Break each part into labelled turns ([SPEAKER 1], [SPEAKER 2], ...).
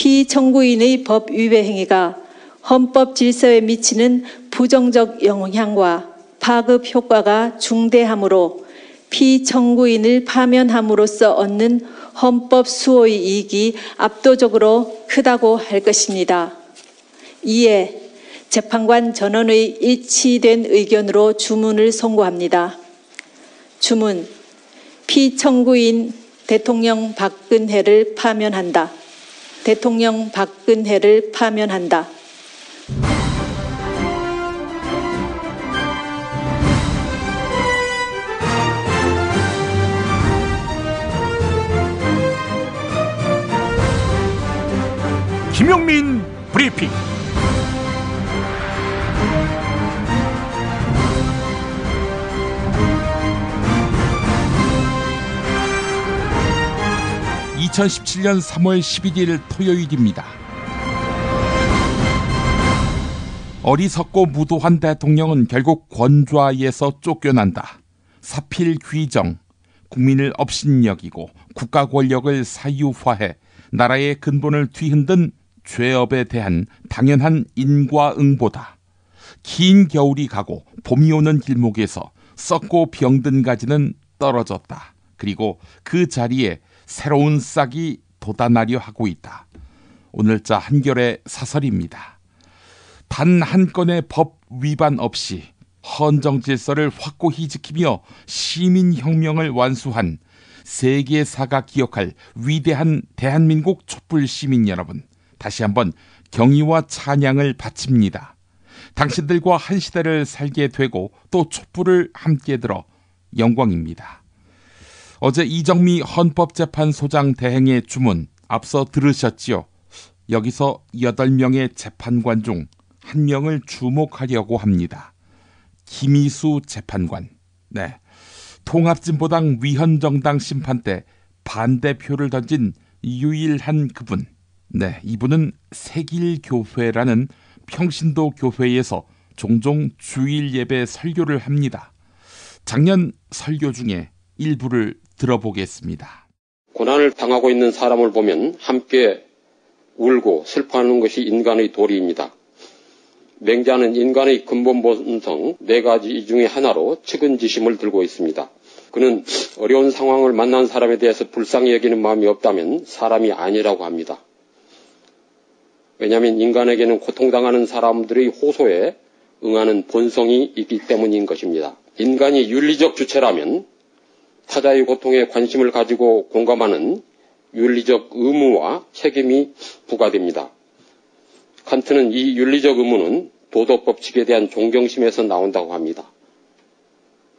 [SPEAKER 1] 피청구인의 법 위배 행위가 헌법 질서에 미치는 부정적 영향과 파급 효과가 중대하므로 피청구인을 파면함으로써 얻는 헌법 수호의 이익이 압도적으로 크다고 할 것입니다. 이에 재판관 전원의 일치된 의견으로 주문을 선고합니다. 주문, 피청구인 대통령 박근혜를 파면한다. 대통령 박근혜를 파면한다.
[SPEAKER 2] 김용민 브리핑. (2017년 3월 11일) 토요일입니다. 어리석고 무도한 대통령은 결국 권좌에서 쫓겨난다. 사필 귀정, 국민을 업신여기고 국가 권력을 사유화해 나라의 근본을 뒤흔든 죄업에 대한 당연한 인과응보다. 긴 겨울이 가고 봄이 오는 길목에서 썩고 병든 가지는 떨어졌다. 그리고 그 자리에 새로운 싹이 돋아나려 하고 있다. 오늘자 한결의 사설입니다. 단 한 건의 법 위반 없이 헌정 질서를 확고히 지키며 시민혁명을 완수한 세계사가 기억할 위대한 대한민국 촛불 시민 여러분, 다시 한번 경의와 찬양을 바칩니다. 당신들과 한 시대를 살게 되고 또 촛불을 함께 들어 영광입니다. 어제 이정미 헌법재판소장 대행의 주문 앞서 들으셨지요. 여기서 8명의 재판관 중 1명을 주목하려고 합니다. 김희수 재판관. 네, 통합진보당 위헌정당 심판 때 반대표를 던진 유일한 그분. 네, 이분은 세길교회라는 평신도 교회에서 종종 주일 예배 설교를 합니다. 작년 설교 중에 일부를 들어보겠습니다.
[SPEAKER 3] 고난을 당하고 있는 사람을 보면 함께 울고 슬퍼하는 것이 인간의 도리입니다. 맹자는 인간의 근본 본성 4가지 중에 하나로 측은지심을 들고 있습니다. 그는 어려운 상황을 만난 사람에 대해서 불쌍히 여기는 마음이 없다면 사람이 아니라고 합니다. 왜냐하면 인간에게는 고통당하는 사람들의 호소에 응하는 본성이 있기 때문인 것입니다. 인간이 윤리적 주체라면 타자의 고통에 관심을 가지고 공감하는 윤리적 의무와 책임이 부과됩니다. 칸트는 이 윤리적 의무는 도덕법칙에 대한 존경심에서 나온다고 합니다.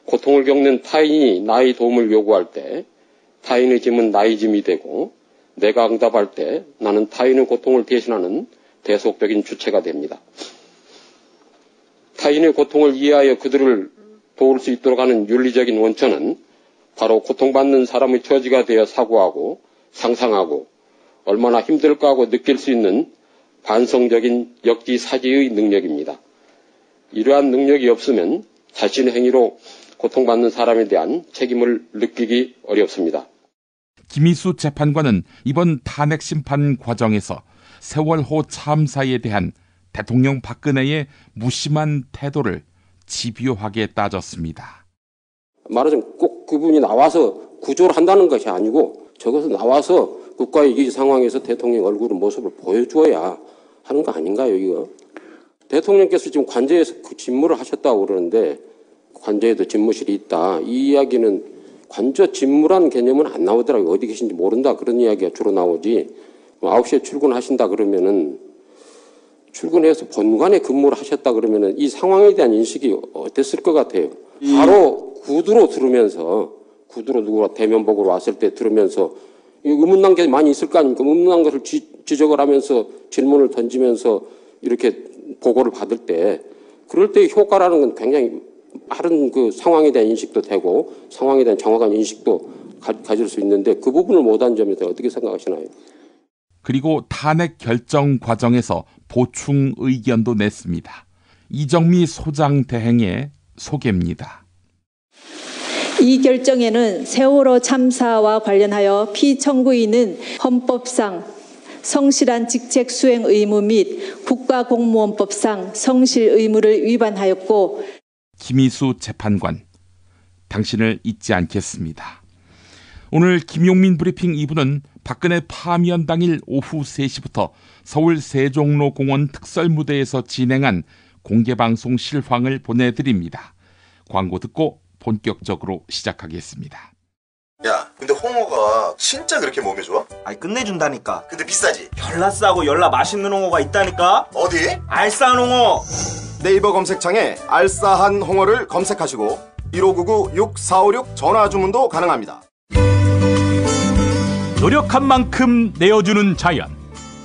[SPEAKER 3] 고통을 겪는 타인이 나의 도움을 요구할 때 타인의 짐은 나의 짐이 되고, 내가 응답할 때 나는 타인의 고통을 대신하는 대속적인 주체가 됩니다. 타인의 고통을 이해하여 그들을 도울 수 있도록 하는 윤리적인 원천은 바로 고통받는 사람의 처지가 되어 사고하고 상상하고 얼마나 힘들까 하고 느낄 수 있는 반성적인 역지사지의 능력입니다. 이러한 능력이 없으면 자신의 행위로 고통받는 사람에 대한 책임을 느끼기 어렵습니다.
[SPEAKER 2] 김희수 재판관은 이번 탄핵 심판 과정에서 세월호 참사에 대한 대통령 박근혜의 무심한 태도를 집요하게 따졌습니다.
[SPEAKER 3] 말하자면 꼭 그분이 나와서 구조를 한다는 것이 아니고 저것은 나와서 국가의 이 상황에서 대통령 얼굴 모습을 보여줘야 하는 거 아닌가요, 이거? 대통령께서 지금 관저에서 그 집무를 하셨다고 그러는데 관저에도 집무실이 있다. 이 이야기는 관저 집무라는 개념은 안 나오더라고요. 어디 계신지 모른다. 그런 이야기가 주로 나오지. 9시에 출근하신다 그러면은 출근해서 본관에 근무를 하셨다 그러면은 이 상황에 대한 인식이 어땠을 것 같아요. 바로 구두로 들으면서 구두로 누구가 대면복으로 왔을 때 들으면서 의문난 게 많이 있을 거 아닙니까? 의문난 것을 지적을 하면서 질문을 던지면서 이렇게 보고를 받을 때 그럴 때의 효과라는 건 굉장히 다른 그 상황에 대한 인식도 되고 상황에 대한 정확한 인식도 가질 수 있는데 그 부분을 못한 점에 대해 어떻게 생각하시나요?
[SPEAKER 2] 그리고 탄핵 결정 과정에서 보충 의견도 냈습니다. 이정미 소장 대행의 소개입니다.
[SPEAKER 1] 이 결정에는 세월호 참사와 관련하여 피청구인은 헌법상 성실한 직책 수행 의무 및 국가공무원법상 성실 의무를 위반하였고
[SPEAKER 2] 김희수 재판관, 당신을 잊지 않겠습니다. 오늘 김용민 브리핑 2부는 박근혜 파면 당일 오후 3시부터 서울 세종로공원 특설무대에서 진행한 공개방송 실황을 보내드립니다. 광고 듣고 본격적으로 시작하겠습니다.
[SPEAKER 4] 야, 근데 홍어가 진짜 그렇게 몸에 좋아?
[SPEAKER 5] 아니 끝내준다니까.
[SPEAKER 4] 근데 비싸지?
[SPEAKER 5] 열나 싸고 열나 맛있는 홍어가 있다니까.
[SPEAKER 4] 어디?
[SPEAKER 5] 알싸한 홍어.
[SPEAKER 6] 네이버 검색창에 알싸한 홍어를 검색하시고 1599-6456 전화 주문도 가능합니다.
[SPEAKER 7] 노력한 만큼 내어주는 자연,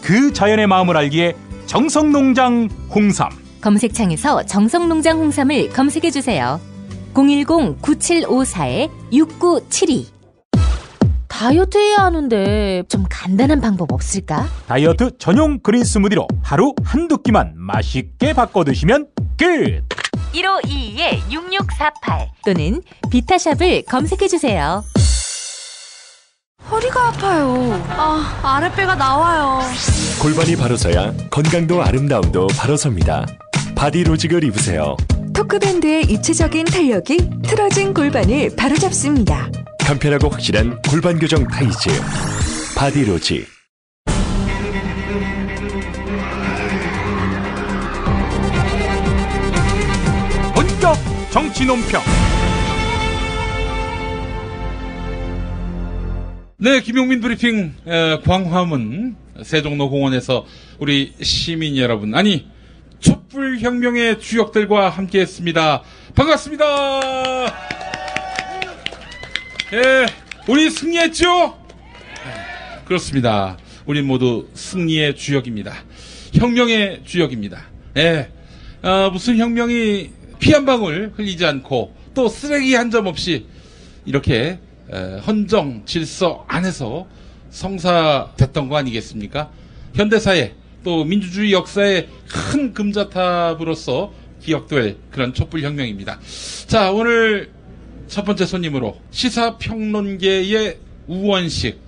[SPEAKER 7] 그 자연의 마음을 알기에 정성농장 홍삼.
[SPEAKER 8] 검색창에서 정성농장 홍삼을 검색해주세요. 010-9754-6972. 다이어트 해야 하는데 좀 간단한 방법 없을까?
[SPEAKER 7] 다이어트 전용 그린 스무디로 하루 한두 끼만 맛있게 바꿔 드시면 끝!
[SPEAKER 8] 1522-6648 또는 비타샵을 검색해주세요.
[SPEAKER 9] 허리가 아파요. 아랫배가 나와요.
[SPEAKER 10] 골반이 바로 서야 건강도 아름다움도 바로 섭니다. 바디로직을 입으세요.
[SPEAKER 9] 토크밴드의 입체적인 탄력이 틀어진 골반을 바로잡습니다.
[SPEAKER 10] 간편하고 확실한 골반 교정 타이즈 바디로직.
[SPEAKER 7] 본격 정치 논평.
[SPEAKER 2] 네, 김용민 브리핑 광화문 세종로공원에서 우리 시민 여러분, 아니 촛불혁명의 주역들과 함께했습니다. 반갑습니다. 예, 우리 승리했죠? 그렇습니다. 우리 모두 승리의 주역입니다. 혁명의 주역입니다. 예, 무슨 혁명이 피 한 방울 흘리지 않고 또 쓰레기 한 점 없이 이렇게 헌정 질서 안에서 성사됐던 거 아니겠습니까? 현대사회 또 민주주의 역사의 큰 금자탑으로서 기억될 그런 촛불혁명입니다. 자, 오늘 첫 번째 손님으로 시사평론계의 우원식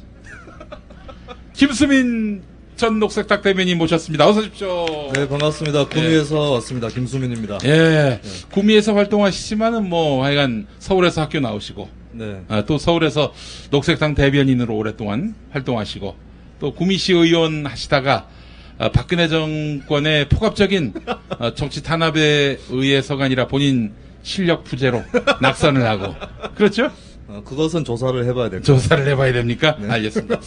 [SPEAKER 2] 김수민 전 녹색당 대변인 모셨습니다. 어서 오십시오.
[SPEAKER 11] 네, 반갑습니다. 구미에서 왔습니다. 김수민입니다.
[SPEAKER 2] 예, 구미에서 활동하시지만은 뭐 하여간 서울에서 학교 나오시고,
[SPEAKER 11] 네.
[SPEAKER 2] 또 서울에서 녹색당 대변인으로 오랫동안 활동하시고, 또 구미시 의원 하시다가 박근혜 정권의 폭압적인 정치 탄압에 의해서가 아니라 본인 실력 부재로 낙선을 하고, 그렇죠?
[SPEAKER 11] 그것은 조사를 해봐야 됩니다.
[SPEAKER 2] 조사를 해봐야 됩니까?
[SPEAKER 11] 네.
[SPEAKER 2] 알겠습니다.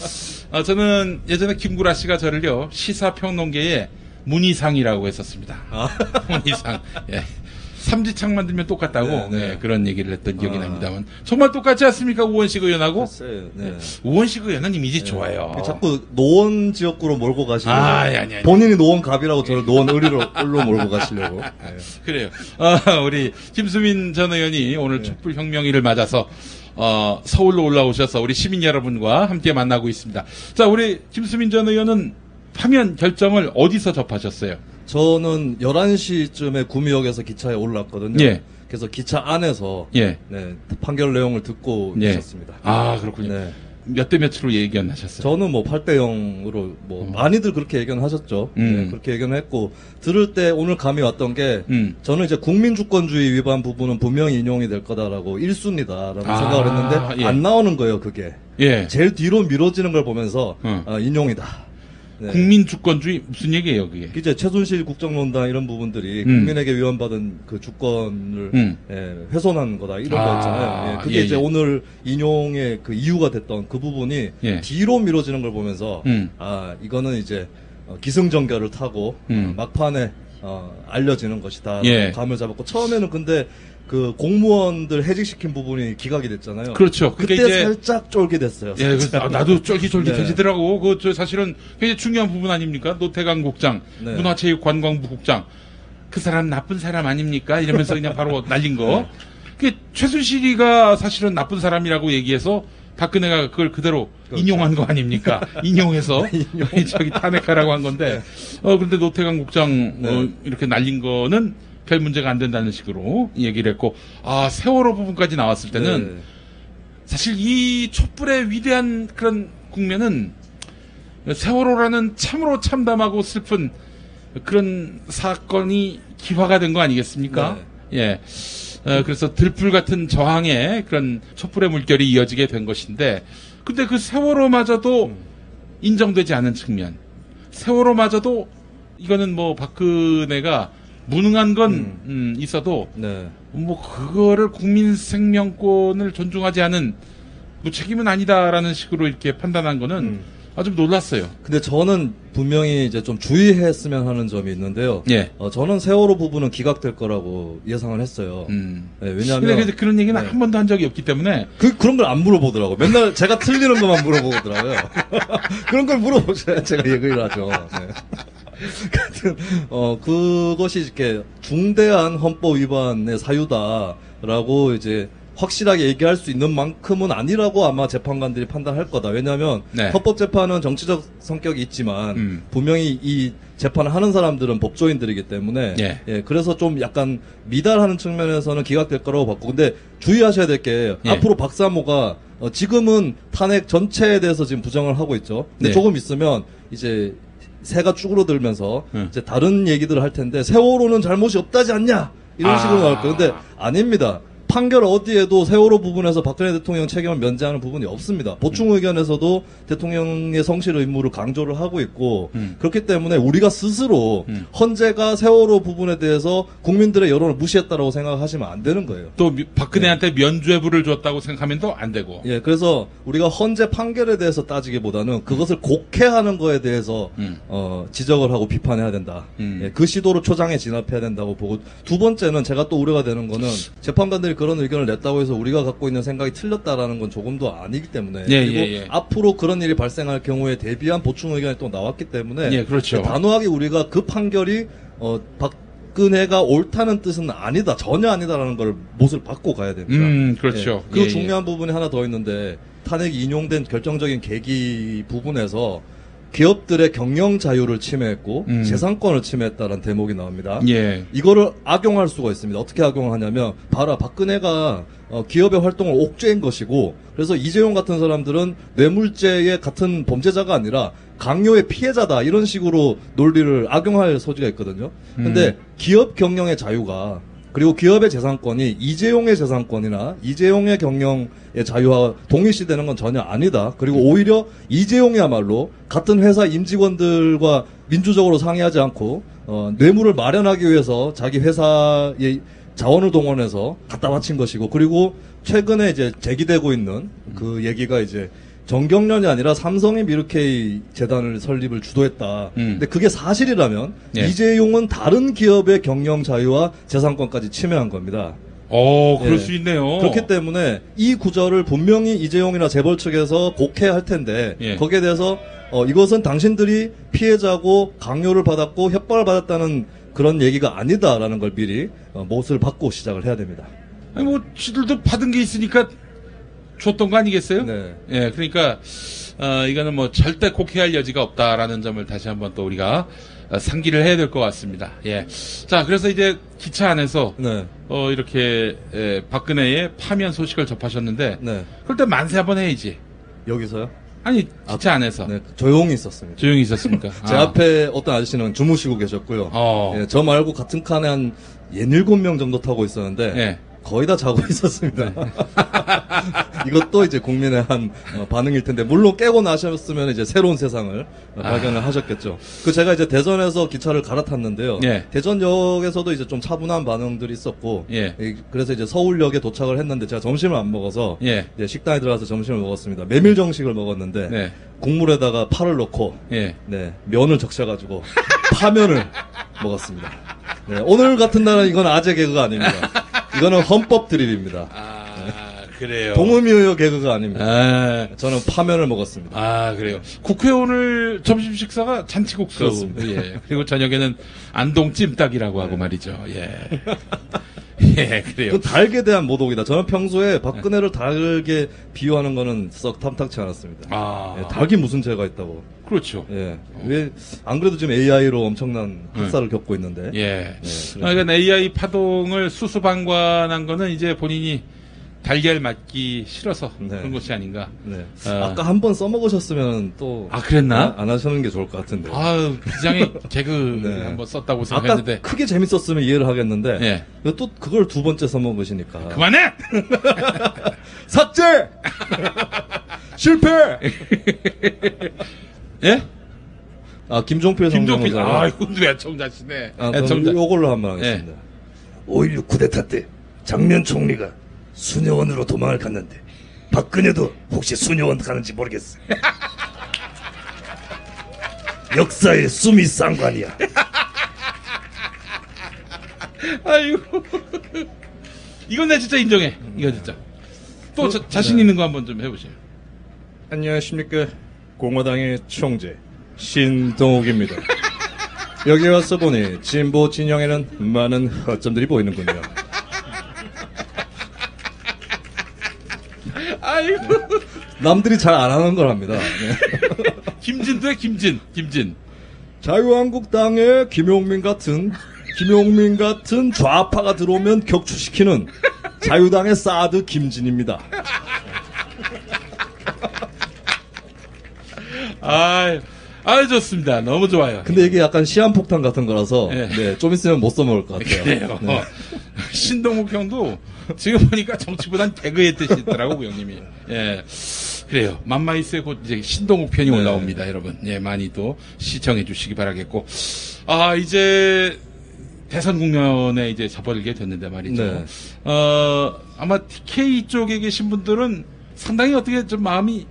[SPEAKER 2] 저는 예전에 김구라 씨가 저를요, 시사평론계의 문희상이라고 했었습니다. 문희상. 예. 삼지창 만들면 똑같다고
[SPEAKER 11] 네.
[SPEAKER 2] 그런 얘기를 했던 기억이 납니다만 정말 똑같지 않습니까? 우원식 의원하고?
[SPEAKER 11] 네.
[SPEAKER 2] 우원식 의원은 이미지 좋아요.
[SPEAKER 11] 자꾸 노원 지역구로 몰고 가시려고.
[SPEAKER 2] 아니.
[SPEAKER 11] 본인이 노원갑이라고 저를 노원의리로 몰고 가시려고. 네.
[SPEAKER 2] 그래요. 우리 김수민 전 의원이 오늘 촛불혁명일을 맞아서 서울로 올라오셔서 우리 시민 여러분과 함께 만나고 있습니다. 자, 우리 김수민 전 의원은 파면 결정을 어디서 접하셨어요?
[SPEAKER 11] 저는 11시쯤에 구미역에서 기차에 올랐거든요.
[SPEAKER 2] 예.
[SPEAKER 11] 그래서 기차 안에서
[SPEAKER 2] 예.
[SPEAKER 11] 네, 판결 내용을 듣고 있었습니다.
[SPEAKER 2] 아, 그렇군요.
[SPEAKER 11] 네.
[SPEAKER 2] 몇 대 몇으로 예견하셨어요?
[SPEAKER 11] 저는 뭐 8대 0으로 많이들 그렇게 예견하셨죠. 네, 그렇게 예견했고 들을 때 오늘 감이 왔던 게 저는 이제 국민주권주의 위반 부분은 분명히 인용이 될 거다라고 1순위다라고 생각을 했는데
[SPEAKER 2] 예.
[SPEAKER 11] 안 나오는 거예요, 그게.
[SPEAKER 2] 예.
[SPEAKER 11] 제일 뒤로 미뤄지는 걸 보면서 인용이다. 네.
[SPEAKER 2] 국민주권주의 무슨 얘기예요, 그게?
[SPEAKER 11] 이제 최순실 국정농단 이런 부분들이 국민에게 위헌받은 그 주권을 훼손한 거다 이런 거였잖아요. 예, 그게 이제 오늘 인용의 그 이유가 됐던 그 부분이 뒤로 미뤄지는 걸 보면서 이거는 이제 기승전결을 타고 막판에 알려지는 것이다. 감을 잡았고 처음에는 근데 그 공무원들 해직시킨 부분이 기각이 됐잖아요.
[SPEAKER 2] 그렇죠.
[SPEAKER 11] 그때
[SPEAKER 2] 이제
[SPEAKER 11] 살짝 쫄깃했어요.
[SPEAKER 2] 예, 나도 쫄깃쫄깃해지더라고.
[SPEAKER 11] 네.
[SPEAKER 2] 그거 사실은 굉장히 중요한 부분 아닙니까? 노태강 국장,
[SPEAKER 11] 네.
[SPEAKER 2] 문화체육관광부 국장, 그 사람 나쁜 사람 아닙니까? 이러면서 그냥 바로 날린 거. 그게 최순실이가 사실은 나쁜 사람이라고 얘기해서 박근혜가 그걸 그대로 그렇죠. 인용한 거 아닙니까? 인용해서 저기 탄핵하라고 한 건데, 근데 노태강 국장 이렇게 날린 거는 별 문제가 안 된다는 식으로 얘기를 했고, 세월호 부분까지 나왔을 때는 사실 이 촛불의 위대한 그런 국면은 세월호라는 참으로 참담하고 슬픈 그런 사건이 기화가 된 거 아니겠습니까? 예. 그래서 들불 같은 저항의 그런 촛불의 물결이 이어지게 된 것인데, 근데 그 세월호마저도 인정되지 않은 측면, 세월호마저도 이거는 뭐 박근혜가 무능한 건 있어도 뭐 그거를 국민 생명권을 존중하지 않은 무책임은 아니다라는 식으로 이렇게 판단한 거는 아주 놀랐어요.
[SPEAKER 11] 근데 저는 분명히 이제 좀 주의했으면 하는 점이 있는데요.
[SPEAKER 2] 예.
[SPEAKER 11] 저는 세월호 부분은 기각될 거라고 예상을 했어요. 왜냐하면
[SPEAKER 2] 근데 그런 얘기는 한 번도 한 적이 없기 때문에
[SPEAKER 11] 그런 걸 안 물어보더라고. 맨날 제가 틀리는 것만 물어보더라고요. 그런 걸 물어보셔야 제가 얘기를 하죠. 하여튼 그것이 이렇게 중대한 헌법 위반의 사유다라고 이제 확실하게 얘기할 수 있는 만큼은 아니라고 아마 재판관들이 판단할 거다. 왜냐하면 헌법재판은 정치적 성격이 있지만 분명히 이 재판을 하는 사람들은 법조인들이기 때문에 그래서 좀 약간 미달하는 측면에서는 기각될 거라고 봤고, 근데 주의하셔야 될 게 앞으로 박사모가 지금은 탄핵 전체에 대해서 지금 부정을 하고 있죠. 근데 조금 있으면 이제 새가 쭈그러들면서 이제 다른 얘기들을 할 텐데 세월호는 잘못이 없다지 않냐 이런 식으로 나올 거예요. 근데 아닙니다. 판결 어디에도 세월호 부분에서 박근혜 대통령 책임을 면제하는 부분이 없습니다. 보충 의견에서도 대통령의 성실 의무를 강조를 하고 있고, 그렇기 때문에 우리가 스스로 헌재가 세월호 부분에 대해서 국민들의 여론을 무시했다라고 생각하시면 안 되는 거예요.
[SPEAKER 2] 또 박근혜한테 면죄부를 줬다고 생각하면 또 안 되고.
[SPEAKER 11] 예, 그래서 우리가 헌재 판결에 대해서 따지기보다는 그것을 곡해하는 거에 대해서 지적을 하고 비판해야 된다. 예, 그 시도로 초장에 진압해야 된다고 보고, 두 번째는 제가 또 우려가 되는 거는 재판관들이 그런 의견을 냈다고 해서 우리가 갖고 있는 생각이 틀렸다라는 건 조금도 아니기 때문에, 그리고 앞으로 그런 일이 발생할 경우에 대비한 보충 의견이 또 나왔기 때문에
[SPEAKER 2] 그렇죠.
[SPEAKER 11] 단호하게 우리가 그 판결이 박근혜가 옳다는 뜻은 아니다, 전혀 아니다라는 걸 못을 받고 가야 됩니다.
[SPEAKER 2] 그렇죠.
[SPEAKER 11] 그리고 중요한 부분이 하나 더 있는데, 탄핵이 인용된 결정적인 계기 부분에서 기업들의 경영 자유를 침해했고 재산권을 침해했다는 대목이 나옵니다. 이거를 악용할 수가 있습니다. 어떻게 악용하냐면, 봐라, 박근혜가 기업의 활동을 옥죄인 것이고, 그래서 이재용 같은 사람들은 뇌물죄의 같은 범죄자가 아니라 강요의 피해자다, 이런 식으로 논리를 악용할 소지가 있거든요. 근데 기업 경영의 자유가, 그리고 기업의 재산권이 이재용의 재산권이나 이재용의 경영의 자유와 동일시되는 건 전혀 아니다. 그리고 오히려 이재용이야말로 같은 회사 임직원들과 민주적으로 상의하지 않고 뇌물을 마련하기 위해서 자기 회사의 자원을 동원해서 갖다 바친 것이고, 그리고 최근에 이제 제기되고 있는 그 얘기가 이제 정경련이 아니라 삼성이 미르케이 재단을 설립을 주도했다. 근데 그게 사실이라면 이재용은 다른 기업의 경영 자유와 재산권까지 침해한 겁니다.
[SPEAKER 2] 그럴 수 있네요.
[SPEAKER 11] 그렇기 때문에 이 구절을 분명히 이재용이나 재벌 측에서 곡해할 텐데, 거기에 대해서 이것은 당신들이 피해자고 강요를 받았고 협박을 받았다는 그런 얘기가 아니다라는 걸 미리 못을 받고 시작을 해야 됩니다.
[SPEAKER 2] 아니 뭐 지들도 받은 게 있으니까 줬던 거 아니겠어요? 예, 그러니까 이거는 뭐 절대 곡해할 여지가 없다라는 점을 다시 한번 또 우리가 상기를 해야 될 것 같습니다. 예. 자, 그래서 이제 기차 안에서 이렇게 박근혜의 파면 소식을 접하셨는데, 그럴 때 만세 한번 해야지.
[SPEAKER 11] 여기서요?
[SPEAKER 2] 아니, 기차 안에서.
[SPEAKER 11] 조용히 있었습니다.
[SPEAKER 2] 조용히 있었습니까?
[SPEAKER 11] 제 앞에 어떤 아저씨는 주무시고 계셨고요. 저 말고 같은 칸에 한 7명 정도 타고 있었는데, 거의 다 자고 있었습니다. 이것도 이제 국민의 한 반응일 텐데, 물론 깨고 나셨으면 이제 새로운 세상을 발견을 하셨겠죠. 제가 이제 대전에서 기차를 갈아탔는데요. 대전역에서도 이제 좀 차분한 반응들이 있었고, 그래서 이제 서울역에 도착을 했는데 제가 점심을 안 먹어서 이제 식당에 들어가서 점심을 먹었습니다. 메밀 정식을 먹었는데 국물에다가 파를 넣고 면을 적셔가지고 파면을 먹었습니다. 오늘 같은 날은 이건 아재 개그가 아닙니다. 이거는 헌법 드립입니다.
[SPEAKER 2] 그래요.
[SPEAKER 11] 동의미의어 개그가 아닙니다. 저는 파면을 먹었습니다.
[SPEAKER 2] 그래요. 국회 오늘 점심 식사가 잔치국수.
[SPEAKER 11] 그렇습니다.
[SPEAKER 2] 예. 그리고 저녁에는 안동 찜닭이라고 하고 말이죠. 예. 예, 그래요.
[SPEAKER 11] 그 닭에 대한 모독이다. 저는 평소에 박근혜를 닭에 비유하는 거는 썩 탐탁치 않았습니다. 닭이 무슨 죄가 있다고.
[SPEAKER 2] 그렇죠.
[SPEAKER 11] 왜, 안 그래도 지금 AI로 엄청난 학살을 겪고 있는데.
[SPEAKER 2] 그러니까 AI 파동을 수수방관한 거는 이제 본인이 달걀 맞기 싫어서 그런 것이 아닌가.
[SPEAKER 11] 네. 아까 한 번 써먹으셨으면 또.
[SPEAKER 2] 그랬나?
[SPEAKER 11] 안 하시는 게 좋을 것 같은데.
[SPEAKER 2] 비장의 개그 한번 썼다고 생각했는데.
[SPEAKER 11] 아까 크게 재밌었으면 이해를 하겠는데. 또 그걸 두 번째 써먹으시니까.
[SPEAKER 2] 그만해!
[SPEAKER 11] 삭제! 실패!
[SPEAKER 2] 예?
[SPEAKER 11] 김종필 성대모사.
[SPEAKER 2] 이분도 애청자시네.
[SPEAKER 11] 그럼 요걸로 한번 하겠습니다.
[SPEAKER 12] 5.16 쿠데타 때 장면 총리가 수녀원으로 도망을 갔는데 박근혜도 혹시 수녀원 가는지 모르겠어. 역사에 숨이 쌍관이야.
[SPEAKER 2] 아이고. 이건 내 진짜 인정해. 이거 진짜. 또 자신 있는 거 한번 좀 해보세요.
[SPEAKER 13] 안녕하십니까. 공화당의 총재 신동욱입니다. 여기 와서 보니 진보 진영에는 많은 허점들이 보이는군요.
[SPEAKER 2] 아이고.
[SPEAKER 11] 남들이 잘 안 하는 걸 합니다.
[SPEAKER 2] 김진도의 김진.
[SPEAKER 11] 자유한국당에 김용민 같은 좌파가 들어오면 격추시키는 자유당의 사드 김진입니다.
[SPEAKER 2] 좋습니다. 너무 좋아요.
[SPEAKER 11] 근데 이게 약간 시한폭탄 같은 거라서 좀 있으면 못 써먹을 것 같아요.
[SPEAKER 2] 그래요.
[SPEAKER 11] 네.
[SPEAKER 2] 신동욱 형도 지금 보니까 정치보단 개그의 뜻이 있더라고, 형님이. 그래요. 맘마이스에 곧 이제 신동욱 편이 올라옵니다, 여러분. 많이 또 시청해 주시기 바라겠고. 이제 대선 국면에 이제 접어들게 됐는데 말이죠. 아마 TK 쪽에 계신 분들은 상당히 어떻게 좀 마음이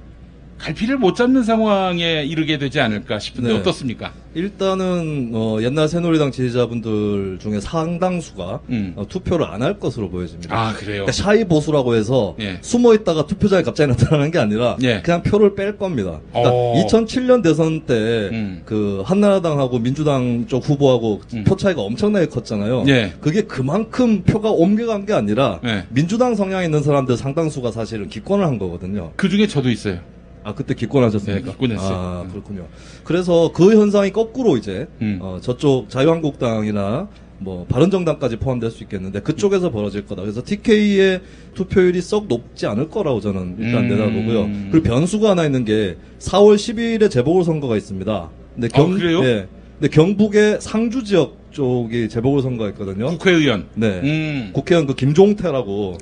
[SPEAKER 2] 갈피를 못 잡는 상황에 이르게 되지 않을까 싶은데 어떻습니까?
[SPEAKER 11] 일단은 옛날 새누리당 지지자분들 중에 상당수가 투표를 안 할 것으로 보여집니다.
[SPEAKER 2] 그래요?
[SPEAKER 11] 그러니까 샤이 보수라고 해서 숨어 있다가 투표장에 갑자기 나타나는 게 아니라 그냥 표를 뺄 겁니다. 그러니까 2007년 대선 때 그 한나라당하고 민주당 쪽 후보하고 표 차이가 엄청나게 컸잖아요. 그게 그만큼 표가 옮겨간 게 아니라 민주당 성향이 있는 사람들 상당수가 사실은 기권을 한 거거든요.
[SPEAKER 2] 그 중에 저도 있어요.
[SPEAKER 11] 그때 기권하셨습니까?
[SPEAKER 2] 기권했어요.
[SPEAKER 11] 그렇군요. 그래서 그 현상이 거꾸로 이제, 저쪽 자유한국당이나 뭐, 바른정당까지 포함될 수 있겠는데, 그쪽에서 벌어질 거다. 그래서 TK의 투표율이 썩 높지 않을 거라고 저는 일단 내다보고요. 그리고 변수가 하나 있는 게, 4월 12일에 재보궐선거가 있습니다. 근데
[SPEAKER 2] 그래요?
[SPEAKER 11] 근데 경북의 상주 지역 쪽이 재보궐선거가 있거든요.
[SPEAKER 2] 국회의원.
[SPEAKER 11] 국회의원 그 김종태라고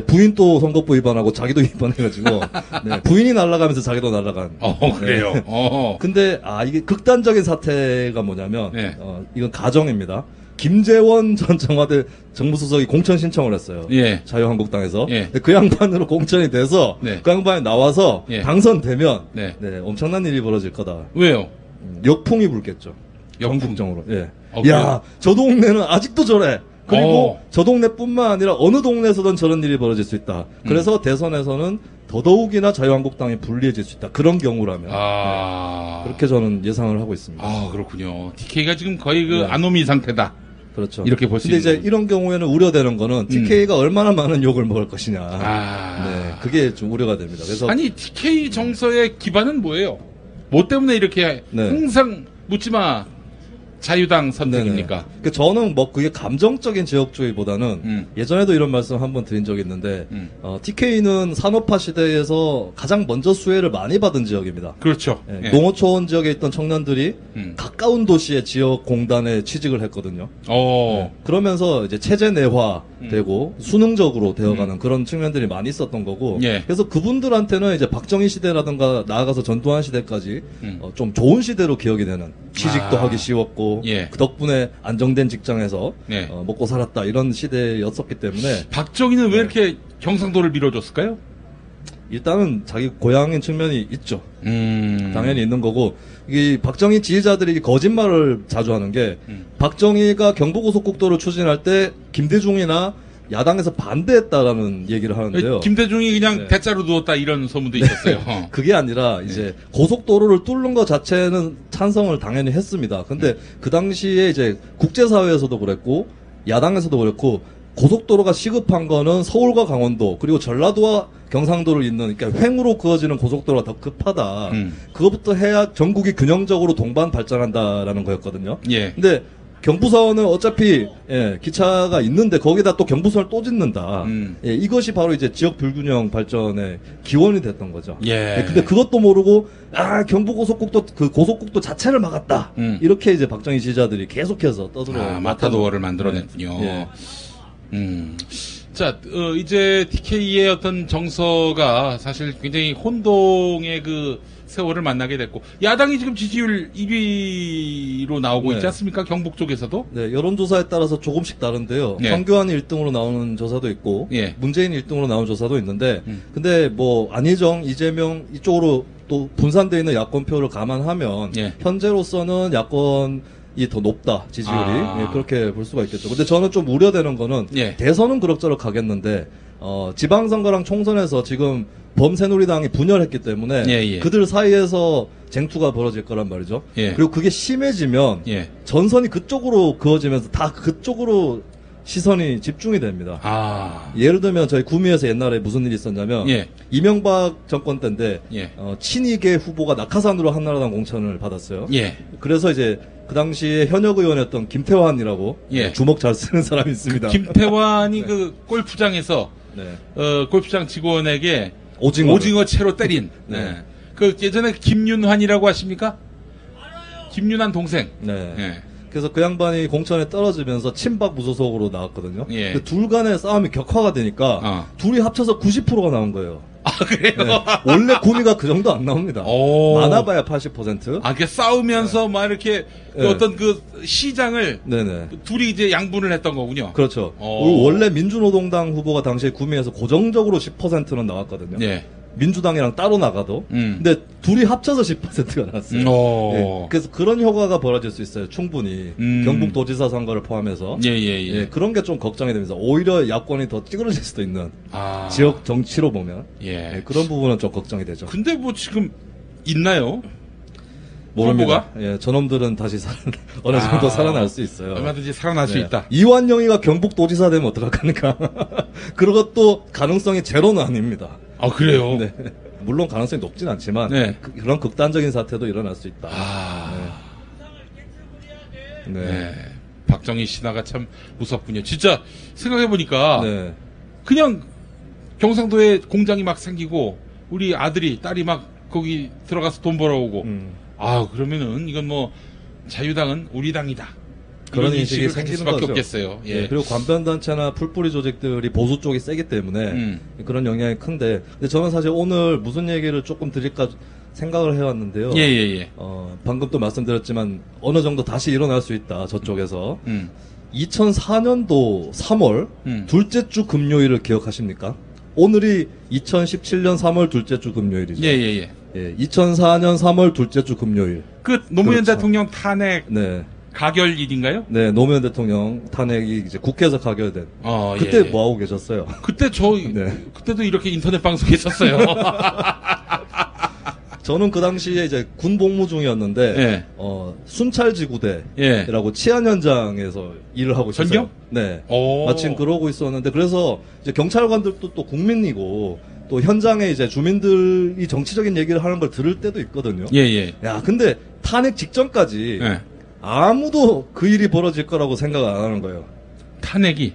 [SPEAKER 11] 부인도 선거법 위반하고 자기도 위반해가지고 부인이 날아가면서 자기도 날아간.
[SPEAKER 2] 그래요.
[SPEAKER 11] 근데 이게 극단적인 사태가 뭐냐면 이건 가정입니다. 김재원 전 청와대 정무수석이 공천 신청을 했어요. 자유한국당에서. 근데 그 양반으로 공천이 돼서 그 양반이 나와서 당선되면 엄청난 일이 벌어질 거다.
[SPEAKER 2] 왜요?
[SPEAKER 11] 역풍이 불겠죠. 전국적으로. 야, 저 동네는 아직도 저래. 그리고 저 동네뿐만 아니라 어느 동네에서든 저런 일이 벌어질 수 있다. 그래서 대선에서는 더더욱이나 자유한국당이 불리해질 수 있다. 그런 경우라면. 그렇게 저는 예상을 하고 있습니다.
[SPEAKER 2] 그렇군요. TK가 지금 거의 그 아노미 상태다.
[SPEAKER 11] 그렇죠.
[SPEAKER 2] 이렇게 볼 수 있는.
[SPEAKER 11] 근데 이제 이런 경우에는 우려되는 거는 TK가 얼마나 많은 욕을 먹을 것이냐. 그게 좀 우려가 됩니다. 그래서
[SPEAKER 2] 아니, TK 정서의 기반은 뭐예요? 뭐 때문에 이렇게 항상 묻지마 자유당 선택입니까?
[SPEAKER 11] 그 저는 뭐 그게 감정적인 지역주의보다는 예전에도 이런 말씀 한번 드린 적이 있는데 TK는 산업화 시대에서 가장 먼저 수혜를 많이 받은 지역입니다.
[SPEAKER 2] 그렇죠.
[SPEAKER 11] 농어촌 지역에 있던 청년들이 가까운 도시의 지역 공단에 취직을 했거든요. 그러면서 이제 체제 내화되고 수능적으로 되어가는 그런 측면들이 많이 있었던 거고. 그래서 그분들한테는 이제 박정희 시대라든가 나아가서 전두환 시대까지 좀 좋은 시대로 기억이 되는, 취직도 하기 쉬웠고 그 덕분에 안정된 직장에서 먹고 살았다 이런 시대였었기 때문에.
[SPEAKER 2] 박정희는 왜 이렇게 경상도를 밀어줬을까요?
[SPEAKER 11] 일단은 자기 고향인 측면이 있죠. 당연히 있는 거고, 이 박정희 지지자들이 거짓말을 자주 하는 게 박정희가 경부고속국도를 추진할 때 김대중이나 야당에서 반대했다라는 얘기를 하는데요.
[SPEAKER 2] 김대중이 그냥 대자로 누웠다 이런 소문도 있었어요.
[SPEAKER 11] 그게 아니라 이제 고속도로를 뚫는 것 자체는 찬성을 당연히 했습니다. 근데 그 당시에 이제 국제사회에서도 그랬고 야당에서도 그랬고 고속도로가 시급한 거는 서울과 강원도 그리고 전라도와 경상도를 잇는, 그러니까 횡으로 그어지는 고속도로가 더 급하다. 그것부터 해야 전국이 균형적으로 동반 발전한다라는 거였거든요. 근데 경부선은 어차피 기차가 있는데 거기다 또 경부선을 또 짓는다. 이것이 바로 이제 지역 불균형 발전의 기원이 됐던 거죠. 근데 그것도 모르고 경부고속국도 그 고속국도 자체를 막았다. 이렇게 이제 박정희 지지자들이 계속해서 떠들어.
[SPEAKER 2] 마타도어를 만들어냈군요. 자, 이제 TK의 어떤 정서가 사실 굉장히 혼동의 그 세월을 만나게 됐고, 야당이 지금 지지율 1위로 나오고 있지 않습니까? 경북 쪽에서도?
[SPEAKER 11] 네, 여론조사에 따라서 조금씩 다른데요. 황교안이 1등으로 나오는 조사도 있고, 문재인이 1등으로 나오는 조사도 있는데, 근데 뭐, 안희정, 이재명 이쪽으로 또 분산되어 있는 야권표를 감안하면, 현재로서는 야권이 더 높다, 지지율이. 그렇게 볼 수가 있겠죠. 근데 저는 좀 우려되는 거는, 대선은 그럭저럭 가겠는데, 지방선거랑 총선에서 지금 범새누리당이 분열했기 때문에 그들 사이에서 쟁투가 벌어질 거란 말이죠. 그리고 그게 심해지면 전선이 그쪽으로 그어지면서 다 그쪽으로 시선이 집중이 됩니다. 예를 들면 저희 구미에서 옛날에 무슨 일이 있었냐면 이명박 정권 때인데 친이계 후보가 낙하산으로 한나라당 공천을 받았어요. 그래서 이제 그 당시에 현역 의원이었던 김태환이라고 주먹 잘 쓰는 사람이 있습니다.
[SPEAKER 2] 김태환이 그 골프장에서 골프장 직원에게 오징어 채로 때린. 그 예전에 김윤환이라고 아십니까? 김윤환 동생.
[SPEAKER 11] 그래서 그 양반이 공천에 떨어지면서 친박 무소속으로 나왔거든요. 그 둘 간의 싸움이 격화가 되니까 둘이 합쳐서 90%가 나온 거예요.
[SPEAKER 2] 그래요?
[SPEAKER 11] 원래 구미가 그 정도 안 나옵니다. 많아봐야 80%.
[SPEAKER 2] 이렇게 싸우면서 막 이렇게 그 어떤 그 시장을 둘이 이제 양분을 했던 거군요.
[SPEAKER 11] 그렇죠. 원래 민주노동당 후보가 당시에 구미에서 고정적으로 10%는 나왔거든요. 민주당이랑 따로 나가도. 근데 둘이 합쳐서 10%가 나왔어요. 그래서 그런 효과가 벌어질 수 있어요. 충분히. 경북도지사 선거를 포함해서. 그런 게 좀 걱정이 됩니다. 오히려 야권이 더 찌그러질 수도 있는. 지역 정치로 보면. 그런 부분은 좀 걱정이 되죠.
[SPEAKER 2] 근데 뭐 지금 있나요?
[SPEAKER 11] 모릅니다. 저놈들은 다시 어느 정도 살아날 수 있어요.
[SPEAKER 2] 얼마든지 살아날 수 있다.
[SPEAKER 11] 이완영이가 경북도지사 되면 어떡합니까? 그것도 가능성이 제로는 아닙니다.
[SPEAKER 2] 그래요?
[SPEAKER 11] 물론 가능성이 높진 않지만 그런 극단적인 사태도 일어날 수 있다.
[SPEAKER 2] 박정희 신화가 참 무섭군요. 진짜 생각해보니까 그냥 경상도에 공장이 막 생기고 우리 아들이 딸이 막 거기 들어가서 돈 벌어오고 그러면은 이건 뭐 자유당은 우리 당이다.
[SPEAKER 11] 그런 인식이
[SPEAKER 2] 생길 수밖에
[SPEAKER 11] 거죠.
[SPEAKER 2] 없겠어요.
[SPEAKER 11] 그리고 관변단체나 풀뿌리 조직들이 보수 쪽이 세기 때문에 그런 영향이 큰데, 근데 저는 사실 오늘 무슨 얘기를 조금 드릴까 생각을 해왔는데요. 방금 또 말씀드렸지만 어느 정도 다시 일어날 수 있다, 저쪽에서. 2004년도 3월 둘째 주 금요일을 기억하십니까? 오늘이 2017년 3월 둘째 주 금요일이죠. 2004년 3월 둘째 주 금요일.
[SPEAKER 2] 그 노무현 대통령 탄핵 가결일인가요?
[SPEAKER 11] 네, 노무현 대통령 탄핵이 이제 국회에서 가결된. 그때 뭐 하고 계셨어요?
[SPEAKER 2] 그때 그때도 이렇게 인터넷 방송했었어요.
[SPEAKER 11] 저는 그 당시에 이제 군 복무 중이었는데 순찰지구대라고 치안 현장에서 일을 하고 있었어요.
[SPEAKER 2] 전경?
[SPEAKER 11] 네. 마침 그러고 있었는데, 그래서 이제 경찰관들도 또 국민이고 또 현장에 이제 주민들이 정치적인 얘기를 하는 걸 들을 때도 있거든요. 야, 근데 탄핵 직전까지 아무도 그 일이 벌어질 거라고 생각을 안 하는 거예요.
[SPEAKER 2] 탄핵이?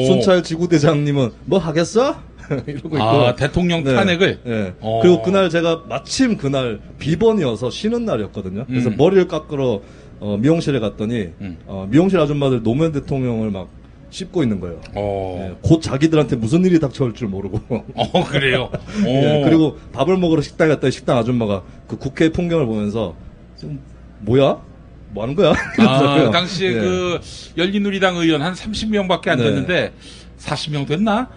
[SPEAKER 11] 순찰지구대장님은 뭐 하겠어? 이러고 있고.
[SPEAKER 2] 대통령 탄핵을?
[SPEAKER 11] 그리고 그날 제가 마침 그날 비번이어서 쉬는 날이었거든요. 그래서 머리를 깎으러 미용실에 갔더니 미용실 아줌마들 노무현 대통령을 막 씹고 있는 거예요. 곧 자기들한테 무슨 일이 닥쳐올 줄 모르고.
[SPEAKER 2] 그래요?
[SPEAKER 11] 그리고 밥을 먹으러 식당에 갔더니 식당 아줌마가 그 국회 풍경을 보면서 지금 뭐야? 뭐 하는 거야?
[SPEAKER 2] 당시에 그 열린우리당 의원 한 30명밖에 안 됐는데 40명 됐나?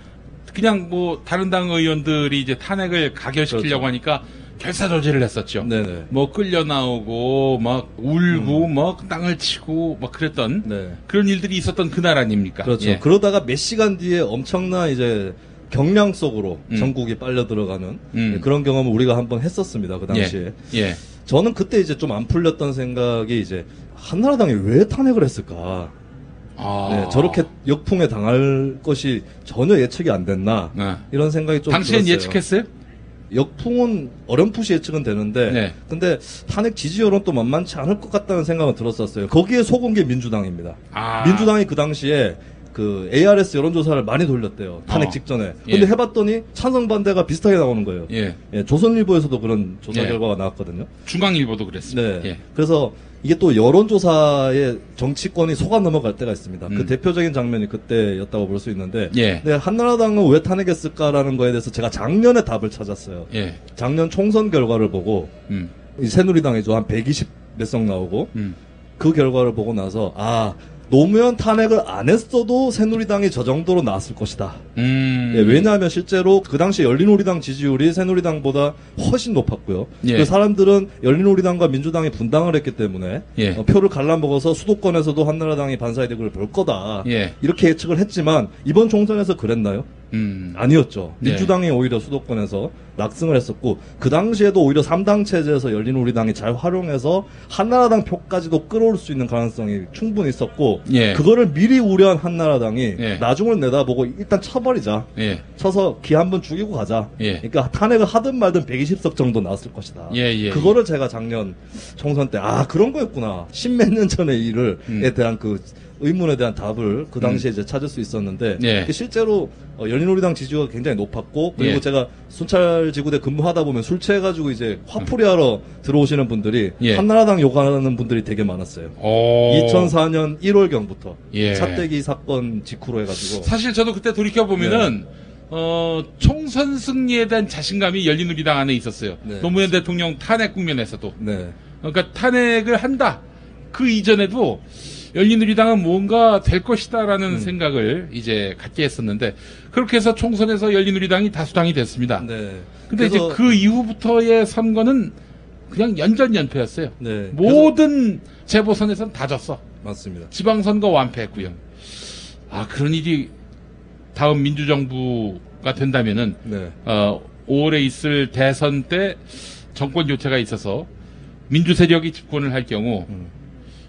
[SPEAKER 2] 그냥 뭐 다른 당 의원들이 이제 탄핵을 가결시키려고 하니까 결사조지를 했었죠. 뭐 끌려 나오고 막 울고 막 땅을 치고 막 그랬던 그런 일들이 있었던 그날 아닙니까?
[SPEAKER 11] 그렇죠. 그러다가 몇 시간 뒤에 엄청난 이제 경량 속으로 전국이 빨려 들어가는 그런 경험을 우리가 한번 했었습니다. 그 당시에. 저는 그때 이제 좀 안 풀렸던 생각이 이제 한나라당이 왜 탄핵을 했을까? 저렇게 역풍에 당할 것이 전혀 예측이 안 됐나? 이런 생각이 좀
[SPEAKER 2] 당시엔
[SPEAKER 11] 들었어요.
[SPEAKER 2] 예측했어요?
[SPEAKER 11] 역풍은 어렴풋이 예측은 되는데,
[SPEAKER 2] 네.
[SPEAKER 11] 근데 탄핵 지지율은 또 만만치 않을 것 같다는 생각은 들었었어요. 거기에 속은 게 민주당입니다. 민주당이 그 당시에 그 ARS 여론조사를 많이 돌렸대요. 탄핵 직전에. 근데 해봤더니 찬성 반대가 비슷하게 나오는 거예요. 예, 조선일보에서도 그런 조사 결과가 나왔거든요.
[SPEAKER 2] 중앙일보도 그랬습니다.
[SPEAKER 11] 네. 그래서 이게 또 여론조사에 정치권이 속아 넘어갈 때가 있습니다. 그 대표적인 장면이 그때였다고 볼 수 있는데, 근데 한나라당은 왜 탄핵했을까라는 거에 대해서 제가 작년에 답을 찾았어요. 작년 총선 결과를 보고 이 새누리당이죠. 한 120 몇 석 나오고 그 결과를 보고 나서 노무현 탄핵을 안 했어도 새누리당이 저 정도로 나왔을 것이다. 왜냐하면 실제로 그 당시 열린우리당 지지율이 새누리당보다 훨씬 높았고요. 그 사람들은 열린우리당과 민주당이 분당을 했기 때문에 표를 갈라먹어서 수도권에서도 한나라당이 반사이득을 볼 거다. 이렇게 예측을 했지만 이번 총선에서 그랬나요? 아니었죠. 민주당이 오히려 수도권에서 낙승을 했었고, 그 당시에도 오히려 3당 체제에서 열린우리당이 잘 활용해서 한나라당 표까지도 끌어올 수 있는 가능성이 충분히 있었고, 그거를 미리 우려한 한나라당이 나중을 내다보고 일단 쳐버리자. 쳐서 기 한번 죽이고 가자. 그러니까 탄핵을 하든 말든 120석 정도 나왔을 것이다. 그거를 제가 작년 총선 때 그런 거였구나. 10몇 년 전의 일에 대한 그 의문에 대한 답을 그 당시에 이제 찾을 수 있었는데, 실제로 열린우리당 지지율가 굉장히 높았고, 그리고 제가 순찰지구대 근무하다 보면 술 취해가지고 이제 화풀이하러 들어오시는 분들이 한나라당 욕하는 분들이 되게 많았어요. 2004년 1월경부터 차떼기 사건 직후로 해가지고.
[SPEAKER 2] 사실 저도 그때 돌이켜 보면은 총선 승리에 대한 자신감이 열린우리당 안에 있었어요. 노무현 대통령 탄핵 국면에서도. 그러니까 탄핵을 한다. 그 이전에도 열린우리당은 뭔가 될 것이다라는 생각을 이제 갖게 했었는데, 그렇게 해서 총선에서 열린우리당이 다수당이 됐습니다. 근데 이제 그 이후부터의 선거는 그냥 연전연패였어요. 모든 재보선에서는 다 졌어.
[SPEAKER 11] 맞습니다.
[SPEAKER 2] 지방선거 완패했고요. 그런 일이 다음 민주정부가 된다면은 5월에 있을 대선 때 정권 교체가 있어서 민주 세력이 집권을 할 경우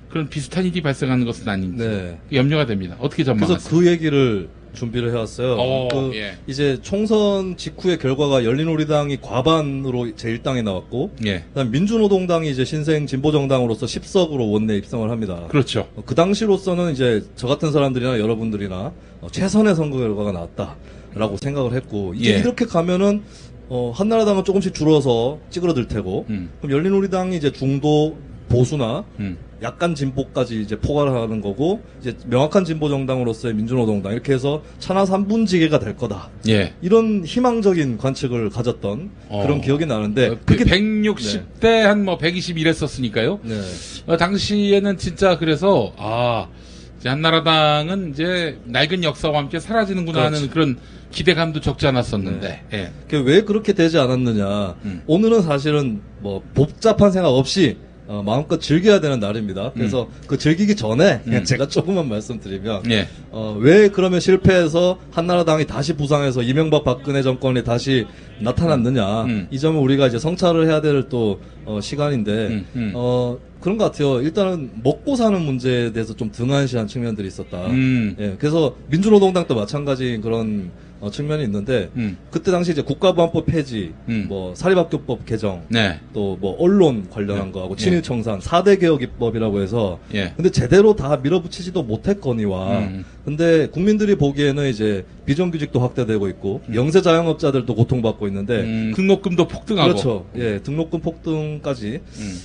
[SPEAKER 2] 그런 비슷한 일이 발생하는 것은 아닌지 염려가 됩니다. 어떻게 전망하세요?
[SPEAKER 11] 그래서 그 얘기를 준비를 해왔어요. 이제 총선 직후의 결과가 열린우리당이 과반으로 제1당에 나왔고, 그다음 민주노동당이 이제 신생 진보정당으로서 10석으로 원내 입성을 합니다.
[SPEAKER 2] 그렇죠.
[SPEAKER 11] 그 당시로서는 이제 저 같은 사람들이나 여러분들이나 최선의 선거 결과가 나왔다라고 생각을 했고, 이제 이렇게 가면은 한나라당은 조금씩 줄어서 찌그러들 테고, 그럼 열린우리당이 이제 중도 보수나 약간 진보까지 이제 포괄하는 거고, 이제 명확한 진보 정당으로서의 민주노동당, 이렇게 해서 천하 3분지계가 될 거다. 이런 희망적인 관측을 가졌던 그런 기억이 나는데,
[SPEAKER 2] 그게 160대 한 120 이랬었으니까요. 당시에는 진짜 그래서 이제 한나라당은 이제 낡은 역사와 함께 사라지는구나 하는 그런 기대감도 적지 않았었는데.
[SPEAKER 11] 왜 그렇게 되지 않았느냐. 오늘은 사실은 복잡한 생각 없이 마음껏 즐겨야 되는 날입니다. 그래서 그 즐기기 전에 제가 조금만 말씀드리면, 왜 그러면 실패해서 한나라당이 다시 부상해서 이명박 박근혜 정권이 다시 나타났느냐. 이 점은 우리가 이제 성찰을 해야 될 또 시간인데, 그런 것 같아요. 일단은 먹고 사는 문제에 대해서 좀 등한시한 측면들이 있었다. 그래서 민주노동당도 마찬가지인 그런 측면이 있는데, 그때 당시 이제 국가보안법 폐지, 사립학교법 개정, 또 언론 관련한 거하고 친일청산 4대 개혁 입법이라고 해서, 근데 제대로 다 밀어붙이지도 못했거니와, 근데 국민들이 보기에는 이제 비정규직도 확대되고 있고, 영세 자영업자들도 고통받고 있는데,
[SPEAKER 2] 등록금도 폭등하고,
[SPEAKER 11] 그렇죠. 등록금 폭등까지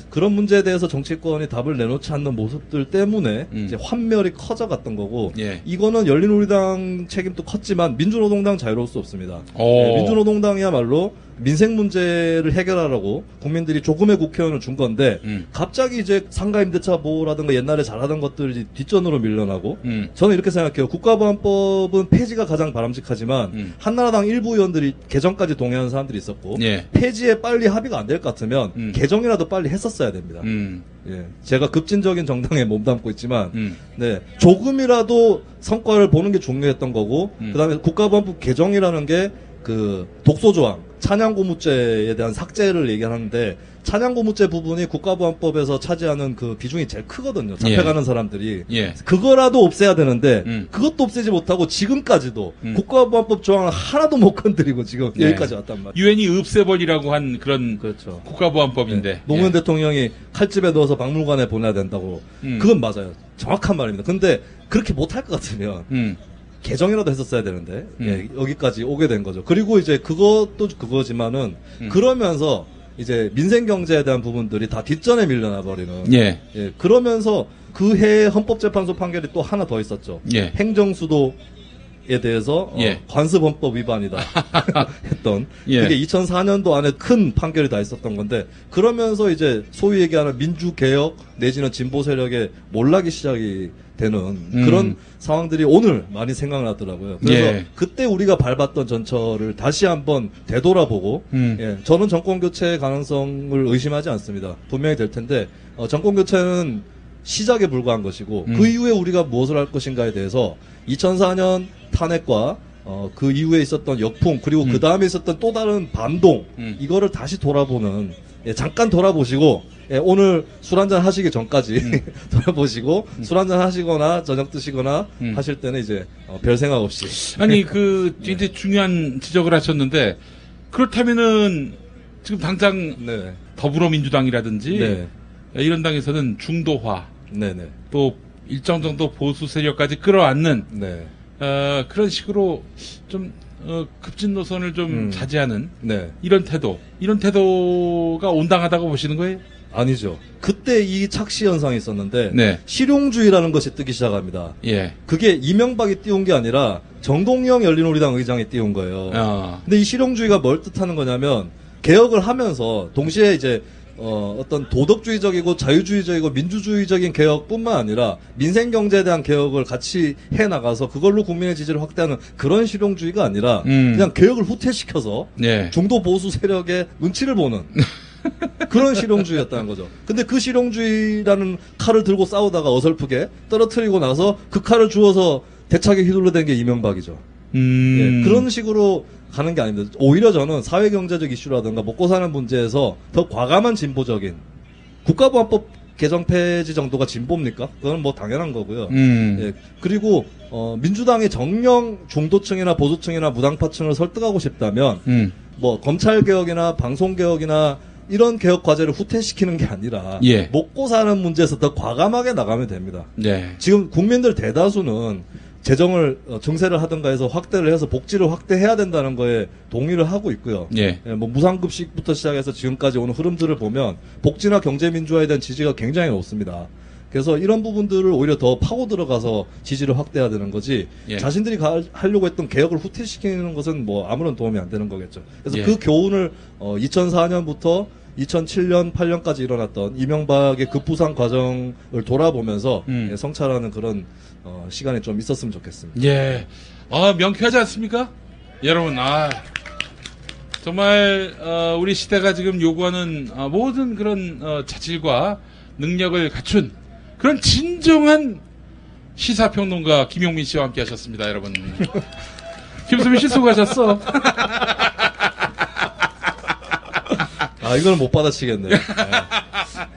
[SPEAKER 11] 그런 문제에 대해서 정치권이 답을 내놓지 않는 모습들 때문에 이제 환멸이 커져갔던 거고, 이거는 열린우리당 책임도 컸지만 민주노동당 자유로울 수 없습니다. 민주노동당이야말로 민생 문제를 해결하라고 국민들이 조금의 국회의원을 준 건데, 갑자기 이제 상가임대차 보호라든가 옛날에 잘하던 것들이 뒷전으로 밀려나고, 저는 이렇게 생각해요. 국가보안법은 폐지가 가장 바람직하지만 한나라당 일부 의원들이 개정까지 동의하는 사람들이 있었고, 폐지에 빨리 합의가 안 될 것 같으면 개정이라도 빨리 했었어야 됩니다. 제가 급진적인 정당에 몸담고 있지만, 조금이라도 성과를 보는 게 중요했던 거고, 그다음에 국가보안법 개정이라는 게 그 독소조항, 찬양고무죄에 대한 삭제를 얘기하는데 찬양고무죄 부분이 국가보안법에서 차지하는 그 비중이 제일 크거든요. 잡혀가는 사람들이. 그거라도 없애야 되는데 그것도 없애지 못하고 지금까지도 국가보안법 조항을 하나도 못 건드리고 지금 여기까지 왔단 말이에요.
[SPEAKER 2] 유엔이 없애버리라고 한 그런
[SPEAKER 11] 그렇죠.
[SPEAKER 2] 국가보안법인데
[SPEAKER 11] 노무현 대통령이 칼집에 넣어서 박물관에 보내야 된다고. 그건 맞아요. 정확한 말입니다. 근데 그렇게 못할 것 같으면 개정이라도 했었어야 되는데 여기까지 오게 된 거죠. 그리고 이제 그것도 그거지만은 그러면서 이제 민생 경제에 대한 부분들이 다 뒷전에 밀려나 버리는. 그러면서 그 해에 헌법재판소 판결이 또 하나 더 있었죠. 행정수도에 대해서 관습헌법 위반이다 했던. 그게 2004년도 안에 큰 판결이 다 있었던 건데 그러면서 이제 소위 얘기하는 민주개혁 내지는 진보 세력의 몰락이 시작이 되는 그런 상황들이 오늘 많이 생각나더라고요. 그래서 그때 우리가 밟았던 전철을 다시 한번 되돌아보고 저는 정권 교체 가능성을 의심하지 않습니다. 분명히 될 텐데 정권 교체는 시작에 불과한 것이고 그 이후에 우리가 무엇을 할 것인가에 대해서 2004년 탄핵과 그 이후에 있었던 역풍 그리고 그 다음에 있었던 또 다른 반동 이거를 다시 돌아보는 잠깐 돌아보시고 오늘 술 한잔 하시기 전까지 돌아보시고 술 한잔 하시거나 저녁 드시거나 하실 때는 이제 별 생각 없이
[SPEAKER 2] 아니 그 굉장히 중요한 지적을 하셨는데 그렇다면은 지금 당장 더불어민주당이라든지 이런 당에서는 중도화 또 일정 정도 보수 세력까지 끌어안는 그런 식으로 좀 급진 노선을 좀 자제하는 이런 태도가 온당하다고 보시는 거예요?
[SPEAKER 11] 아니죠. 그때 이 착시 현상이 있었는데 실용주의라는 것이 뜨기 시작합니다. 그게 이명박이 띄운 게 아니라 정동영 열린우리당 의장이 띄운 거예요. 근데 이 실용주의가 뭘 뜻하는 거냐면 개혁을 하면서 동시에 이제 어떤 도덕주의적이고 자유주의적이고 민주주의적인 개혁뿐만 아니라 민생 경제에 대한 개혁을 같이 해 나가서 그걸로 국민의 지지를 확대하는 그런 실용주의가 아니라 그냥 개혁을 후퇴시켜서 중도 보수 세력의 눈치를 보는 그런 실용주의였다는 거죠. 근데 그 실용주의라는 칼을 들고 싸우다가 어설프게 떨어뜨리고 나서 그 칼을 주워서 대차게 휘둘러댄 게 이명박이죠. 그런 식으로 가는 게 아닙니다. 오히려 저는 사회경제적 이슈라든가 먹고 사는 문제에서 더 과감한 진보적인 국가보안법 개정 폐지 정도가 진보입니까? 그건 뭐 당연한 거고요. 그리고 민주당이 정령 중도층이나 보수층이나 무당파층을 설득하고 싶다면 뭐 검찰개혁이나 방송개혁이나 이런 개혁 과제를 후퇴시키는 게 아니라 먹고 사는 문제에서 더 과감하게 나가면 됩니다. 지금 국민들 대다수는 재정을 증세를 하든가 해서 확대를 해서 복지를 확대해야 된다는 거에 동의를 하고 있고요. 뭐 무상급식부터 시작해서 지금까지 오는 흐름들을 보면 복지나 경제민주화에 대한 지지가 굉장히 높습니다. 그래서 이런 부분들을 오히려 더 파고 들어가서 지지를 확대해야 되는 거지 자신들이 하려고 했던 개혁을 후퇴시키는 것은 뭐 아무런 도움이 안 되는 거겠죠. 그래서 그 교훈을 2004년부터 2007년, 8년까지 일어났던 이명박의 급부상 과정을 돌아보면서 성찰하는 그런 시간이 좀 있었으면 좋겠습니다.
[SPEAKER 2] 명쾌하지 않습니까? 여러분, 정말 우리 시대가 지금 요구하는 모든 그런 자질과 능력을 갖춘 그런 진정한 시사평론가 김용민 씨와 함께 하셨습니다, 여러분. 김수민 씨 수고하셨어.
[SPEAKER 11] 이걸 못 받아치겠네요.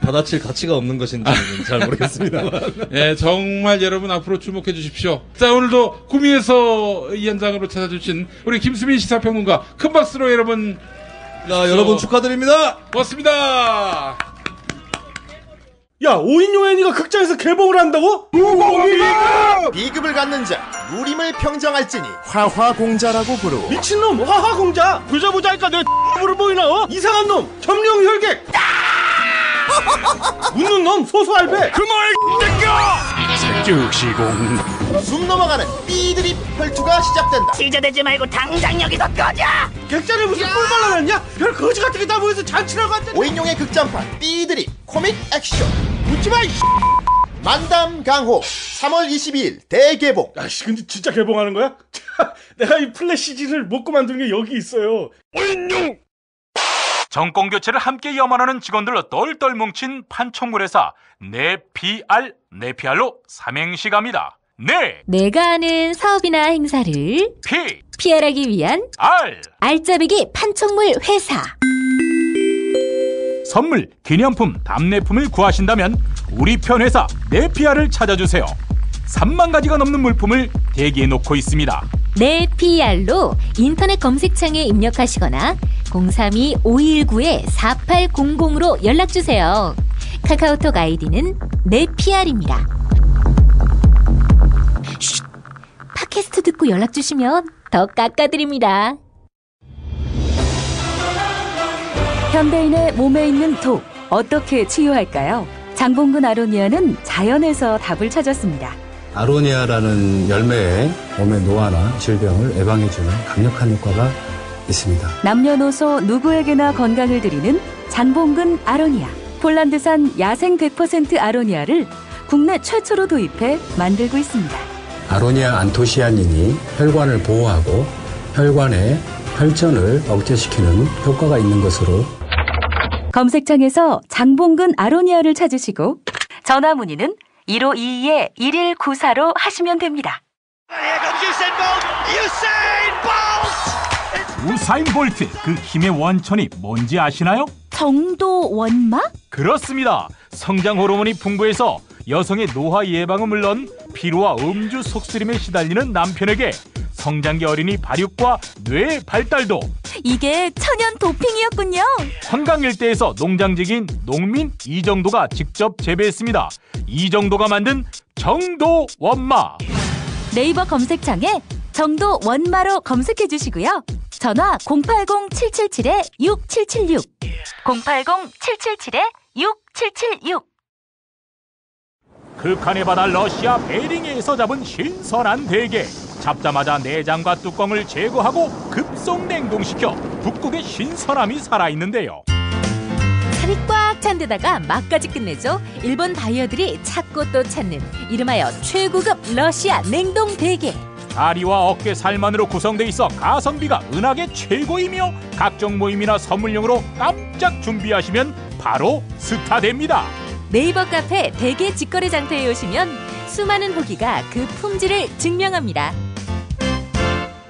[SPEAKER 11] 받아칠 가치가 없는 것인지는 잘 모르겠습니다만.
[SPEAKER 2] 정말 여러분 앞으로 주목해 주십시오. 자, 오늘도 구미에서 이 현장으로 찾아주신 우리 김수민 시사평론가 큰 박수로 여러분.
[SPEAKER 11] 여러분 축하드립니다.
[SPEAKER 2] 고맙습니다.
[SPEAKER 14] 야, 5인 용현이가 극장에서 개봉을 한다고?
[SPEAKER 6] 비급을 갖는 자, 무림을 평정할지니 화화공자라고 부르.
[SPEAKER 14] 미친놈, 화화공자! 보자 하니까 내 X으로 보이나? 이상한 놈, 점령 혈객! 웃는 놈, 소소할배!
[SPEAKER 12] 그만해,
[SPEAKER 6] 즉시공. 숨 넘어가는 삐드립 혈투가 시작된다.
[SPEAKER 15] 지저대지 말고 당장 여기서 꺼져!
[SPEAKER 14] 객잔에 무슨 꿀 발라놨냐? 별 거지 같은 게 다 모여서 잔치라고 한다.
[SPEAKER 6] 5인용의 극장판 삐드립 코믹 액션. 웃지마 이 만담 강호 3월 22일 대개봉.
[SPEAKER 14] 근데 진짜 개봉하는 거야? 내가 이 플래시지를 못 그만두는 게 여기 있어요.
[SPEAKER 7] 5인용! 정권 교체를 함께 염원하는 직원들로 똘똘 뭉친 판촉물 회사 네피알로 삼행시 갑니다.
[SPEAKER 8] 내가 아는 사업이나 행사를 피할하기 위한 알짜배기 판촉물 회사.
[SPEAKER 7] 선물, 기념품, 답례품을 구하신다면 우리 편 회사 네피아를 찾아주세요. 3만 가지가 넘는 물품을 대기해 놓고 있습니다.
[SPEAKER 8] 네피알로 인터넷 검색창에 입력하시거나 032-519-4800으로 연락주세요. 카카오톡 아이디는 네피알입니다. 쉿! 팟캐스트 듣고 연락주시면 더 깎아드립니다.
[SPEAKER 9] 현대인의 몸에 있는 독, 어떻게 치유할까요? 장봉근 아로니아는 자연에서 답을 찾았습니다.
[SPEAKER 16] 아로니아라는 열매에 몸의 노화나 질병을 예방해주는 강력한 효과가 있습니다.
[SPEAKER 9] 남녀노소 누구에게나 건강을 드리는 장봉근 아로니아. 폴란드산 야생 100% 아로니아를 국내 최초로 도입해 만들고 있습니다.
[SPEAKER 16] 아로니아 안토시아닌이 혈관을 보호하고 혈관의 혈전을 억제시키는 효과가 있는 것으로
[SPEAKER 9] 검색창에서 장봉근 아로니아를 찾으시고 전화 문의는 1522-1194로 하시면 됩니다.
[SPEAKER 7] 우사인 볼트, 그 힘의 원천이 뭔지 아시나요?
[SPEAKER 9] 정도 원마?
[SPEAKER 7] 그렇습니다. 성장 호르몬이 풍부해서 여성의 노화 예방은 물론 피로와 음주 속쓰림에 시달리는 남편에게 성장기 어린이 발육과 뇌 발달도,
[SPEAKER 9] 이게 천연 도핑이었군요.
[SPEAKER 7] 한강 일대에서 농장직인 농민 이정도가 직접 재배했습니다. 이정도가 만든 정도 원마.
[SPEAKER 9] 네이버 검색창에 정도 원마로 검색해 주시고요. 전화 080-777-6776 080-777-6776.
[SPEAKER 7] 극한의 바다 러시아 베링해에서 잡은 신선한 대게. 잡자마자 내장과 뚜껑을 제거하고 급속 냉동시켜 북극의 신선함이 살아있는데요.
[SPEAKER 8] 살이 꽉 찬 데다가 맛까지 끝내죠. 일본 바이어들이 찾고 또 찾는 이름하여 최고급 러시아 냉동 대게.
[SPEAKER 7] 다리와 어깨 살만으로 구성돼 있어 가성비가 은하계 최고이며 각종 모임이나 선물용으로 깜짝 준비하시면 바로 스타됩니다.
[SPEAKER 8] 네이버 카페 대게 직거래 장터에 오시면 수많은 후기가 그 품질을 증명합니다.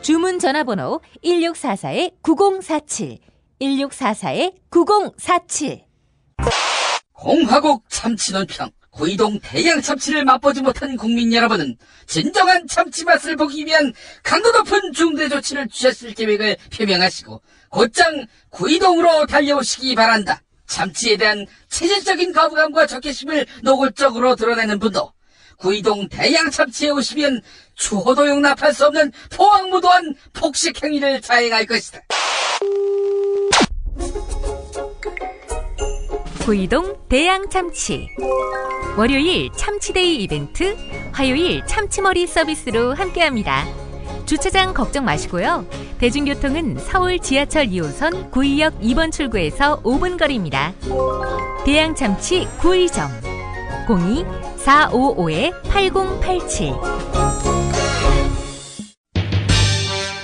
[SPEAKER 8] 주문 전화번호 1644-9047 1644-9047.
[SPEAKER 17] 공화국 참치논평 구이동 대양 참치를 맛보지 못한 국민 여러분은 진정한 참치 맛을 보기 위한 강도 높은 중대 조치를 취하실 계획을 표명하시고 곧장 구이동으로 달려오시기 바란다. 참치에 대한 체질적인 거부감과 적개심을 노골적으로 드러내는 분도 구이동 대양 참치에 오시면 추호도 용납할 수 없는 포악무도한 폭식 행위를 자행할 것이다.
[SPEAKER 8] 구이동 대양 참치. 월요일 참치데이 이벤트, 화요일 참치머리 서비스로 함께합니다. 주차장 걱정 마시고요. 대중교통은 서울 지하철 2호선 구의역 2번 출구에서 5분 거리입니다. 대양참치 구의점 02-455-8087.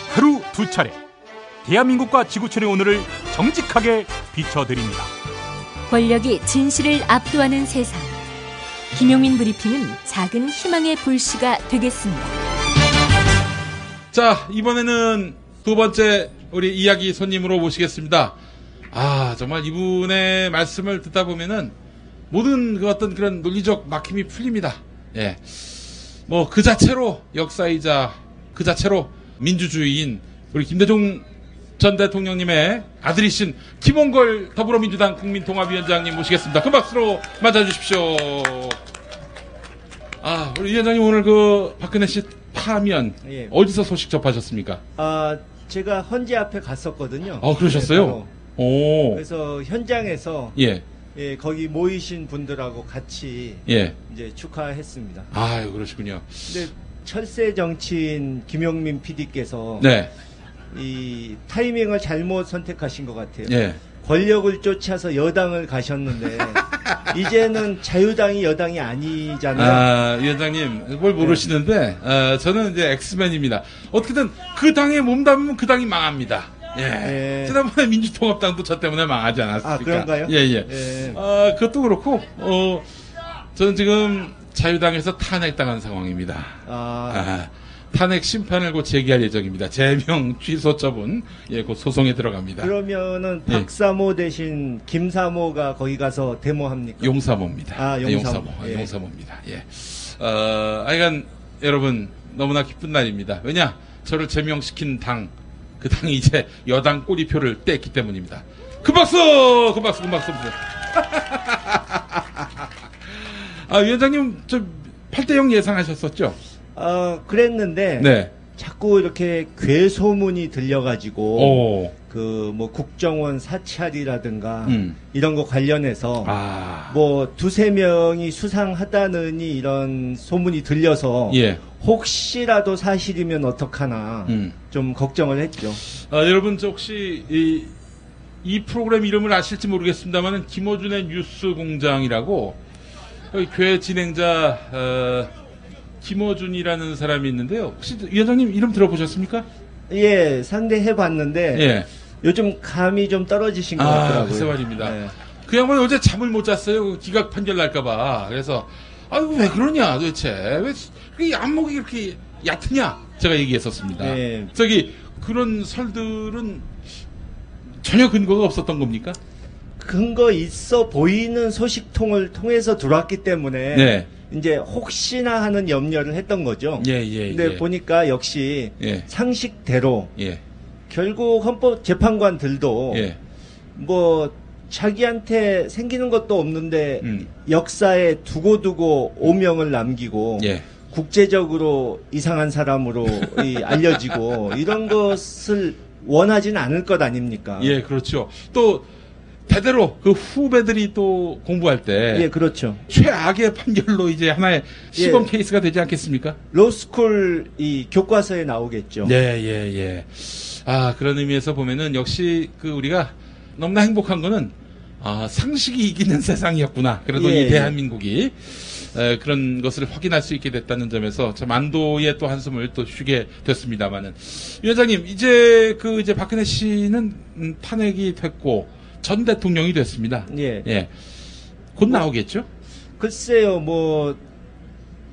[SPEAKER 7] 하루 두 차례 대한민국과 지구촌의 오늘을 정직하게 비춰드립니다.
[SPEAKER 8] 권력이 진실을 압도하는 세상. 김용민 브리핑은 작은 희망의 불씨가 되겠습니다.
[SPEAKER 2] 자, 이번에는 두 번째 우리 이야기 손님으로 모시겠습니다. 아, 정말 이분의 말씀을 듣다 보면은 모든 그 어떤 그런 논리적 막힘이 풀립니다. 예. 뭐 그 자체로 역사이자 그 자체로 민주주의인 우리 김대중 전 대통령님의 아들이신 김홍걸 더불어민주당 국민통합위원장님 모시겠습니다. 큰 박수로 맞아주십시오. 아, 우리 위원장님 오늘 그 박근혜 씨 파면
[SPEAKER 18] 예.
[SPEAKER 2] 어디서 소식 접하셨습니까?
[SPEAKER 18] 아, 제가 헌재 앞에 갔었거든요.
[SPEAKER 2] 그러셨어요? 오.
[SPEAKER 18] 그래서 현장에서
[SPEAKER 2] 예.
[SPEAKER 18] 예, 거기 모이신 분들하고 같이
[SPEAKER 2] 예.
[SPEAKER 18] 이제 축하했습니다.
[SPEAKER 2] 아유, 그러시군요.
[SPEAKER 18] 근데 철새 정치인 김용민 PD께서
[SPEAKER 2] 네.
[SPEAKER 18] 이 타이밍을 잘못 선택하신 것 같아요.
[SPEAKER 2] 예.
[SPEAKER 18] 권력을 쫓아서 여당을 가셨는데 이제는 자유당이 여당이 아니잖아요.
[SPEAKER 2] 아, 위원장님 뭘 모르시는데 저는 이제 엑스맨입니다. 어떻게든 그 당에 몸담으면 그 당이 망합니다. 예. 지난번에 민주통합당도 저 때문에 망하지 않았습니까?
[SPEAKER 18] 아, 그런가요?
[SPEAKER 2] 예, 예. 그것도 그렇고 저는 지금 자유당에서 탄핵당한 상황입니다. 탄핵 심판을 곧 제기할 예정입니다. 제명 취소 처분, 예, 곧 소송에 들어갑니다.
[SPEAKER 18] 그러면은
[SPEAKER 2] 예.
[SPEAKER 18] 박사모 대신 김사모가 거기 가서 데모합니까?
[SPEAKER 2] 용사모입니다.
[SPEAKER 18] 아, 용사모. 예.
[SPEAKER 2] 용사모입니다. 예. 하여간 여러분 너무나 기쁜 날입니다. 왜냐? 저를 제명시킨 당, 그 당이 이제 여당 꼬리표를 뗐기 때문입니다. 그 박수! 그 박수! 아, 위원장님, 8대0 예상하셨었죠?
[SPEAKER 18] 그랬는데.
[SPEAKER 2] 네.
[SPEAKER 18] 자꾸 이렇게 괴소문이 들려가지고. 뭐 국정원 사찰이라든가. 이런 거 관련해서. 뭐 두세 명이 수상하다느니 이런 소문이 들려서.
[SPEAKER 2] 예.
[SPEAKER 18] 혹시라도 사실이면 어떡하나. 좀 걱정을 했죠.
[SPEAKER 2] 여러분, 혹시 이 프로그램 이름을 아실지 모르겠습니다만, 김어준의 뉴스 공장이라고, 여기 교회 진행자, 김어준이라는 사람이 있는데요. 혹시 위원장님 이름 들어보셨습니까?
[SPEAKER 18] 예, 상대해봤는데,
[SPEAKER 2] 예.
[SPEAKER 18] 요즘 감이 좀 떨어지신 것 같더라고요.
[SPEAKER 2] 글쎄 말입니다.
[SPEAKER 18] 예.
[SPEAKER 2] 그 양반 어제 잠을 못 잤어요. 기각 판결 날까봐. 그래서, 아유, 왜 그러냐, 도대체. 왜 안목이 이렇게 얕으냐? 제가 얘기했었습니다.
[SPEAKER 18] 예.
[SPEAKER 2] 그런 설들은 전혀 근거가 없었던 겁니까?
[SPEAKER 18] 근거 있어 보이는 소식통을 통해서 들어왔기 때문에
[SPEAKER 2] 네.
[SPEAKER 18] 이제 혹시나 하는 염려를 했던 거죠. 근데 보니까 역시 상식대로 결국 헌법재판관들도 뭐 자기한테 생기는 것도 없는데 역사에 두고두고 오명을 남기고 국제적으로 이상한 사람으로 알려지고 이런 것을 원하지는 않을 것 아닙니까?
[SPEAKER 2] 예, 그렇죠. 또 대대로 그 후배들이 또 공부할 때,
[SPEAKER 18] 예, 그렇죠.
[SPEAKER 2] 최악의 판결로 이제 하나의 시범 케이스가 되지 않겠습니까?
[SPEAKER 18] 로스쿨 이 교과서에 나오겠죠.
[SPEAKER 2] 예. 그런 의미에서 보면은 역시 우리가 너무나 행복한 거는 상식이 이기는 세상이었구나. 그래도 이 대한민국이 그런 것을 확인할 수 있게 됐다는 점에서 참 안도의 또 한숨을 또 쉬게 됐습니다만은, 위원장님, 이제 박근혜 씨는 탄핵이 됐고 전 대통령이 됐습니다.
[SPEAKER 18] 예.
[SPEAKER 2] 곧 나오겠죠?
[SPEAKER 18] 글쎄요, 뭐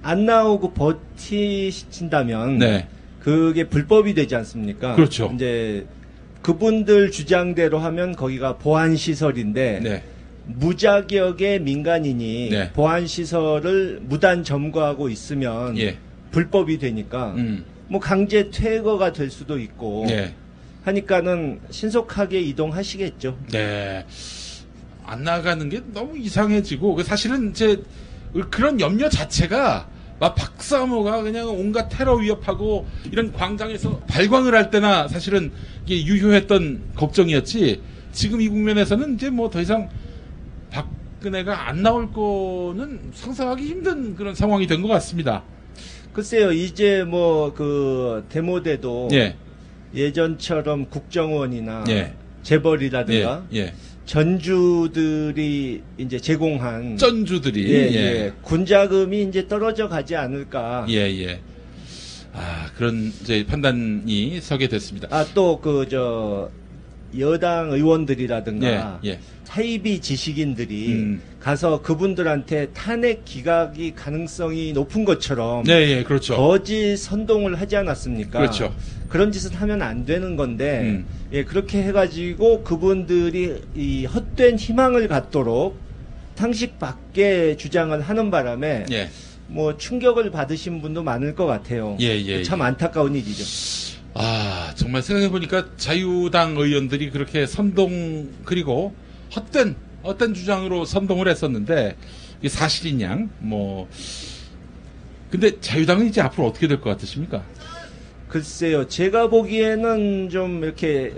[SPEAKER 18] 안 나오고 버티신다면 그게 불법이 되지 않습니까?
[SPEAKER 2] 그렇죠.
[SPEAKER 18] 이제 그분들 주장대로 하면 거기가 보안 시설인데 무자격의 민간인이 보안 시설을 무단 점거하고 있으면 불법이 되니까 뭐 강제 퇴거가 될 수도 있고 하니까는 신속하게 이동하시겠죠.
[SPEAKER 2] 네. 안 나가는 게 너무 이상해지고, 사실은 그런 염려 자체가 막 박사모가 그냥 온갖 테러 위협하고 이런 광장에서 발광을 할 때나 사실은 이게 유효했던 걱정이었지, 지금 이 국면에서는 이제 뭐 더 이상 박근혜가 안 나올 거는 상상하기 힘든 그런 상황이 된 것 같습니다.
[SPEAKER 18] 글쎄요, 이제 뭐 데모대도 예전처럼 국정원이나 재벌이라든가 전주들이 이제 제공한
[SPEAKER 2] 전주들이
[SPEAKER 18] 군자금이 이제 떨어져 가지 않을까.
[SPEAKER 2] 그런 이제 판단이 서게 됐습니다.
[SPEAKER 18] 또 여당 의원들이라든가 사이비 지식인들이 가서 그분들한테 탄핵 기각이 가능성이 높은 것처럼
[SPEAKER 2] 그렇죠.
[SPEAKER 18] 거짓 선동을 하지 않았습니까?
[SPEAKER 2] 그렇죠.
[SPEAKER 18] 그런 짓을 하면 안 되는 건데 그렇게 해가지고 그분들이 이 헛된 희망을 갖도록 상식 밖의 주장을 하는 바람에 뭐 충격을 받으신 분도 많을 것 같아요. 참 안타까운 일이죠.
[SPEAKER 2] 정말 생각해보니까 자유당 의원들이 그렇게 그리고 헛된 주장으로 선동을 했었는데, 이게 사실인 양, 근데 자유당은 이제 앞으로 어떻게 될 것 같으십니까?
[SPEAKER 18] 글쎄요, 제가 보기에는 좀 이렇게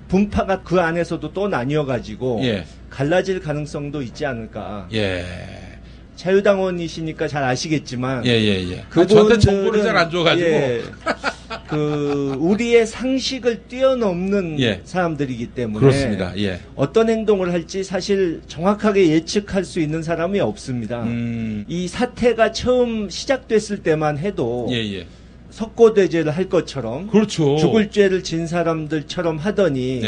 [SPEAKER 18] 분파가 그 안에서도 또 나뉘어가지고, 갈라질 가능성도 있지 않을까. 자유당원이시니까 잘 아시겠지만,
[SPEAKER 2] 저한테 정보를 잘 안 줘가지고.
[SPEAKER 18] 우리의 상식을 뛰어넘는 사람들이기 때문에
[SPEAKER 2] 그렇습니다.
[SPEAKER 18] 어떤 행동을 할지 사실 정확하게 예측할 수 있는 사람이 없습니다. 이 사태가 처음 시작됐을 때만 해도 석고대죄를 할 것처럼
[SPEAKER 2] 그렇죠.
[SPEAKER 18] 죽을 죄를 진 사람들처럼 하더니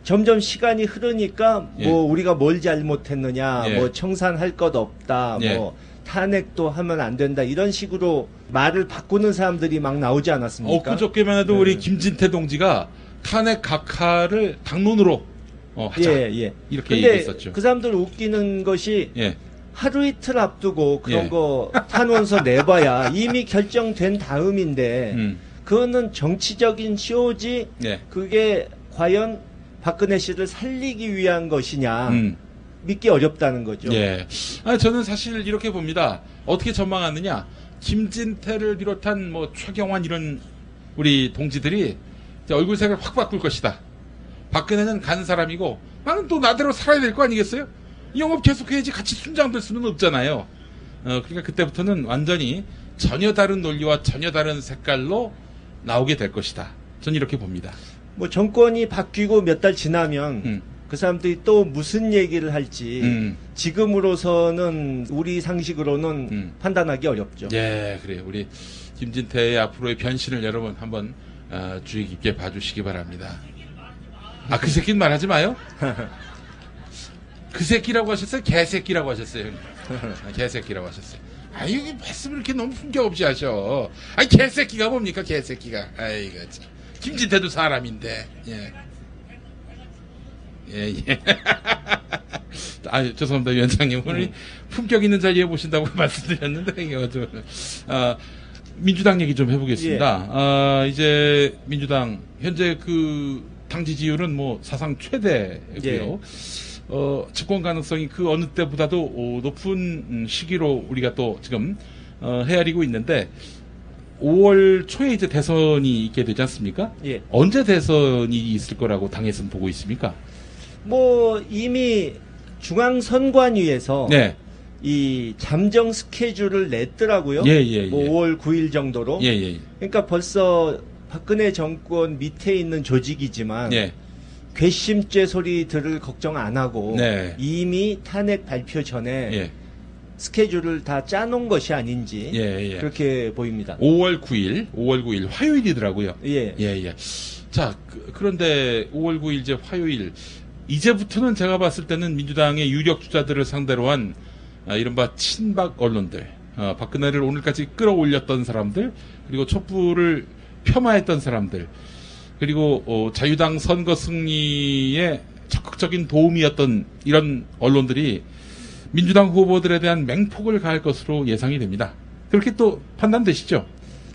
[SPEAKER 18] 점점 시간이 흐르니까 뭐 우리가 뭘 잘못했느냐, 뭐 청산할 것 없다, 뭐 탄핵도 하면 안 된다, 이런 식으로 말을 바꾸는 사람들이 막 나오지 않았습니까?
[SPEAKER 2] 그저께만 해도 우리 김진태 동지가 탄핵 각하를 당론으로 하자. 이렇게 얘기했었죠.
[SPEAKER 18] 그 사람들 웃기는 것이 하루 이틀 앞두고 그런
[SPEAKER 2] 예.
[SPEAKER 18] 거 탄원서 내봐야 이미 결정된 다음인데 그거는 정치적인 쇼지 그게 과연 박근혜 씨를 살리기 위한 것이냐 믿기 어렵다는 거죠.
[SPEAKER 2] 예. 저는 사실 이렇게 봅니다. 어떻게 전망하느냐. 김진태를 비롯한 뭐 최경환 이런 우리 동지들이 이제 얼굴색을 확 바꿀 것이다. 박근혜는 간 사람이고 나는 또 나대로 살아야 될 거 아니겠어요? 영업 계속해야지 같이 순장될 수는 없잖아요. 그러니까 그때부터는 완전히 전혀 다른 논리와 전혀 다른 색깔로 나오게 될 것이다. 전 이렇게 봅니다.
[SPEAKER 18] 뭐 정권이 바뀌고 몇 달 지나면 그 사람들이 또 무슨 얘기를 할지 지금으로서는 우리 상식으로는 판단하기 어렵죠.
[SPEAKER 2] 예, 그래요. 우리 김진태의 앞으로의 변신을 여러분 한번 주의 깊게 봐주시기 바랍니다. 그 새끼는 말하지 마요. 그 새끼라고 하셨어요? 개새끼라고 하셨어요? 개새끼라고 하셨어요. 이게 말씀을 이렇게 너무 품격 없이 하셔. 개새끼가 뭡니까, 개새끼가. 아이고, 참. 김진태도 사람인데, 예. 죄송합니다, 위원장님. 오늘 품격 있는 자리에 모신다고 말씀드렸는데, 이거 좀, 민주당 얘기 좀 해보겠습니다. 이제 민주당, 현재 그 당 지지율은 뭐 사상 최대고요. 집권 가능성이 그 어느 때보다도 높은 시기로 우리가 또 지금 헤아리고 있는데 5월 초에 이제 대선이 있게 되지 않습니까?
[SPEAKER 18] 예.
[SPEAKER 2] 언제 대선이 있을 거라고 당에서는 보고 있습니까?
[SPEAKER 18] 뭐 이미 중앙선관위에서 이 잠정 스케줄을 냈더라고요. 뭐 5월 9일 정도로. 그러니까 벌써 박근혜 정권 밑에 있는 조직이지만 괘씸죄 소리들을 걱정 안 하고 이미 탄핵 발표 전에 스케줄을 다 짜놓은 것이 아닌지 그렇게 보입니다.
[SPEAKER 2] 5월 9일 화요일이더라고요. 자, 그런데 5월 9일 이제 화요일 이제부터는 제가 봤을 때는 민주당의 유력 주자들을 상대로 한 이른바 친박 언론들, 박근혜를 오늘까지 끌어올렸던 사람들, 그리고 촛불을 폄하했던 사람들, 그리고 자유당 선거 승리에 적극적인 도움이었던 이런 언론들이 민주당 후보들에 대한 맹폭을 가할 것으로 예상이 됩니다. 그렇게 또 판단되시죠?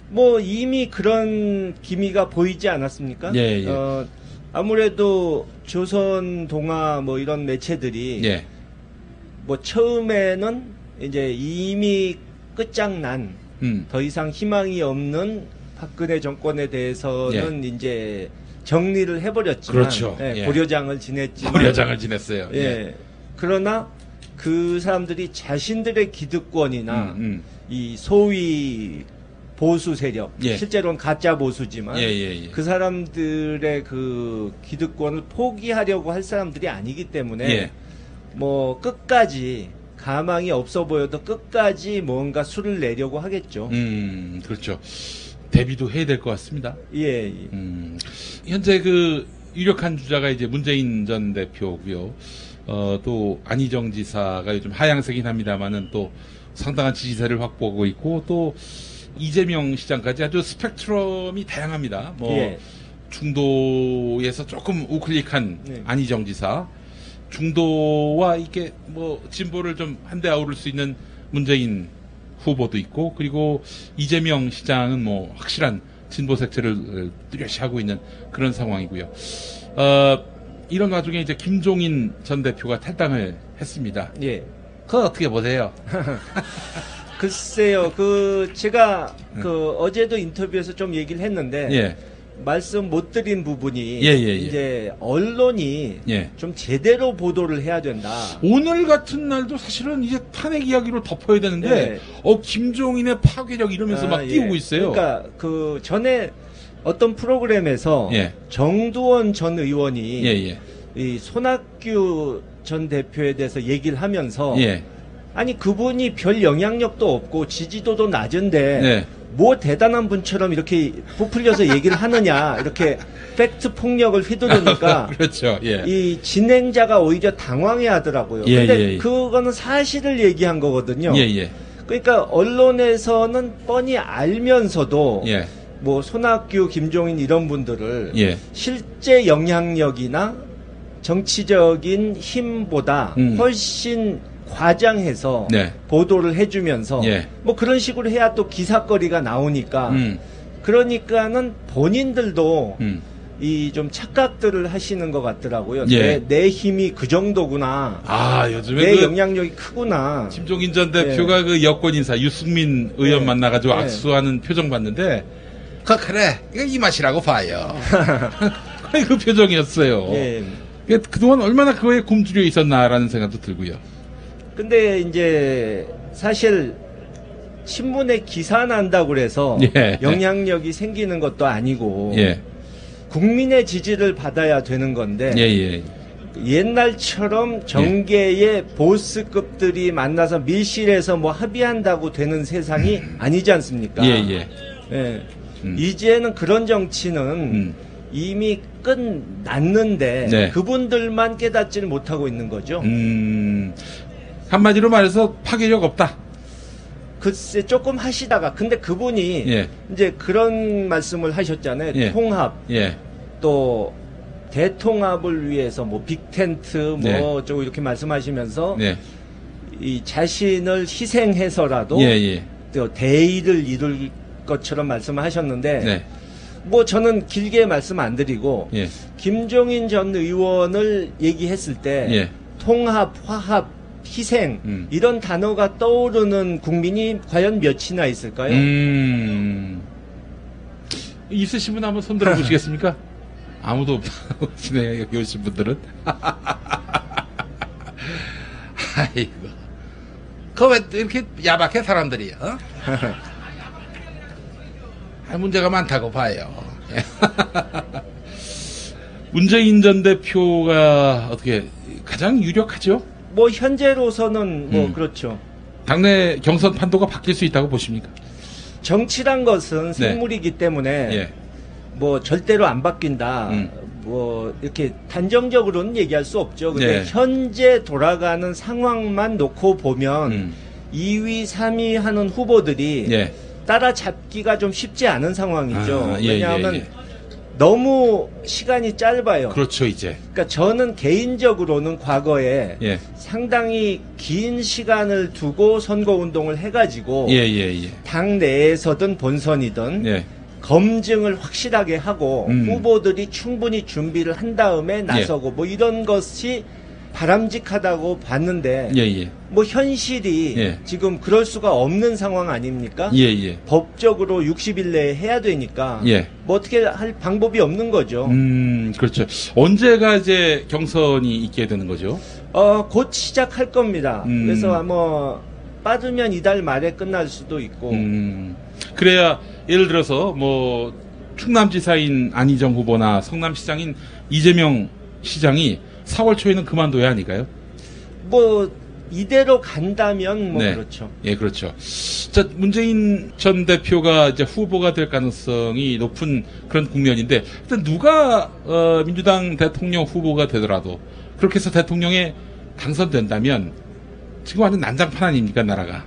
[SPEAKER 18] 뭐 이미 그런 기미가 보이지 않았습니까? 아무래도 조선 동아 뭐 이런 매체들이 뭐 처음에는 이제 이미 끝장난 더 이상 희망이 없는 박근혜 정권에 대해서는 이제 정리를 해버렸지만
[SPEAKER 2] 그렇죠.
[SPEAKER 18] 고려장을 지냈지만
[SPEAKER 2] 고려장을 지냈어요.
[SPEAKER 18] 그러나 그 사람들이 자신들의 기득권이나 이 소위 보수 세력, 실제로는 가짜 보수지만 그 사람들의 그 기득권을 포기하려고 할 사람들이 아니기 때문에 뭐 끝까지 가망이 없어 보여도 끝까지 뭔가 수를 내려고 하겠죠.
[SPEAKER 2] 그렇죠. 대비도 해야 될 것 같습니다. 현재 그 유력한 주자가 이제 문재인 전 대표고요. 또 안희정 지사가 요즘 하향세긴 합니다만은 또 상당한 지지세를 확보하고 있고 또 이재명 시장까지 아주 스펙트럼이 다양합니다. 뭐 중도에서 조금 우클릭한 안희정 지사, 중도와 이게 뭐 진보를 좀 한데 아우를 수 있는 문재인 후보도 있고, 그리고 이재명 시장은 뭐 확실한 진보 색채를 뚜렷이 하고 있는 그런 상황이고요. 이런 와중에 이제 김종인 전 대표가 탈당을 했습니다. 그거 어떻게 보세요?
[SPEAKER 18] 글쎄요, 제가 어제도 인터뷰에서 좀 얘기를 했는데 말씀 못 드린 부분이 이제 언론이 좀 제대로 보도를 해야 된다.
[SPEAKER 2] 오늘 같은 날도 사실은 이제 탄핵 이야기로 덮어야 되는데 김종인의 파괴력 이러면서 막 띄우고 있어요.
[SPEAKER 18] 그러니까 전에 어떤 프로그램에서 정두원 전 의원이 이 손학규 전 대표에 대해서 얘기를 하면서 아니 그분이 별 영향력도 없고 지지도도 낮은데 뭐 대단한 분처럼 이렇게 부풀려서 얘기를 하느냐 이렇게 팩트 폭력을 휘두르니까
[SPEAKER 2] 그렇죠.
[SPEAKER 18] 이 진행자가 오히려 당황해 하더라고요. 근데 그거는 사실을 얘기한 거거든요. 그러니까 언론에서는 뻔히 알면서도
[SPEAKER 2] 예.
[SPEAKER 18] 뭐 손학규, 김종인 이런 분들을
[SPEAKER 2] 예.
[SPEAKER 18] 실제 영향력이나 정치적인 힘보다 훨씬 과장해서
[SPEAKER 2] 네.
[SPEAKER 18] 보도를 해주면서
[SPEAKER 2] 예.
[SPEAKER 18] 뭐 그런 식으로 해야 또 기사거리가 나오니까 그러니까는 본인들도 이 좀 착각들을 하시는 것 같더라고요.
[SPEAKER 2] 예.
[SPEAKER 18] 내 힘이 그 정도구나.
[SPEAKER 2] 아, 요즘에
[SPEAKER 18] 내
[SPEAKER 2] 그
[SPEAKER 18] 영향력이 크구나.
[SPEAKER 2] 김종인 전 대표가 그 여권 인사 유승민 의원 만나가지고 악수하는 표정 봤는데, 그래, 이거 이 맛이라고 봐요. 그 표정이었어요.
[SPEAKER 18] 예.
[SPEAKER 2] 그동안 얼마나 그거에 굶주려 있었나라는 생각도 들고요.
[SPEAKER 18] 근데 이제 사실 신문에 기사 난다고 그래서
[SPEAKER 2] 예.
[SPEAKER 18] 영향력이 생기는 것도 아니고
[SPEAKER 2] 예.
[SPEAKER 18] 국민의 지지를 받아야 되는 건데
[SPEAKER 2] 예.
[SPEAKER 18] 옛날처럼 정계의 보스급들이 만나서 밀실에서 뭐 합의한다고 되는 세상이 아니지 않습니까?
[SPEAKER 2] 예.
[SPEAKER 18] 이제는 그런 정치는 이미 끝났는데
[SPEAKER 2] 네.
[SPEAKER 18] 그분들만 깨닫지를 못하고 있는 거죠.
[SPEAKER 2] 한마디로 말해서 파괴력 없다.
[SPEAKER 18] 글쎄 조금 하시다가 근데 그분이
[SPEAKER 2] 예.
[SPEAKER 18] 이제 그런 말씀을 하셨잖아요.
[SPEAKER 2] 예.
[SPEAKER 18] 통합
[SPEAKER 2] 예.
[SPEAKER 18] 또 대통합을 위해서 뭐 빅텐트 뭐
[SPEAKER 2] 네.
[SPEAKER 18] 어쩌고 이렇게 말씀하시면서
[SPEAKER 2] 네.
[SPEAKER 18] 이 자신을 희생해서라도
[SPEAKER 2] 예.
[SPEAKER 18] 또 대의를 이룰 것처럼 말씀하셨는데
[SPEAKER 2] 네.
[SPEAKER 18] 뭐 저는 길게 말씀 안 드리고
[SPEAKER 2] 예.
[SPEAKER 18] 김종인 전 의원을 얘기했을 때
[SPEAKER 2] 예.
[SPEAKER 18] 통합, 화합, 희생 이런 단어가 떠오르는 국민이 과연 몇이나 있을까요?
[SPEAKER 2] 있으신 분 한번 손 들어보시겠습니까? 아무도 없네 여기 오신 분들은. 아이고, 그 왜 이렇게 야박해 사람들이? 문제가 많다고 봐요. 문재인 전 대표가 어떻게 가장 유력하죠?
[SPEAKER 18] 뭐 현재로서는 뭐 그렇죠.
[SPEAKER 2] 당내 경선 판도가 바뀔 수 있다고 보십니까?
[SPEAKER 18] 정치란 것은 생물이기 때문에
[SPEAKER 2] 예.
[SPEAKER 18] 뭐 절대로 안 바뀐다. 뭐 이렇게 단정적으로는 얘기할 수 없죠. 근데 현재 돌아가는 상황만 놓고 보면 2위, 3위 하는 후보들이 따라잡기가 좀 쉽지 않은 상황이죠. 왜냐하면 너무 시간이 짧아요.
[SPEAKER 2] 그렇죠, 이제.
[SPEAKER 18] 그러니까 저는 개인적으로는 과거에 상당히 긴 시간을 두고 선거운동을 해가지고 당 내에서든 본선이든 검증을 확실하게 하고 후보들이 충분히 준비를 한 다음에 나서고 뭐 이런 것이 바람직하다고 봤는데 뭐 현실이 지금 그럴 수가 없는 상황 아닙니까? 법적으로 60일 내에 해야 되니까 뭐 어떻게 할 방법이 없는 거죠.
[SPEAKER 2] 그렇죠. 언제가 이제 경선이 있게 되는 거죠?
[SPEAKER 18] 곧 시작할 겁니다. 그래서 아마 빠르면 이달 말에 끝날 수도 있고.
[SPEAKER 2] 그래야 예를 들어서 뭐 충남지사인 안희정 후보나 성남시장인 이재명 시장이 4월 초에는 그만둬야 하니까요.
[SPEAKER 18] 뭐 이대로 간다면 뭐 그렇죠.
[SPEAKER 2] 예, 그렇죠. 자, 문재인 전 대표가 이제 후보가 될 가능성이 높은 그런 국면인데, 일단 누가 민주당 대통령 후보가 되더라도 그렇게 해서 대통령에 당선된다면 지금 완전 난장판 아닙니까, 나라가.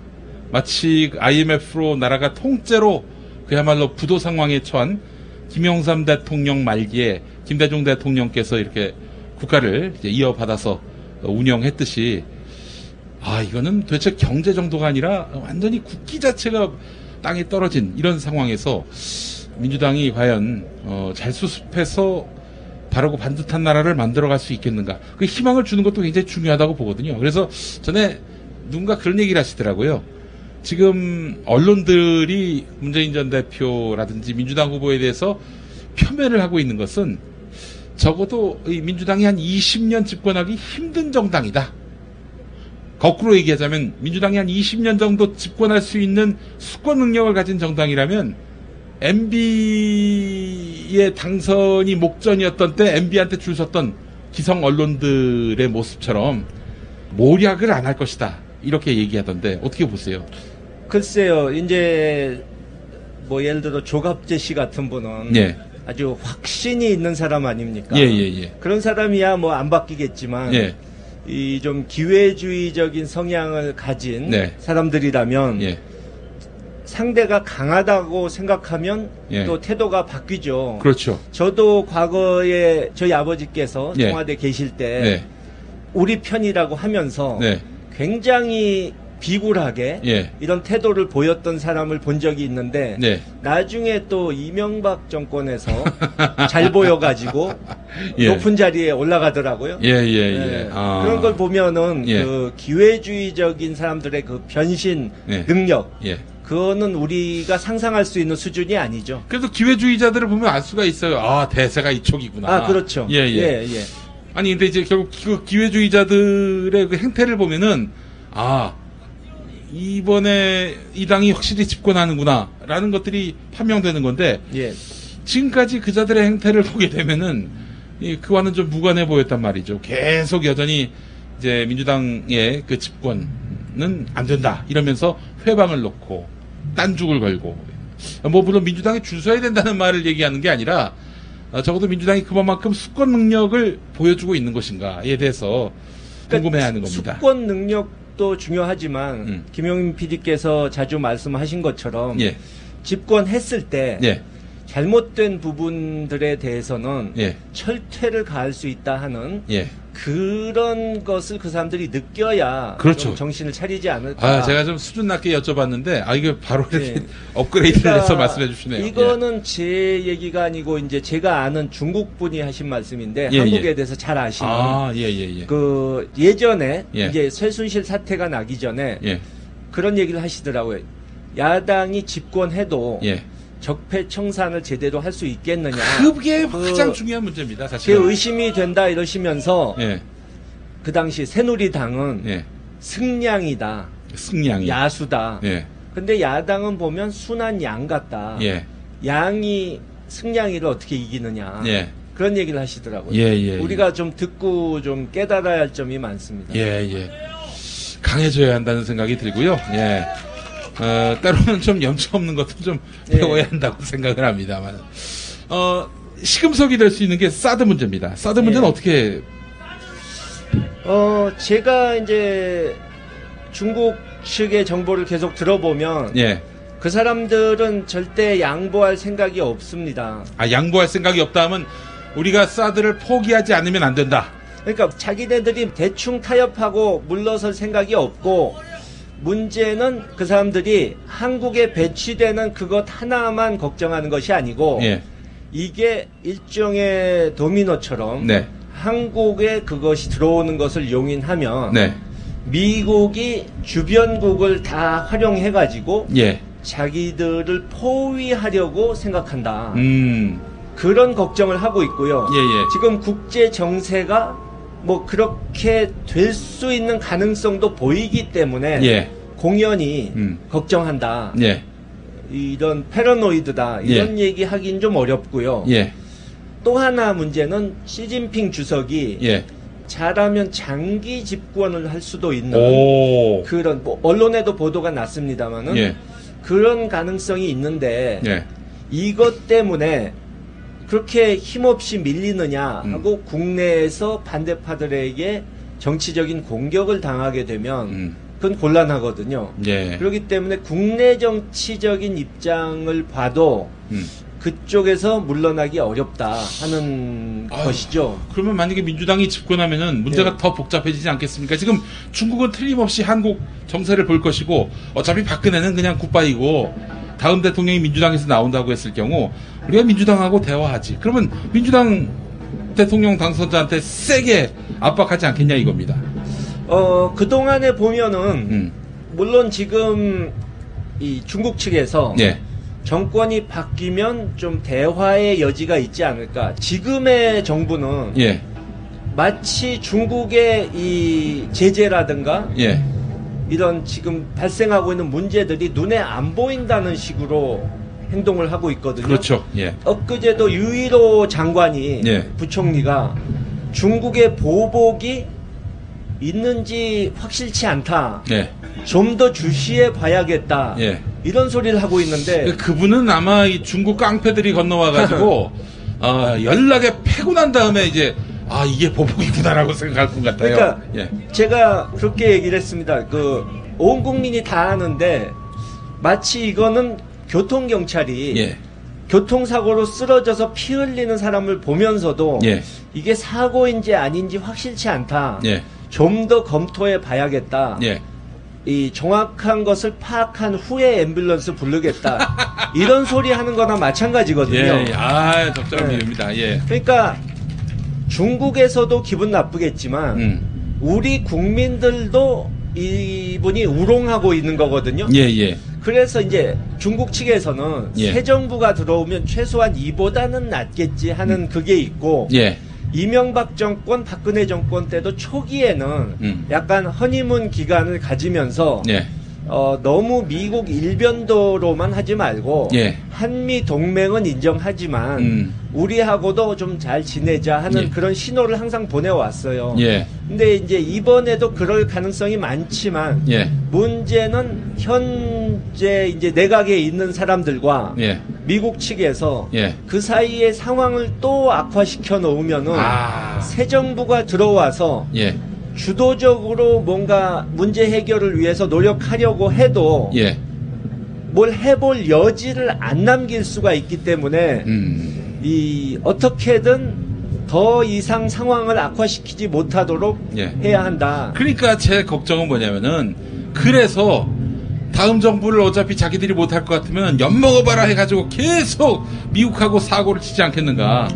[SPEAKER 2] 마치 IMF로 나라가 통째로 그야말로 부도 상황에 처한 김영삼 대통령 말기에 김대중 대통령께서 이렇게 국가를 이제 이어받아서 운영했듯이, 이거는 도대체 경제 정도가 아니라 완전히 국기 자체가 땅에 떨어진 이런 상황에서 민주당이 과연 잘 수습해서 바르고 반듯한 나라를 만들어갈 수 있겠는가, 그 희망을 주는 것도 굉장히 중요하다고 보거든요. 그래서 전에 누군가 그런 얘기를 하시더라고요. 지금 언론들이 문재인 전 대표라든지 민주당 후보에 대해서 표면을 하고 있는 것은 적어도 이 민주당이 한 20년 집권하기 힘든 정당이다. 거꾸로 얘기하자면 민주당이 한 20년 정도 집권할 수 있는 수권 능력을 가진 정당이라면 MB의 당선이 목전이었던 때 MB한테 줄 섰던 기성 언론들의 모습처럼 모략을 안 할 것이다, 이렇게 얘기하던데 어떻게 보세요?
[SPEAKER 18] 글쎄요, 이제 뭐 예를 들어 조갑재 씨 같은 분은 아주 확신이 있는 사람 아닙니까? 그런 사람이야 뭐 안 바뀌겠지만 이 좀 기회주의적인 성향을 가진
[SPEAKER 2] 네.
[SPEAKER 18] 사람들이라면
[SPEAKER 2] 예.
[SPEAKER 18] 상대가 강하다고 생각하면
[SPEAKER 2] 예.
[SPEAKER 18] 또 태도가 바뀌죠.
[SPEAKER 2] 그렇죠.
[SPEAKER 18] 저도 과거에 저희 아버지께서
[SPEAKER 2] 예.
[SPEAKER 18] 청와대 계실 때
[SPEAKER 2] 네.
[SPEAKER 18] 우리 편이라고 하면서
[SPEAKER 2] 네.
[SPEAKER 18] 굉장히 비굴하게
[SPEAKER 2] 예.
[SPEAKER 18] 이런 태도를 보였던 사람을 본 적이 있는데
[SPEAKER 2] 네.
[SPEAKER 18] 나중에 또 이명박 정권에서 잘 보여가지고
[SPEAKER 2] 예.
[SPEAKER 18] 높은 자리에 올라가더라고요.
[SPEAKER 2] 예, 예, 예. 아.
[SPEAKER 18] 그런 걸 보면은
[SPEAKER 2] 예.
[SPEAKER 18] 그 기회주의적인 사람들의 그 변신
[SPEAKER 2] 예.
[SPEAKER 18] 능력
[SPEAKER 2] 예.
[SPEAKER 18] 그거는 우리가 상상할 수 있는 수준이 아니죠.
[SPEAKER 2] 그래도 기회주의자들을 보면 알 수가 있어요. 아, 대세가 이쪽이구나.
[SPEAKER 18] 아, 그렇죠.
[SPEAKER 2] 예, 예.
[SPEAKER 18] 예, 예.
[SPEAKER 2] 아니, 근데 이제 결국 그 기회주의자들의 그 행태를 보면은, 아, 이번에 이 당이 확실히 집권하는구나, 라는 것들이 판명되는 건데,
[SPEAKER 18] 예.
[SPEAKER 2] 지금까지 그자들의 행태를 보게 되면은, 그와는 좀 무관해 보였단 말이죠. 계속 여전히 이제 민주당의 그 집권은 안 된다, 이러면서 회방을 놓고, 딴죽을 걸고, 뭐, 물론 민주당이 줄 서야 된다는 말을 얘기하는 게 아니라, 적어도 민주당이 그만큼 수권 능력을 보여주고 있는 것인가에 대해서 궁금해하는 겁니다.
[SPEAKER 18] 수권 능력도 중요하지만 김용민 PD께서 자주 말씀하신 것처럼
[SPEAKER 2] 예.
[SPEAKER 18] 집권했을 때
[SPEAKER 2] 예.
[SPEAKER 18] 잘못된 부분들에 대해서는
[SPEAKER 2] 예.
[SPEAKER 18] 철퇴를 가할 수 있다 하는
[SPEAKER 2] 예.
[SPEAKER 18] 그런 것을 그 사람들이 느껴야
[SPEAKER 2] 그렇죠.
[SPEAKER 18] 좀 정신을 차리지 않을까.
[SPEAKER 2] 아, 제가 좀 수준 낮게 여쭤봤는데, 이게 바로 이렇게
[SPEAKER 18] 예.
[SPEAKER 2] 업그레이드를
[SPEAKER 18] 그러니까
[SPEAKER 2] 해서 말씀해 주시네요.
[SPEAKER 18] 이거는 제 얘기가 아니고 이제 제가 아는 중국 분이 하신 말씀인데
[SPEAKER 2] 예,
[SPEAKER 18] 한국에
[SPEAKER 2] 예.
[SPEAKER 18] 대해서 잘 아시는
[SPEAKER 2] 예.
[SPEAKER 18] 그 예전에
[SPEAKER 2] 예.
[SPEAKER 18] 이제 쇠순실 사태가 나기 전에
[SPEAKER 2] 예.
[SPEAKER 18] 그런 얘기를 하시더라고요. 야당이 집권해도
[SPEAKER 2] 예.
[SPEAKER 18] 적폐청산을 제대로 할 수 있겠느냐.
[SPEAKER 2] 그게 가장 중요한 문제입니다, 사실.
[SPEAKER 18] 그게 의심이 된다 이러시면서
[SPEAKER 2] 예.
[SPEAKER 18] 그 당시 새누리당은
[SPEAKER 2] 예.
[SPEAKER 18] 승량이다.
[SPEAKER 2] 승량이.
[SPEAKER 18] 야수다.
[SPEAKER 2] 예.
[SPEAKER 18] 근데 야당은 보면 순한 양 같다.
[SPEAKER 2] 예.
[SPEAKER 18] 양이 승량이를 어떻게 이기느냐.
[SPEAKER 2] 예.
[SPEAKER 18] 그런 얘기를 하시더라고요.
[SPEAKER 2] 예.
[SPEAKER 18] 우리가 좀 듣고 좀 깨달아야 할 점이 많습니다.
[SPEAKER 2] 예. 강해져야 한다는 생각이 들고요. 예. 때로는 좀 염치 없는 것도 좀 배워야 한다고 생각을 합니다만. 시금석이 될 수 있는 게 사드 문제입니다. 사드 문제는 어떻게?
[SPEAKER 18] 제가 이제 중국 측의 정보를 계속 들어보면
[SPEAKER 2] 예.
[SPEAKER 18] 그 사람들은 절대 양보할 생각이 없습니다.
[SPEAKER 2] 양보할 생각이 없다 하면 우리가 사드를 포기하지 않으면 안 된다.
[SPEAKER 18] 그러니까 자기네들이 대충 타협하고 물러설 생각이 없고 문제는 그 사람들이 한국에 배치되는 그것 하나만 걱정하는 것이 아니고
[SPEAKER 2] 예.
[SPEAKER 18] 이게 일종의 도미노처럼
[SPEAKER 2] 네.
[SPEAKER 18] 한국에 그것이 들어오는 것을 용인하면
[SPEAKER 2] 네.
[SPEAKER 18] 미국이 주변국을 다 활용해가지고
[SPEAKER 2] 예.
[SPEAKER 18] 자기들을 포위하려고 생각한다. 그런 걱정을 하고 있고요.
[SPEAKER 2] 예.
[SPEAKER 18] 지금 국제 정세가 뭐 그렇게 될 수 있는 가능성도 보이기 때문에
[SPEAKER 2] 예.
[SPEAKER 18] 공연히 걱정한다.
[SPEAKER 2] 예.
[SPEAKER 18] 이런 패러노이드다. 이런 얘기 하긴 좀 어렵고요.
[SPEAKER 2] 예.
[SPEAKER 18] 또 하나 문제는 시진핑 주석이
[SPEAKER 2] 예.
[SPEAKER 18] 잘하면 장기 집권을 할 수도 있는 그런 뭐 언론에도 보도가 났습니다만은
[SPEAKER 2] 예.
[SPEAKER 18] 그런 가능성이 있는데
[SPEAKER 2] 예.
[SPEAKER 18] 이것 때문에 그렇게 힘없이 밀리느냐 하고 국내에서 반대파들에게 정치적인 공격을 당하게 되면 그건 곤란하거든요.
[SPEAKER 2] 예.
[SPEAKER 18] 그렇기 때문에 국내 정치적인 입장을 봐도 그쪽에서 물러나기 어렵다 하는 것이죠.
[SPEAKER 2] 그러면 만약에 민주당이 집권하면은 문제가 더 복잡해지지 않겠습니까? 지금 중국은 틀림없이 한국 정세를 볼 것이고 어차피 박근혜는 그냥 굿바이고 다음 대통령이 민주당에서 나온다고 했을 경우 우리가 민주당하고 대화하지. 그러면 민주당 대통령 당선자한테 세게 압박하지 않겠냐 이겁니다.
[SPEAKER 18] 그동안에 보면은 물론 지금 이 중국 측에서 정권이 바뀌면 좀 대화의 여지가 있지 않을까. 지금의 정부는 마치 중국의 이 제재라든가 이런 지금 발생하고 있는 문제들이 눈에 안 보인다는 식으로 행동을 하고 있거든요.
[SPEAKER 2] 그렇죠.
[SPEAKER 18] 엊그제도 유일호 장관이 부총리가 중국의 보복이 있는지 확실치 않다. 좀 더 주시해 봐야겠다. 이런 소리를 하고 있는데
[SPEAKER 2] 그분은 아마 이 중국 깡패들이 건너와가지고 연락에 패고 난 다음에 이제 아, 이게 보복이구나라고 생각할 것 같아요.
[SPEAKER 18] 그러니까
[SPEAKER 2] 예.
[SPEAKER 18] 제가 그렇게 얘기를 했습니다. 온 국민이 다 아는데 마치 이거는 교통경찰이 교통사고로 쓰러져서 피 흘리는 사람을 보면서도 이게 사고인지 아닌지 확실치 않다. 좀 더 검토해 봐야겠다. 이 정확한 것을 파악한 후에 앰뷸런스 부르겠다. 이런 소리 하는 거나 마찬가지거든요.
[SPEAKER 2] 아, 적절한 비유입니다.
[SPEAKER 18] 그러니까 중국에서도 기분 나쁘겠지만 우리 국민들도 이분이 우롱하고 있는 거거든요. 그래서 이제 중국 측에서는 새 정부가 들어오면 최소한 이보다는 낫겠지 하는 그게 있고 이명박 정권, 박근혜 정권 때도 초기에는 약간 허니문 기간을 가지면서 너무 미국 일변도로만 하지 말고 한미 동맹은 인정하지만 우리하고도 좀 잘 지내자 하는 그런 신호를 항상 보내왔어요. 근데 이제 이번에도 그럴 가능성이 많지만 문제는 현재 이제 내각에 있는 사람들과 미국 측에서 그 사이에 상황을 또 악화시켜 놓으면은 새 정부가 들어와서 주도적으로 뭔가 문제 해결을 위해서 노력하려고 해도 뭘 해볼 여지를 안 남길 수가 있기 때문에 이 어떻게든 더 이상 상황을 악화시키지 못하도록 해야 한다.
[SPEAKER 2] 그러니까 제 걱정은 뭐냐면은 그래서 다음 정부를 어차피 자기들이 못할 것 같으면 엿먹어봐라 해가지고 계속 미국하고 사고를 치지 않겠는가.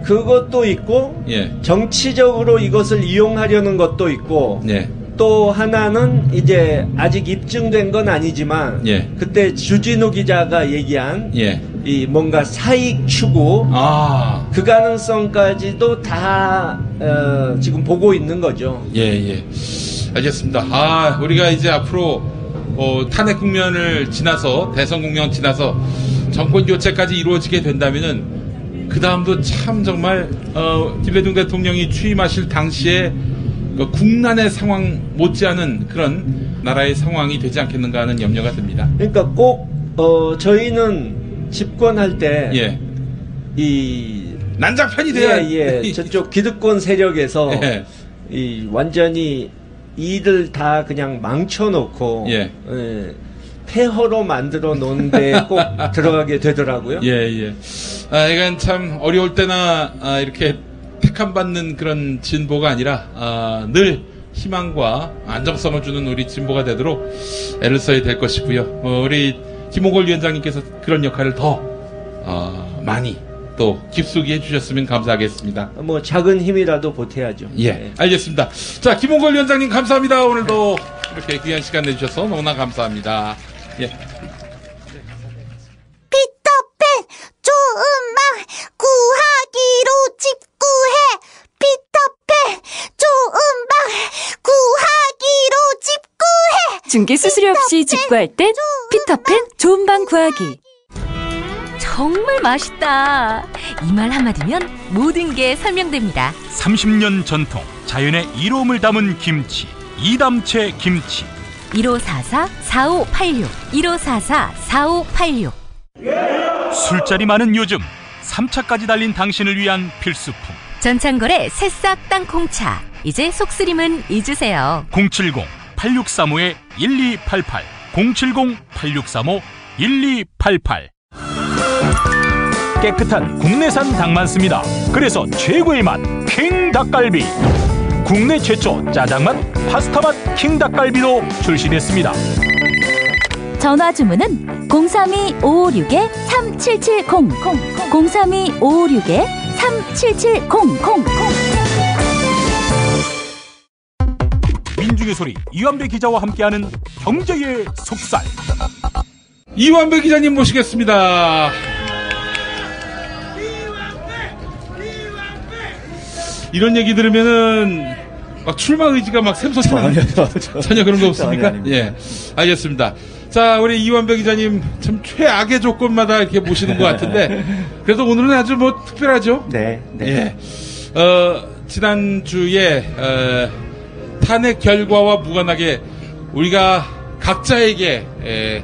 [SPEAKER 18] 그것도 있고 정치적으로 이것을 이용하려는 것도 있고 또 하나는 이제 아직 입증된 건 아니지만 그때 주진우 기자가 얘기한 이 뭔가 사익 추구 그 가능성까지도 다 지금 보고 있는 거죠.
[SPEAKER 2] 알겠습니다. 우리가 이제 앞으로 탄핵 국면을 지나서 대선 국면 지나서 정권 교체까지 이루어지게 된다면은 그 다음도 참 정말 김대중 대통령이 취임하실 당시에 국난의 상황 못지않은 그런 나라의 상황이 되지 않겠는가 하는 염려가 듭니다.
[SPEAKER 18] 그러니까 꼭 저희는 집권할 때 이
[SPEAKER 2] 난장판이 돼야
[SPEAKER 18] 저쪽 기득권 세력에서 이 완전히 이들 다 그냥 망쳐놓고 폐허로 만들어 놓은 데 꼭 들어가게 되더라고요.
[SPEAKER 2] 이건 참 어려울 때나 이렇게 택함받는 그런 진보가 아니라 늘 희망과 안정성을 주는 우리 진보가 되도록 애를 써야 될 것이고요. 우리 김홍걸 위원장님께서 그런 역할을 더 많이 또 깊숙이 해주셨으면 감사하겠습니다.
[SPEAKER 18] 뭐 작은 힘이라도 보태야죠.
[SPEAKER 2] 알겠습니다. 자, 김홍걸 위원장님 감사합니다. 오늘도 이렇게 귀한 시간 내주셔서 너무나 감사합니다.
[SPEAKER 15] 피터팬 조음막 구하기로 집구해. 피터팬 조음막 구하기로 집구해.
[SPEAKER 9] 중개 수수료 없이 집구할 땐 피터팬 좋은 방 구하기.
[SPEAKER 8] 정말 맛있다. 이 말 한마디면 모든 게 설명됩니다.
[SPEAKER 7] 30년 전통 자연의 이로움을 담은 김치 이담채 김치
[SPEAKER 8] 1544-4586 1544-4586
[SPEAKER 7] 술자리 많은 요즘 3차까지 달린 당신을 위한 필수품
[SPEAKER 8] 전창걸의 새싹 땅콩차. 이제 속쓰림은 잊으세요.
[SPEAKER 7] 070-8635-1288 070-8635-1288 깨끗한 국내산 닭만 씁니다. 그래서 최고의 맛 킹 닭갈비. 국내 최초 짜장맛 파스타맛 킹 닭갈비도 출시됐습니다.
[SPEAKER 9] 전화 주문은 032-556-3770 032-556-3770
[SPEAKER 7] 민중의 소리 이완배 기자와 함께하는 경제의 속살.
[SPEAKER 2] 이완배 기자님 모시겠습니다. 이런 얘기 들으면은 막 출마 의지가 막 샘솟아나는 전혀 그런 거 없습니까? 알겠습니다. 자, 우리 이완배 기자님 참 최악의 조건마다 이렇게 모시는 것 같은데 그래도 오늘은 아주 뭐 특별하죠? 지난주에 탄핵 결과와 무관하게 우리가 각자에게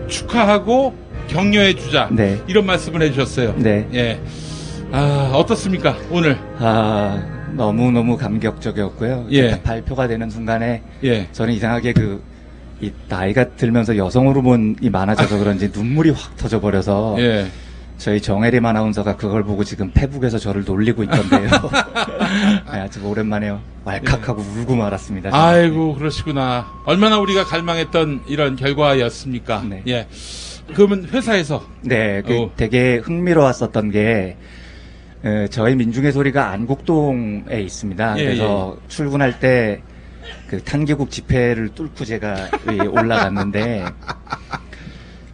[SPEAKER 2] 축하하고 격려해 주자 이런 말씀을 해주셨어요. 어떻습니까 오늘?
[SPEAKER 19] 너무너무 감격적이었고요.
[SPEAKER 2] 예.
[SPEAKER 19] 발표가 되는 순간에
[SPEAKER 2] 예.
[SPEAKER 19] 저는 이상하게 이 나이가 들면서 여성 호르몬이 많아져서 그런지 눈물이 확 터져버려서
[SPEAKER 2] 예.
[SPEAKER 19] 저희 정혜림 아나운서가 그걸 보고 지금 페북에서 저를 놀리고 있던데요. 아주 오랜만에 왈칵하고 울고 말았습니다.
[SPEAKER 2] 아이고 그러시구나. 얼마나 우리가 갈망했던 이런 결과였습니까?
[SPEAKER 19] 네.
[SPEAKER 2] 예. 그러면 회사에서
[SPEAKER 19] 네, 되게 흥미로웠었던 게 저희 민중의 소리가 안국동에 있습니다.
[SPEAKER 2] 예,
[SPEAKER 19] 그래서 출근할 때 그 탄기국 집회를 뚫고 제가 올라갔는데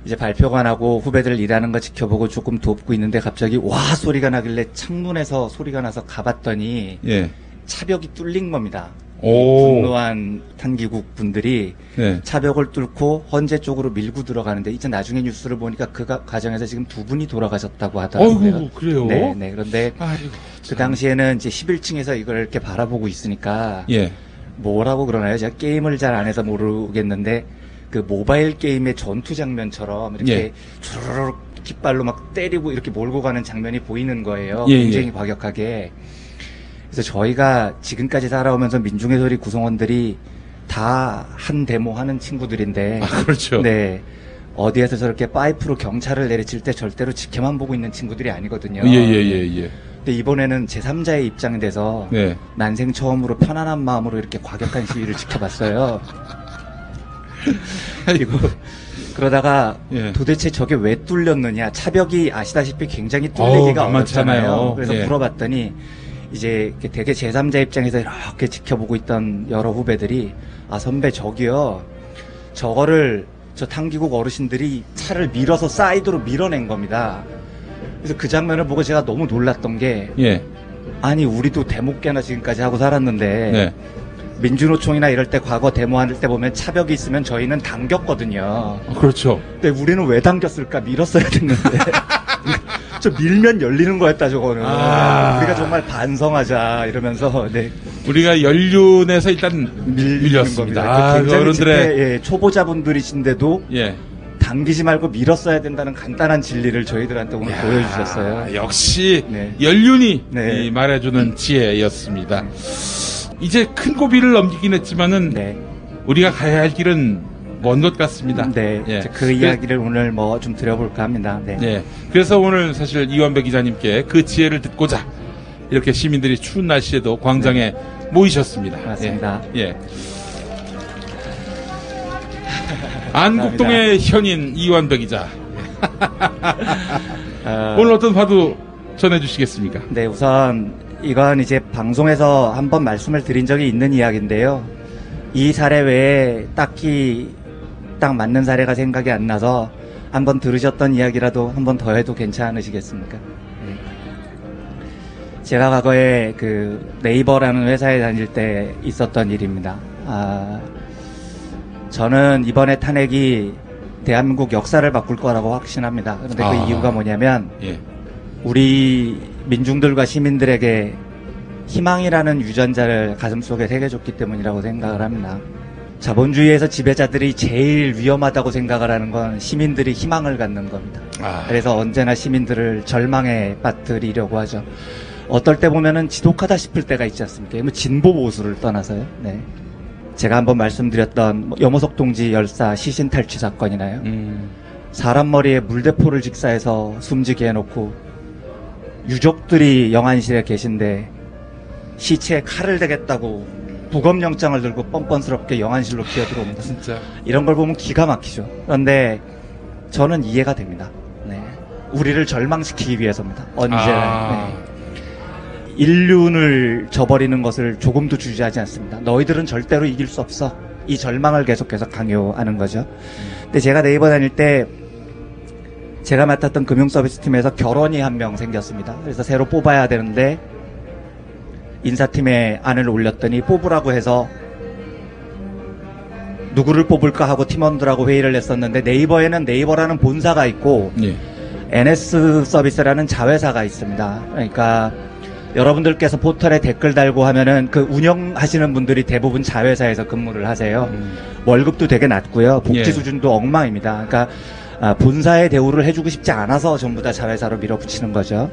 [SPEAKER 19] 이제 발표가 나고 후배들 일하는 거 지켜보고 조금 돕고 있는데 갑자기 와 소리가 나길래 창문에서 소리가 나서 가봤더니
[SPEAKER 2] 예.
[SPEAKER 19] 차벽이 뚫린 겁니다.
[SPEAKER 2] 오.
[SPEAKER 19] 분노한 탄기국 분들이
[SPEAKER 2] 네.
[SPEAKER 19] 차벽을 뚫고 헌재 쪽으로 밀고 들어가는데 이제 나중에 뉴스를 보니까 그 과정에서 지금 2분이 돌아가셨다고 하더라고요.
[SPEAKER 2] 어이구, 그래요?
[SPEAKER 19] 네. 그런데 그 당시에는 이제 11층에서 이걸 이렇게 바라보고 있으니까
[SPEAKER 2] 예.
[SPEAKER 19] 뭐라고 그러나요? 제가 게임을 잘 안 해서 모르겠는데 그 모바일 게임의 전투 장면처럼 이렇게
[SPEAKER 2] 예.
[SPEAKER 19] 주르륵 깃발로 막 때리고 이렇게 몰고 가는 장면이 보이는 거예요.
[SPEAKER 2] 예,
[SPEAKER 19] 굉장히
[SPEAKER 2] 예.
[SPEAKER 19] 과격하게. 그래서 저희가 지금까지 살아오면서 민중의 소리 구성원들이 다 한 데모 하는 친구들인데.
[SPEAKER 2] 그렇죠.
[SPEAKER 19] 네. 어디에서 저렇게 파이프로 경찰을 내리칠 때 절대로 지켜만 보고 있는 친구들이 아니거든요.
[SPEAKER 2] 예.
[SPEAKER 19] 근데 이번에는 제3자의 입장이 돼서
[SPEAKER 2] 네.
[SPEAKER 19] 난생 처음으로 편안한 마음으로 이렇게 과격한 시위를 지켜봤어요. 그리고 그러다가 도대체 저게 왜 뚫렸느냐. 차벽이 아시다시피 굉장히 뚫리기가 어렵잖아요. 그래서
[SPEAKER 2] 예.
[SPEAKER 19] 물어봤더니 이제 되게 제3자 입장에서 이렇게 지켜보고 있던 여러 후배들이 선배 저기요. 저거를 저 탄기국 어르신들이 차를 밀어서 사이드로 밀어낸 겁니다. 그래서 그 장면을 보고 제가 너무 놀랐던 게
[SPEAKER 2] 예.
[SPEAKER 19] 아니 우리도 데모께나 지금까지 하고 살았는데
[SPEAKER 2] 네.
[SPEAKER 19] 민주노총이나 이럴 때 과거 데모할 때 보면 차벽이 있으면 저희는 당겼거든요.
[SPEAKER 2] 그렇죠.
[SPEAKER 19] 근데 우리는 왜 당겼을까? 밀었어야 됐는데. 저 밀면 열리는 거였다 저거는. 우리가 정말 반성하자 이러면서 네.
[SPEAKER 2] 우리가 연륜에서 일단 밀렸습니다.
[SPEAKER 19] 굉장히
[SPEAKER 2] 어른들의
[SPEAKER 19] 초보자분들이신데도
[SPEAKER 2] 예.
[SPEAKER 19] 당기지 말고 밀었어야 된다는 간단한 진리를 저희들한테 오늘 보여주셨어요.
[SPEAKER 2] 역시
[SPEAKER 19] 네.
[SPEAKER 2] 연륜이
[SPEAKER 19] 네.
[SPEAKER 2] 이 말해주는 지혜였습니다. 이제 큰 고비를 넘기긴 했지만은 우리가 가야 할 길은 먼 것 같습니다.
[SPEAKER 19] 네.
[SPEAKER 2] 예.
[SPEAKER 19] 그 이야기를 오늘 뭐 좀 드려볼까 합니다. 네.
[SPEAKER 2] 예. 그래서 오늘 사실 이완배 기자님께 그 지혜를 듣고자 이렇게 시민들이 추운 날씨에도 광장에 모이셨습니다.
[SPEAKER 19] 맞습니다.
[SPEAKER 2] 예. 안국동의 현인 이완배 기자. 오늘 어떤 화두 전해주시겠습니까?
[SPEAKER 19] 네, 우선 이건 이제 방송에서 한번 말씀을 드린 적이 있는 이야기인데요. 이 사례 외에 딱히 딱 맞는 사례가 생각이 안 나서 한번 들으셨던 이야기라도 한번 더 해도 괜찮으시겠습니까? 네. 제가 과거에 그 네이버라는 회사에 다닐 때 있었던 일입니다. 저는 이번에 탄핵이 대한민국 역사를 바꿀 거라고 확신합니다. 그런데 그 이유가 뭐냐면 우리 민중들과 시민들에게 희망이라는 유전자를 가슴속에 새겨줬기 때문이라고 생각을 합니다. 자본주의에서 지배자들이 제일 위험하다고 생각을 하는 건 시민들이 희망을 갖는 겁니다. 그래서 언제나 시민들을 절망에 빠뜨리려고 하죠. 어떨 때 보면은 지독하다 싶을 때가 있지 않습니까? 뭐 진보 보수를 떠나서요. 네. 제가 한번 말씀드렸던 염호석 동지 열사 시신 탈취 사건이나요. 사람 머리에 물대포를 직사해서 숨지게 해놓고 유족들이 영안실에 계신데 시체에 칼을 대겠다고 부검영장을 들고 뻔뻔스럽게 영안실로 기어들어옵니다.
[SPEAKER 2] 진짜
[SPEAKER 19] 이런 걸 보면 기가 막히죠. 그런데 저는 이해가 됩니다. 네. 우리를 절망시키기 위해서입니다. 언제나. 네. 인륜을 저버리는 것을 조금도 주저하지 않습니다. 너희들은 절대로 이길 수 없어. 이 절망을 계속해서 강요하는 거죠. 근데 제가 네이버 다닐 때 제가 맡았던 금융서비스팀에서 결혼이 한 명 생겼습니다. 그래서 새로 뽑아야 되는데 인사팀에 안을 올렸더니 뽑으라고 해서 누구를 뽑을까 하고 팀원들하고 회의를 했었는데 네이버에는 네이버라는 본사가 있고 NS 서비스라는 자회사가 있습니다. 그러니까 여러분들께서 포털에 댓글 달고 하면은 그 운영하시는 분들이 대부분 자회사에서 근무를 하세요. 월급도 되게 낮고요. 복지 수준도 엉망입니다. 그러니까 본사의 대우를 해주고 싶지 않아서 전부 다 자회사로 밀어붙이는 거죠.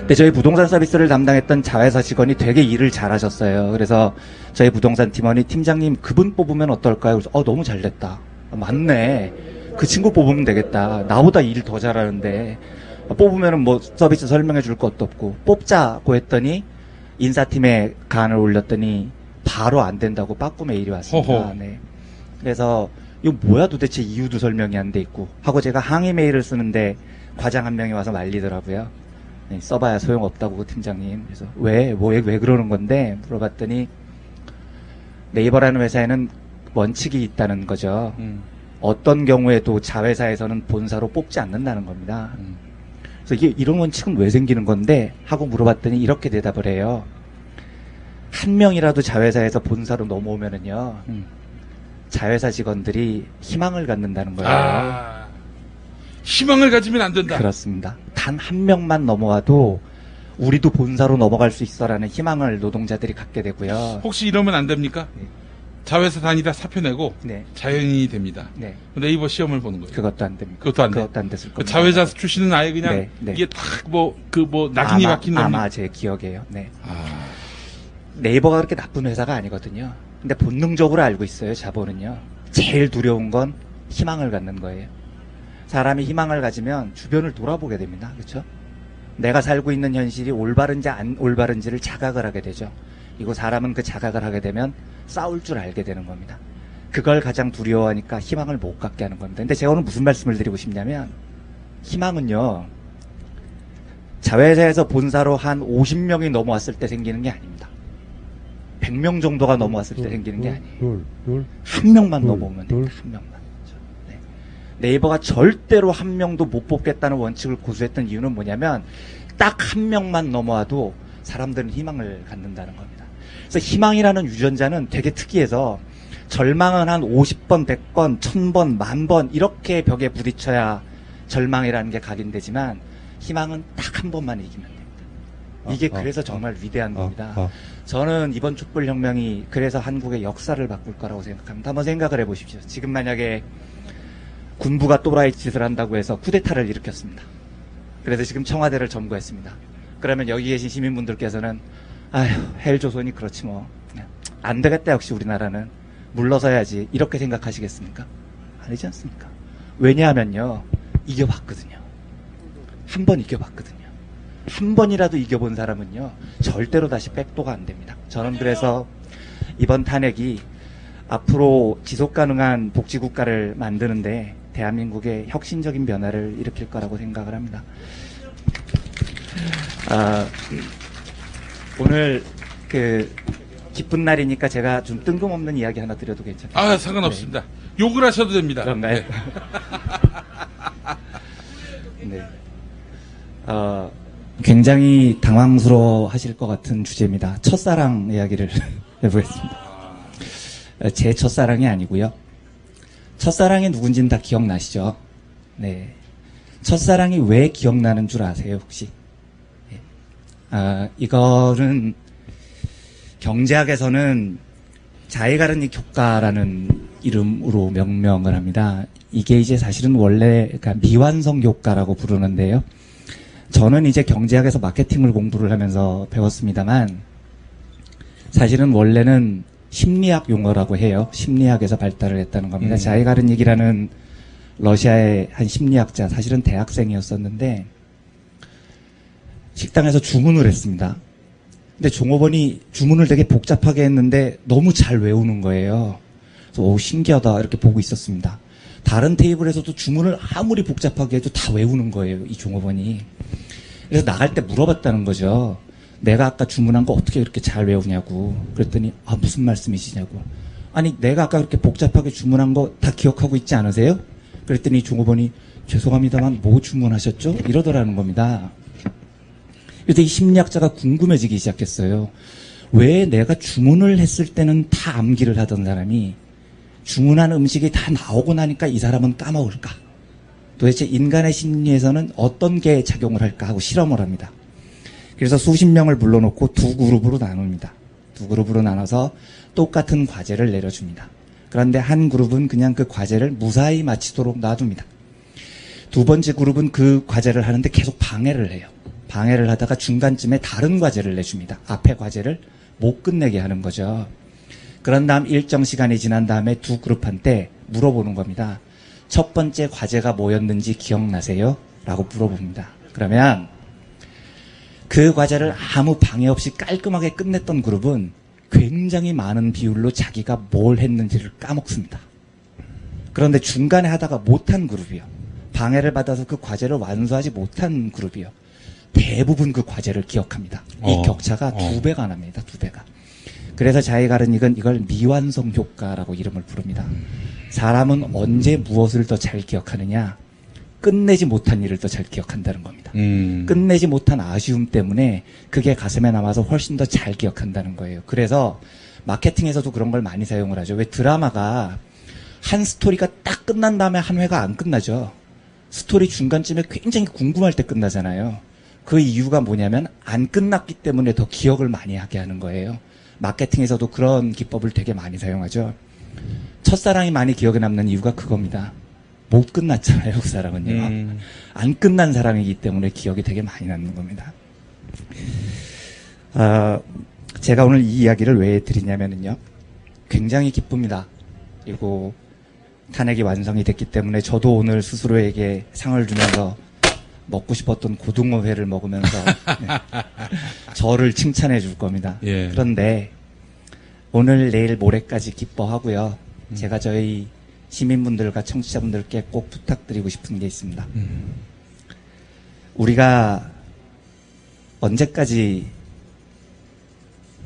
[SPEAKER 19] 근데 저희 부동산 서비스를 담당했던 자회사 직원이 되게 일을 잘하셨어요. 그래서 저희 부동산 팀원이 팀장님 그분 뽑으면 어떨까요? 그래서 너무 잘됐다. 맞네. 그 친구 뽑으면 되겠다. 나보다 일 더 잘하는데 뽑으면은 뭐 서비스 설명해 줄 것도 없고 뽑자고 했더니 인사팀에 간을 올렸더니 바로 안 된다고 빠꾸 메일이 왔습니다. 네. 그래서 이거 뭐야 도대체 이유도 설명이 안 돼 있고 하고 제가 항의 메일을 쓰는데 과장 한 명이 와서 말리더라고요. 네, 써봐야 소용없다고 그 팀장님. 그래서 왜 그러는 건데 물어봤더니 네이버라는 회사에는 원칙이 있다는 거죠. 어떤 경우에도 자회사에서는 본사로 뽑지 않는다는 겁니다. 그래서 이게 이런 원칙은 왜 생기는 건데 하고 물어봤더니 이렇게 대답을 해요. 한 명이라도 자회사에서 본사로 넘어오면은요 자회사 직원들이 희망을 갖는다는 거예요.
[SPEAKER 2] 희망을 가지면 안 된다.
[SPEAKER 19] 그렇습니다. 단 한 명만 넘어와도 우리도 본사로 넘어갈 수 있어라는 희망을 노동자들이 갖게 되고요.
[SPEAKER 2] 혹시 이러면 안 됩니까? 네. 자회사 다니다 사표 내고
[SPEAKER 19] 네.
[SPEAKER 2] 자연인이 됩니다.
[SPEAKER 19] 네.
[SPEAKER 2] 네이버 시험을 보는 거예요.
[SPEAKER 19] 그것도 안 됩니다.
[SPEAKER 2] 그것도 안 돼.
[SPEAKER 19] 그것도 안 됐을 겁니다.
[SPEAKER 2] 자회사 출신은 아예 그냥 이게 딱 낙인이 박힌 놈이.
[SPEAKER 19] 아마 제 기억이에요. 네. 네이버가 그렇게 나쁜 회사가 아니거든요. 근데 본능적으로 알고 있어요. 자본은요. 제일 두려운 건 희망을 갖는 거예요. 사람이 희망을 가지면 주변을 돌아보게 됩니다. 그렇죠? 내가 살고 있는 현실이 올바른지 안 올바른지를 자각을 하게 되죠. 그리고 사람은 그 자각을 하게 되면 싸울 줄 알게 되는 겁니다. 그걸 가장 두려워하니까 희망을 못 갖게 하는 겁니다. 근데 제가 오늘 무슨 말씀을 드리고 싶냐면 희망은요. 자회사에서 본사로 한 50명이 넘어왔을 때 생기는 게 아닙니다. 100명 정도가 넘어왔을 때 생기는 게 아니에요. 한 명만 넘어오면 됩니다. 한 명만. 네. 네이버가 절대로 한 명도 못 뽑겠다는 원칙을 고수했던 이유는 뭐냐면 딱 한 명만 넘어와도 사람들은 희망을 갖는다는 겁니다. 그래서 희망이라는 유전자는 되게 특이해서 절망은 한 50번, 100번, 1000번, 10,000번 이렇게 벽에 부딪혀야 절망이라는 게 각인되지만 희망은 딱 한 번만 이기면 됩니다. 이게 그래서 정말 위대한 겁니다. 저는 이번 촛불혁명이 그래서 한국의 역사를 바꿀 거라고 생각합니다. 한번 생각을 해보십시오. 지금 만약에 군부가 또라이 짓을 한다고 해서 쿠데타를 일으켰습니다. 그래서 지금 청와대를 점거했습니다. 그러면 여기 계신 시민분들께서는 아휴 헬조선이 그렇지 뭐 안 되겠다 역시 우리나라는 물러서야지 이렇게 생각하시겠습니까? 아니지 않습니까? 왜냐하면요 이겨봤거든요. 한 번 이겨봤거든요. 한 번이라도 이겨본 사람은요 절대로 다시 백도가 안 됩니다. 저는 그래서 이번 탄핵이 앞으로 지속가능한 복지국가를 만드는데 대한민국의 혁신적인 변화를 일으킬 거라고 생각을 합니다. 오늘 기쁜 날이니까 제가 좀 뜬금없는 이야기 하나 드려도 괜찮을까요?
[SPEAKER 2] 상관없습니다. 네. 욕을 하셔도 됩니다.
[SPEAKER 19] 그런가요? 네. 굉장히 당황스러워 하실 것 같은 주제입니다. 첫사랑 이야기를 해보겠습니다. 제 첫사랑이 아니고요. 첫사랑이 누군지는 다 기억나시죠? 네. 첫사랑이 왜 기억나는 줄 아세요, 혹시? 이거는 경제학에서는 자이가르닉 효과라는 이름으로 명명을 합니다. 이게 이제 사실은 원래 그러니까 미완성 효과라고 부르는데요. 저는 이제 경제학에서 마케팅을 공부를 하면서 배웠습니다만 사실은 원래는 심리학 용어라고 해요. 심리학에서 발달을 했다는 겁니다. 자이가르닉이라는 러시아의 한 심리학자, 사실은 대학생이었었는데 식당에서 주문을 했습니다. 근데 종업원이 주문을 되게 복잡하게 했는데 너무 잘 외우는 거예요. 그래서 신기하다 이렇게 보고 있었습니다. 다른 테이블에서도 주문을 아무리 복잡하게 해도 다 외우는 거예요, 이 종업원이. 그래서 나갈 때 물어봤다는 거죠. 내가 아까 주문한 거 어떻게 그렇게 잘 외우냐고. 그랬더니 무슨 말씀이시냐고. 아니 내가 아까 그렇게 복잡하게 주문한 거 다 기억하고 있지 않으세요? 그랬더니 종업원이 죄송합니다만 뭐 주문하셨죠? 이러더라는 겁니다. 그래서 이 심리학자가 궁금해지기 시작했어요. 왜 내가 주문을 했을 때는 다 암기를 하던 사람이 주문한 음식이 다 나오고 나니까 이 사람은 까먹을까? 도대체 인간의 심리에서는 어떤 게 작용을 할까 하고 실험을 합니다. 그래서 수십 명을 불러놓고 두 그룹으로 나눕니다. 두 그룹으로 나눠서 똑같은 과제를 내려줍니다. 그런데 한 그룹은 그냥 그 과제를 무사히 마치도록 놔둡니다. 두 번째 그룹은 그 과제를 하는데 계속 방해를 해요. 방해를 하다가 중간쯤에 다른 과제를 내줍니다. 앞에 과제를 못 끝내게 하는 거죠. 그런 다음 일정 시간이 지난 다음에 두 그룹한테 물어보는 겁니다. 첫 번째 과제가 뭐였는지 기억나세요? 라고 물어봅니다. 그러면 그 과제를 아무 방해 없이 깔끔하게 끝냈던 그룹은 굉장히 많은 비율로 자기가 뭘 했는지를 까먹습니다. 그런데 중간에 하다가 못한 그룹이요. 방해를 받아서 그 과제를 완수하지 못한 그룹이요. 대부분 그 과제를 기억합니다. 이 격차가 2배가 납니다. 2배가. 그래서 자이갈은 이걸 미완성 효과라고 이름을 부릅니다. 사람은 언제 무엇을 더 잘 기억하느냐? 끝내지 못한 일을 더 잘 기억한다는 겁니다. 끝내지 못한 아쉬움 때문에 그게 가슴에 남아서 훨씬 더 잘 기억한다는 거예요. 그래서 마케팅에서도 그런 걸 많이 사용을 하죠. 왜 드라마가 한 스토리가 딱 끝난 다음에 한 회가 안 끝나죠. 스토리 중간쯤에 굉장히 궁금할 때 끝나잖아요. 그 이유가 뭐냐면 안 끝났기 때문에 더 기억을 많이 하게 하는 거예요. 마케팅에서도 그런 기법을 되게 많이 사용하죠. 첫사랑이 많이 기억에 남는 이유가 그겁니다. 못 끝났잖아요, 그 사랑은요. 안 끝난 사랑이기 때문에 기억이 되게 많이 남는 겁니다. 제가 오늘 이 이야기를 왜 드리냐면요. 굉장히 기쁩니다. 그리고 탄핵이 완성이 됐기 때문에 저도 오늘 스스로에게 상을 주면서 먹고 싶었던 고등어회를 먹으면서 네, 저를 칭찬해 줄 겁니다. 예. 그런데 오늘 내일 모레까지 기뻐하고요. 제가 저희 시민분들과 청취자분들께 꼭 부탁드리고 싶은 게 있습니다. 우리가 언제까지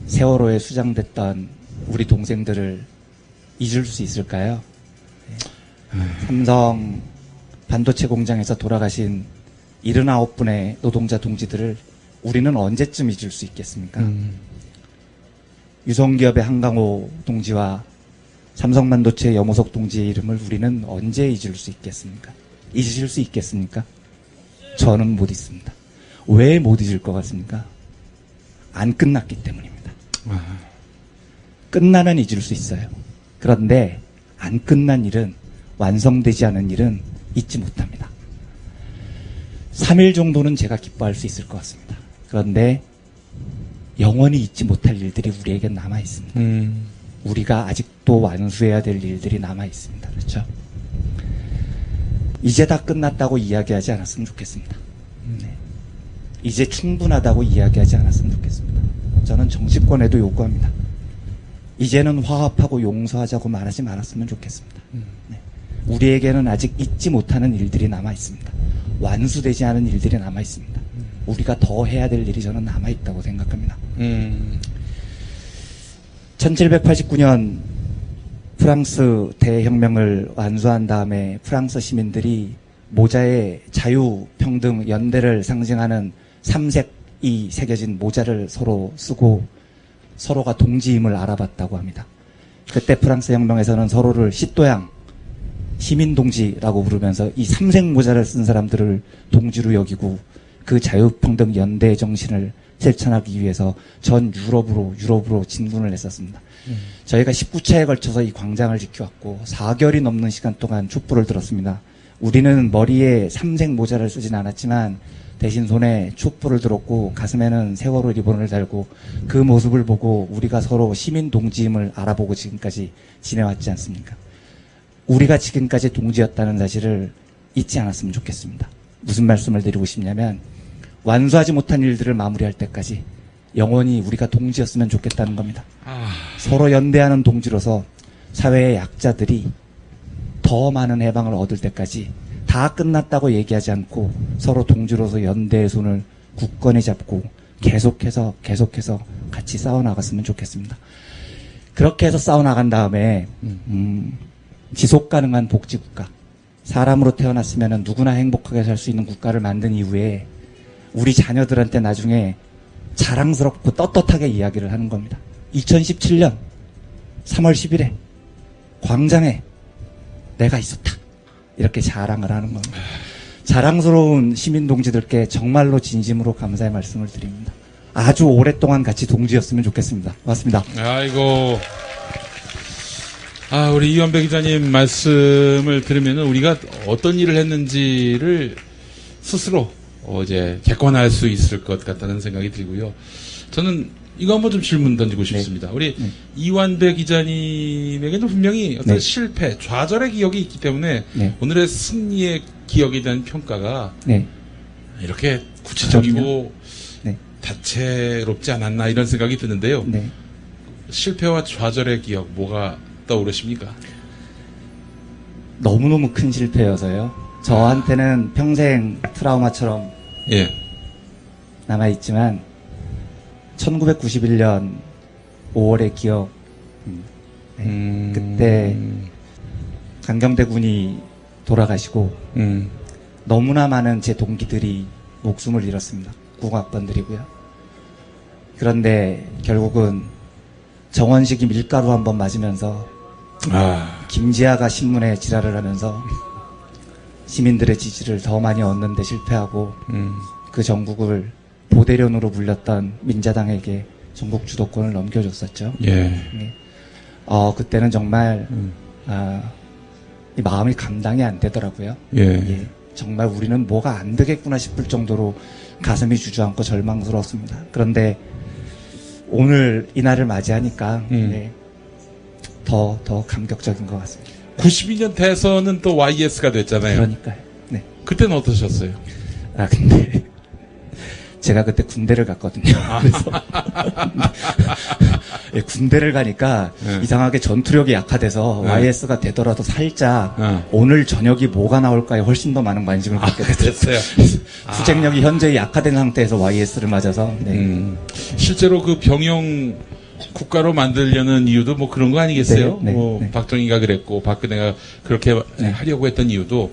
[SPEAKER 19] 세월호에 수장됐던 우리 동생들을 잊을 수 있을까요? 삼성 반도체 공장에서 돌아가신 79분의 노동자 동지들을 우리는 언제쯤 잊을 수 있겠습니까? 유성기업의 한강호 동지와 삼성반도체 염호석 동지의 이름을 우리는 언제 잊을 수 있겠습니까? 잊으실 수 있겠습니까? 저는 못 잊습니다. 왜 못 잊을 것 같습니까? 안 끝났기 때문입니다. 끝나면 잊을 수 있어요. 그런데 안 끝난 일은, 완성되지 않은 일은 잊지 못합니다. 3일 정도는 제가 기뻐할 수 있을 것 같습니다. 그런데 영원히 잊지 못할 일들이 우리에게 남아 있습니다. 우리가 아직도 완수해야 될 일들이 남아 있습니다. 그렇죠? 이제 다 끝났다고 이야기하지 않았으면 좋겠습니다. 네. 이제 충분하다고 이야기하지 않았으면 좋겠습니다. 저는 정치권에도 요구합니다. 이제는 화합하고 용서하자고 말하지 말았으면 좋겠습니다. 네. 우리에게는 아직 잊지 못하는 일들이 남아 있습니다. 완수되지 않은 일들이 남아 있습니다. 우리가 더 해야 될 일이 저는 남아 있다고 생각합니다. 1789년 프랑스 대혁명을 완수한 다음에 프랑스 시민들이 모자에 자유, 평등, 연대를 상징하는 삼색이 새겨진 모자를 서로 쓰고 서로가 동지임을 알아봤다고 합니다. 그때 프랑스 혁명에서는 서로를 시또양, 시민동지라고 부르면서 이 삼색 모자를 쓴 사람들을 동지로 여기고 그 자유평등 연대 정신을 실천하기 위해서 전 유럽으로 진군을 했었습니다. 저희가 19차에 걸쳐서 이 광장을 지켜왔고 4개월이 넘는 시간 동안 촛불을 들었습니다. 우리는 머리에 삼색 모자를 쓰진 않았지만 대신 손에 촛불을 들었고 가슴에는 세월호 리본을 달고 그 모습을 보고 우리가 서로 시민 동지임을 알아보고 지금까지 지내왔지 않습니까? 우리가 지금까지 동지였다는 사실을 잊지 않았으면 좋겠습니다. 무슨 말씀을 드리고 싶냐면 완수하지 못한 일들을 마무리할 때까지 영원히 우리가 동지였으면 좋겠다는 겁니다. 서로 연대하는 동지로서 사회의 약자들이 더 많은 해방을 얻을 때까지 다 끝났다고 얘기하지 않고 서로 동지로서 연대의 손을 굳건히 잡고 계속해서 같이 싸워나갔으면 좋겠습니다. 그렇게 해서 싸워나간 다음에 지속 가능한 복지국가, 사람으로 태어났으면 누구나 행복하게 살 수 있는 국가를 만든 이후에 우리 자녀들한테 나중에 자랑스럽고 떳떳하게 이야기를 하는 겁니다. 2017년 3월 10일에 광장에 내가 있었다. 이렇게 자랑을 하는 겁니다. 자랑스러운 시민동지들께 정말로 진심으로 감사의 말씀을 드립니다. 아주 오랫동안 같이 동지였으면 좋겠습니다. 고맙습니다.
[SPEAKER 2] 아이고. 우리 이완배 기자님 말씀을 들으면 우리가 어떤 일을 했는지를 스스로 이제 객관할 수 있을 것 같다는 생각이 들고요. 저는 이거 한번 좀 질문 던지고 싶습니다. 우리 이완배 기자님에게는 분명히 어떤 실패, 좌절의 기억이 있기 때문에 오늘의 승리의 기억에 대한 평가가 이렇게 구체적이고 다채롭지 않았나 이런 생각이 드는데요. 실패와 좌절의 기억 뭐가 떠오르십니까?
[SPEAKER 19] 너무너무 큰 실패여서요. 저한테는 평생 트라우마처럼 남아있지만 1991년 5월의 기억 그때 강경대 군이 돌아가시고 너무나 많은 제 동기들이 목숨을 잃었습니다. 국악반들이고요. 그런데 결국은 정원식이 밀가루 한번 맞으면서 김지아가 신문에 지랄을 하면서 시민들의 지지를 더 많이 얻는데 실패하고 그 전국을 보대련으로 불렸던 민자당에게 전국 주도권을 넘겨줬었죠. 그때는 정말 이 마음이 감당이 안 되더라고요. 정말 우리는 뭐가 안 되겠구나 싶을 정도로 가슴이 주저앉고 절망스러웠습니다. 그런데 오늘 이날을 맞이하니까 더 감격적인 것 같습니다.
[SPEAKER 2] 92년 대선은 또 YS가 됐잖아요.
[SPEAKER 19] 그러니까요.
[SPEAKER 2] 그때는 어떠셨어요?
[SPEAKER 19] 근데 제가 그때 군대를 갔거든요. 그래서 군대를 가니까 이상하게 전투력이 약화돼서 YS가 되더라도 살짝 오늘 저녁이 뭐가 나올까에 훨씬 더 많은 관심을 갖게 됐어요. 후쟁력이 현재 약화된 상태에서 YS를 맞아서.
[SPEAKER 2] 실제로 그 병영 국가로 만들려는 이유도 뭐 그런 거 아니겠어요? 박정희가 그랬고 박근혜가 그렇게 하려고 했던 이유도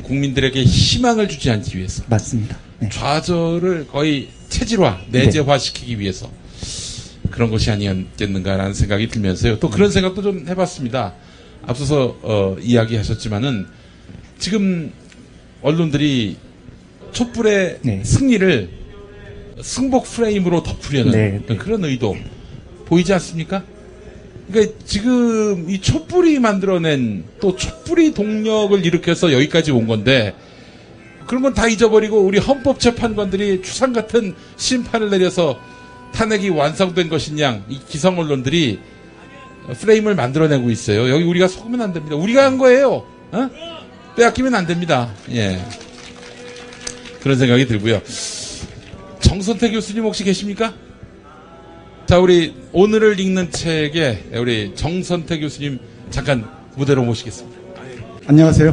[SPEAKER 2] 국민들에게 희망을 주지 않기 위해서.
[SPEAKER 19] 맞습니다.
[SPEAKER 2] 좌절을 거의 체질화, 내재화 시키기 위해서 그런 것이 아니었겠는가라는 생각이 들면서요. 또 그런 생각도 좀 해봤습니다. 앞서서 이야기하셨지만은 지금 언론들이 촛불의 승리를 승복 프레임으로 덮으려는 그런 의도 보이지 않습니까? 그러니까 지금 이 촛불이 만들어낸 또 촛불이 동력을 일으켜서 여기까지 온 건데 그런 건 다 잊어버리고 우리 헌법재판관들이 추상 같은 심판을 내려서 탄핵이 완성된 것인 이 기성 언론들이 프레임을 만들어내고 있어요. 여기 우리가 속으면 안 됩니다. 우리가 한 거예요. 빼앗기면 안 됩니다. 그런 생각이 들고요. 정선태 교수님 혹시 계십니까? 자, 우리 오늘을 읽는 책에 우리 정선태 교수님 잠깐 무대로 모시겠습니다.
[SPEAKER 20] 안녕하세요.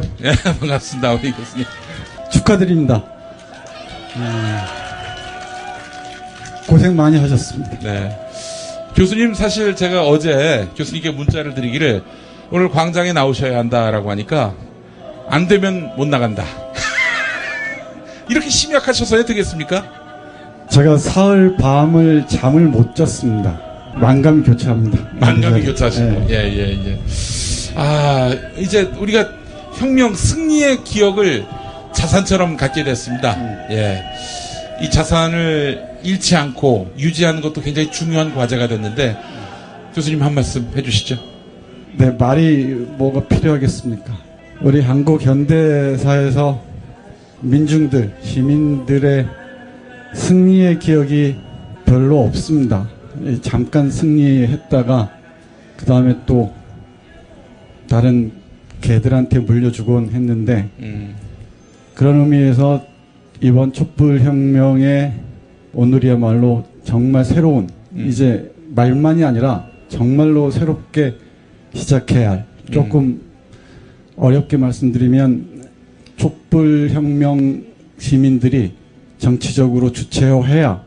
[SPEAKER 2] 반갑습니다, 우리 교수님.
[SPEAKER 20] 축하드립니다. 고생 많이 하셨습니다.
[SPEAKER 2] 교수님 사실 제가 어제 교수님께 문자를 드리기를 오늘 광장에 나오셔야 한다라고 하니까 안 되면 못 나간다. 이렇게 심약하셔서 되겠습니까?
[SPEAKER 20] 제가 사흘 밤을 잠을 못 잤습니다. 만감이 교차합니다.
[SPEAKER 2] 만감이 교차하시고. 이제 우리가 혁명 승리의 기억을 자산처럼 갖게 됐습니다. 이 자산을 잃지 않고 유지하는 것도 굉장히 중요한 과제가 됐는데 교수님 한 말씀 해주시죠.
[SPEAKER 20] 말이 뭐가 필요하겠습니까? 우리 한국 현대사에서 민중들, 시민들의 승리의 기억이 별로 없습니다. 잠깐 승리했다가 그 다음에 또 다른 개들한테 물려주곤 했는데 그런 의미에서 이번 촛불혁명의 오늘이야말로 정말 새로운 이제 말만이 아니라 정말로 새롭게 시작해야 할 조금 어렵게 말씀드리면 촛불혁명 시민들이 정치적으로 주체화해야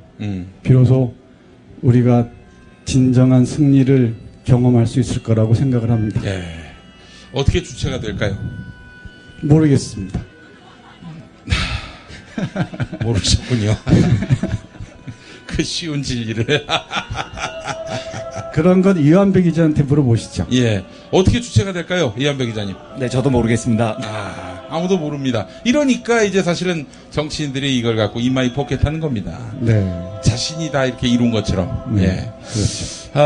[SPEAKER 20] 비로소 우리가 진정한 승리를 경험할 수 있을 거라고 생각을 합니다.
[SPEAKER 2] 어떻게 주체가 될까요?
[SPEAKER 20] 모르겠습니다.
[SPEAKER 2] 모르셨군요. 그 쉬운 진리를.
[SPEAKER 20] 그런 건 이완배 기자한테 물어보시죠.
[SPEAKER 2] 어떻게 주체가 될까요? 이완배 기자님.
[SPEAKER 19] 저도 모르겠습니다.
[SPEAKER 2] 아무도 모릅니다. 이러니까 이제 사실은 정치인들이 이걸 갖고 이마이 포켓하는 겁니다. 자신이 다 이렇게 이룬 것처럼.
[SPEAKER 20] 그렇죠.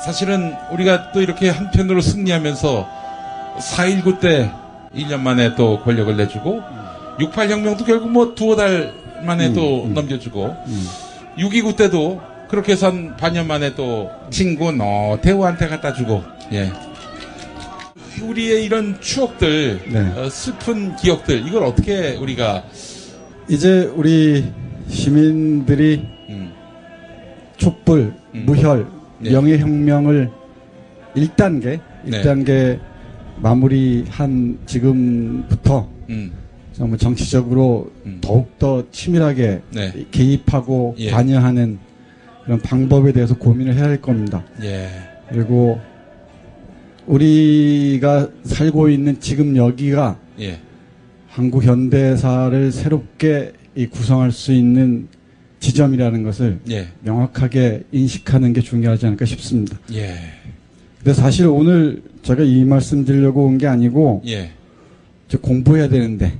[SPEAKER 2] 사실은 우리가 또 이렇게 한편으로 승리하면서 4.19 때 1년 만에 또 권력을 내주고 68혁명도 결국 뭐 두어 달 만에 또 넘겨주고 6.29 때도 그렇게 해서 한 반년 만에 또 친구 노태우한테 갖다 주고 예. 우리의 이런 추억들
[SPEAKER 20] 네.
[SPEAKER 2] 슬픈 기억들 이걸 어떻게 우리가
[SPEAKER 20] 이제 우리 시민들이 촛불, 무혈,
[SPEAKER 2] 네.
[SPEAKER 20] 명예혁명을 1단계 마무리한 지금부터 정말 정치적으로 더욱더 치밀하게
[SPEAKER 2] 네.
[SPEAKER 20] 개입하고
[SPEAKER 2] 예.
[SPEAKER 20] 관여하는 이런 방법에 대해서 고민을 해야 할 겁니다.
[SPEAKER 2] 예.
[SPEAKER 20] 그리고 우리가 살고 있는 지금 여기가
[SPEAKER 2] 예.
[SPEAKER 20] 한국 현대사를 새롭게 구성할 수 있는 지점이라는 것을
[SPEAKER 2] 예.
[SPEAKER 20] 명확하게 인식하는 게 중요하지 않을까 싶습니다.
[SPEAKER 2] 예.
[SPEAKER 20] 근데 사실 오늘 제가 이 말씀 드리려고 온 게 아니고
[SPEAKER 2] 예.
[SPEAKER 20] 저 공부해야 되는데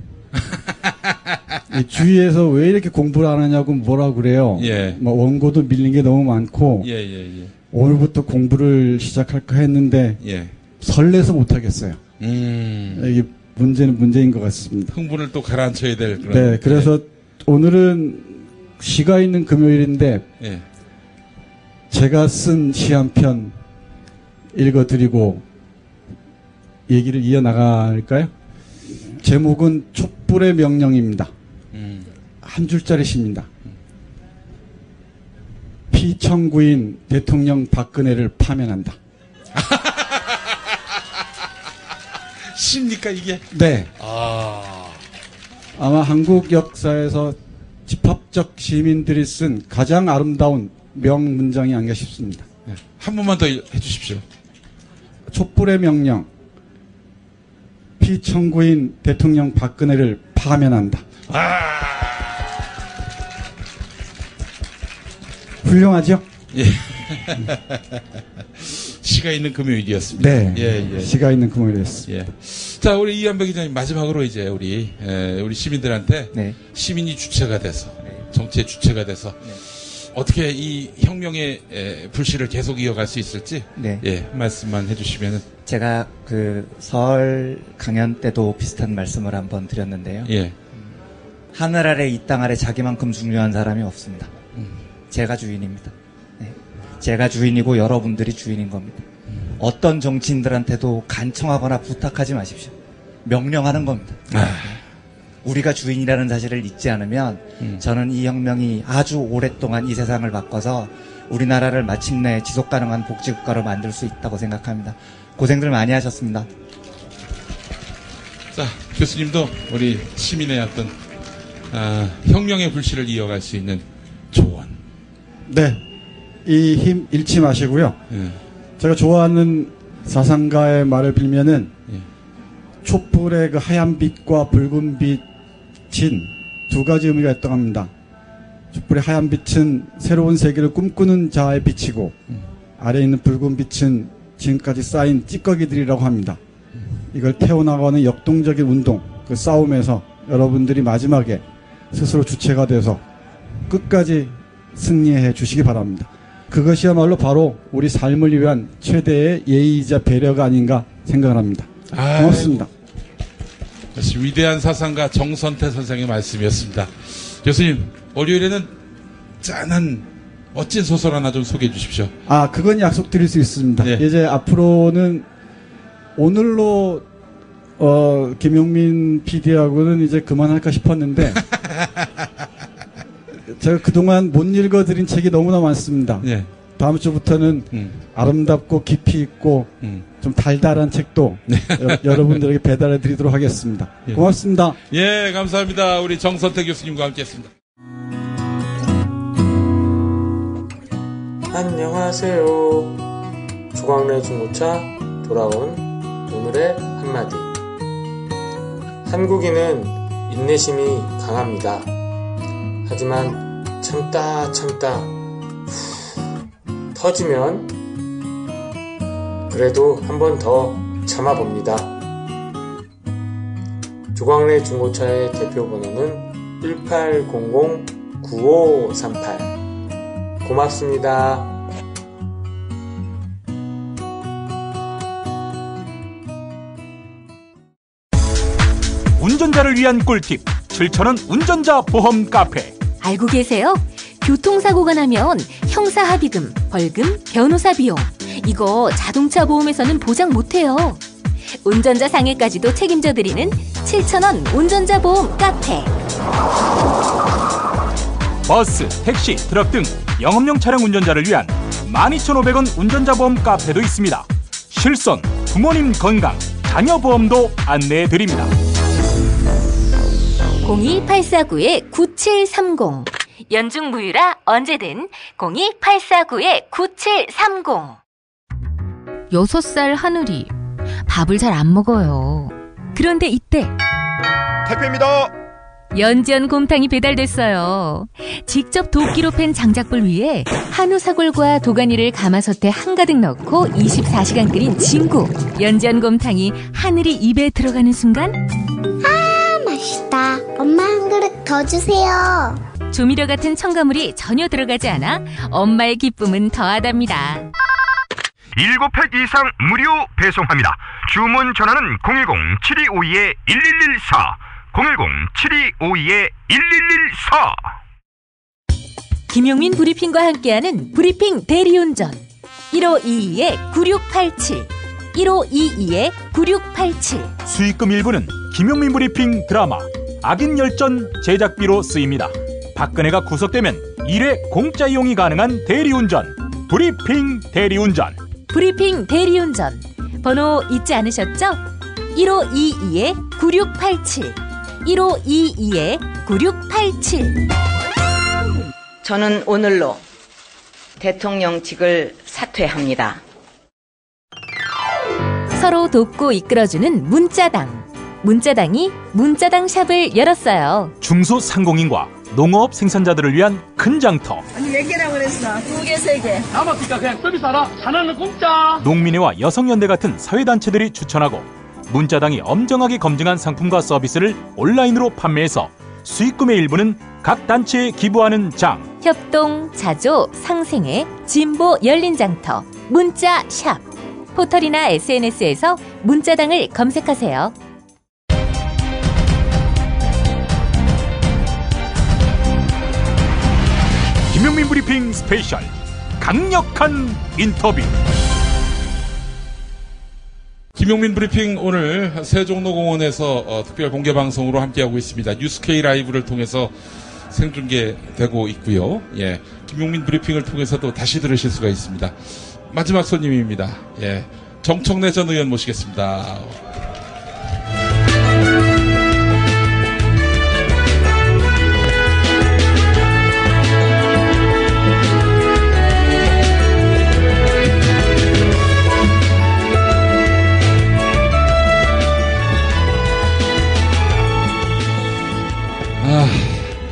[SPEAKER 20] 이 주위에서 왜 이렇게 공부를 안 하냐고 뭐라 그래요.
[SPEAKER 2] 예.
[SPEAKER 20] 뭐 원고도 밀린 게 너무 많고
[SPEAKER 2] 예.
[SPEAKER 20] 오늘부터 공부를 시작할까 했는데
[SPEAKER 2] 예.
[SPEAKER 20] 설레서 못 하겠어요. 이게 문제는 문제인 것 같습니다.
[SPEAKER 2] 흥분을 또 가라앉혀야 될 그런.
[SPEAKER 20] 네, 그래서 오늘은 시가 있는 금요일인데
[SPEAKER 2] 예.
[SPEAKER 20] 제가 쓴 시 한 편 읽어드리고 얘기를 이어나갈까요? 제목은 촛불의 명령입니다. 한 줄짜리 시입니다. 피청구인 대통령 박근혜를 파면한다.
[SPEAKER 2] 시입니까 이게?
[SPEAKER 20] 네.
[SPEAKER 2] 아.
[SPEAKER 20] 아마 한국 역사에서 집합적 시민들이 쓴 가장 아름다운 명문장이 아닌가 싶습니다.
[SPEAKER 2] 네. 한 번만 더 해주십시오.
[SPEAKER 20] 촛불의 명령. 피청구인 대통령 박근혜를 파면한다. 훌륭하죠?
[SPEAKER 2] 예. 시가 있는 금요일이었습니다.
[SPEAKER 20] 네.
[SPEAKER 2] 예.
[SPEAKER 20] 시가 있는 금요일이었습니다.
[SPEAKER 2] 예. 자, 우리 이한배 기자님 마지막으로 이제 우리 시민들한테 시민이 주체가 돼서 정치의 주체가 돼서 어떻게 이 혁명의 불씨를 계속 이어갈 수 있을지 한 말씀만 해주시면은.
[SPEAKER 19] 제가 그 설 강연 때도 비슷한 말씀을 한번 드렸는데요.
[SPEAKER 2] 예.
[SPEAKER 19] 하늘 아래 이 땅 아래 자기만큼 중요한 사람이 없습니다. 제가 주인입니다. 네. 제가 주인이고 여러분들이 주인인 겁니다. 어떤 정치인들한테도 간청하거나 부탁하지 마십시오. 명령하는 겁니다. 우리가 주인이라는 사실을 잊지 않으면 저는 이 혁명이 아주 오랫동안 이 세상을 바꿔서 우리나라를 마침내 지속가능한 복지국가로 만들 수 있다고 생각합니다. 고생들 많이 하셨습니다.
[SPEAKER 2] 자, 교수님도 우리 시민의 어떤 혁명의 불씨를 이어갈 수 있는 조언.
[SPEAKER 20] 네. 이 힘 잃지 마시고요. 제가 좋아하는 사상가의 말을 빌면은 촛불의 그 하얀 빛과 붉은 빛인 두 가지 의미가 있다고 합니다. 촛불의 하얀 빛은 새로운 세계를 꿈꾸는 자의 빛이고 아래에 있는 붉은 빛은 지금까지 쌓인 찌꺼기들이라고 합니다. 이걸 태워나가는 역동적인 운동, 그 싸움에서 여러분들이 마지막에 스스로 주체가 돼서 끝까지 승리해 주시기 바랍니다. 그것이야말로 바로 우리 삶을 위한 최대의 예의이자 배려가 아닌가 생각을 합니다. 고맙습니다.
[SPEAKER 2] 역시 위대한 사상가 정선태 선생의 말씀이었습니다. 교수님, 월요일에는 짠한 멋진 소설 하나 좀 소개해 주십시오.
[SPEAKER 20] 그건 약속드릴 수 있습니다. 이제 앞으로는 오늘로 김용민 PD하고는 이제 그만할까 싶었는데 제가 그동안 못 읽어드린 책이 너무나 많습니다. 다음 주부터는 아름답고 깊이 있고 좀 달달한 책도 여러분들에게 배달해 드리도록 하겠습니다. 고맙습니다.
[SPEAKER 2] 예, 감사합니다. 우리 정선태 교수님과 함께했습니다.
[SPEAKER 21] 안녕하세요. 조광래 중고차 돌아온 오늘의 한마디. 한국인은 인내심이 강합니다. 하지만 참다 터지면 그래도 한 번 더 참아봅니다. 조광래 중고차의 대표번호는 1800-9538. 고맙습니다.
[SPEAKER 7] 운전자를 위한 꿀팁 7,000원 운전자 보험 카페.
[SPEAKER 8] 알고 계세요? 교통사고가 나면 형사합의금, 벌금, 변호사 비용 이거 자동차 보험에서는 보장 못해요. 운전자 상해까지도 책임져 드리는 7,000원 운전자 보험 카페.
[SPEAKER 7] 버스, 택시, 트럭 등 영업용 차량 운전자를 위한 12,500원 운전자 보험 카페도 있습니다. 실손, 부모님 건강, 자녀 보험도 안내해 드립니다.
[SPEAKER 8] 02849-9730 연중 무휴라 언제든 02849-9730. 6살 하늘이 밥을 잘 안 먹어요. 그런데 이때
[SPEAKER 6] 택배입니다.
[SPEAKER 8] 연지연 곰탕이 배달됐어요. 직접 도끼로 팬 장작불 위에 한우 사골과 도가니를 가마솥에 한가득 넣고 24시간 끓인 진국. 연지연 곰탕이 하늘이 입에 들어가는 순간
[SPEAKER 15] 아, 맛있다. 엄마 한 그릇 더 주세요.
[SPEAKER 8] 조미료 같은 첨가물이 전혀 들어가지 않아 엄마의 기쁨은 더하답니다.
[SPEAKER 3] 7팩 이상 무료 배송합니다. 주문 전화는 010-7252-1114 010-7252-1114.
[SPEAKER 8] 김용민 브리핑과 함께하는 브리핑 대리운전 1522-9687 1522-9687.
[SPEAKER 7] 수익금 일부는 김용민 브리핑 드라마 악인 열전 제작비로 쓰입니다. 박근혜가 구속되면 1회 공짜 이용이 가능한 대리운전 브리핑 대리운전.
[SPEAKER 8] 브리핑 대리운전 번호 잊지 않으셨죠? 1522-9687 1522-9687.
[SPEAKER 22] 저는 오늘로 대통령직을 사퇴합니다.
[SPEAKER 8] 서로 돕고 이끌어주는 문자당. 문자당이 문자당 샵을 열었어요.
[SPEAKER 7] 중소상공인과 농업 생산자들을 위한 큰 장터.
[SPEAKER 23] 아니 몇 개라고 그랬어? 2개, 3개.
[SPEAKER 14] 남았으니까 그냥 서비스 하라. 하나는 공짜.
[SPEAKER 7] 농민회와 여성연대 같은 사회단체들이 추천하고 문자당이 엄정하게 검증한 상품과 서비스를 온라인으로 판매해서 수익금의 일부는 각 단체에 기부하는 장.
[SPEAKER 8] 협동, 자조, 상생회, 진보 열린 장터, 문자샵. 포털이나 SNS에서 문자당을 검색하세요.
[SPEAKER 7] 김용민 브리핑 스페셜 강력한 인터뷰.
[SPEAKER 2] 김용민 브리핑 오늘 세종로공원에서 특별 공개 방송으로 함께하고 있습니다. 뉴스K 라이브를 통해서 생중계되고 있고요. 예, 김용민 브리핑을 통해서도 다시 들으실 수가 있습니다. 마지막 손님입니다. 예, 정청래 전 의원 모시겠습니다.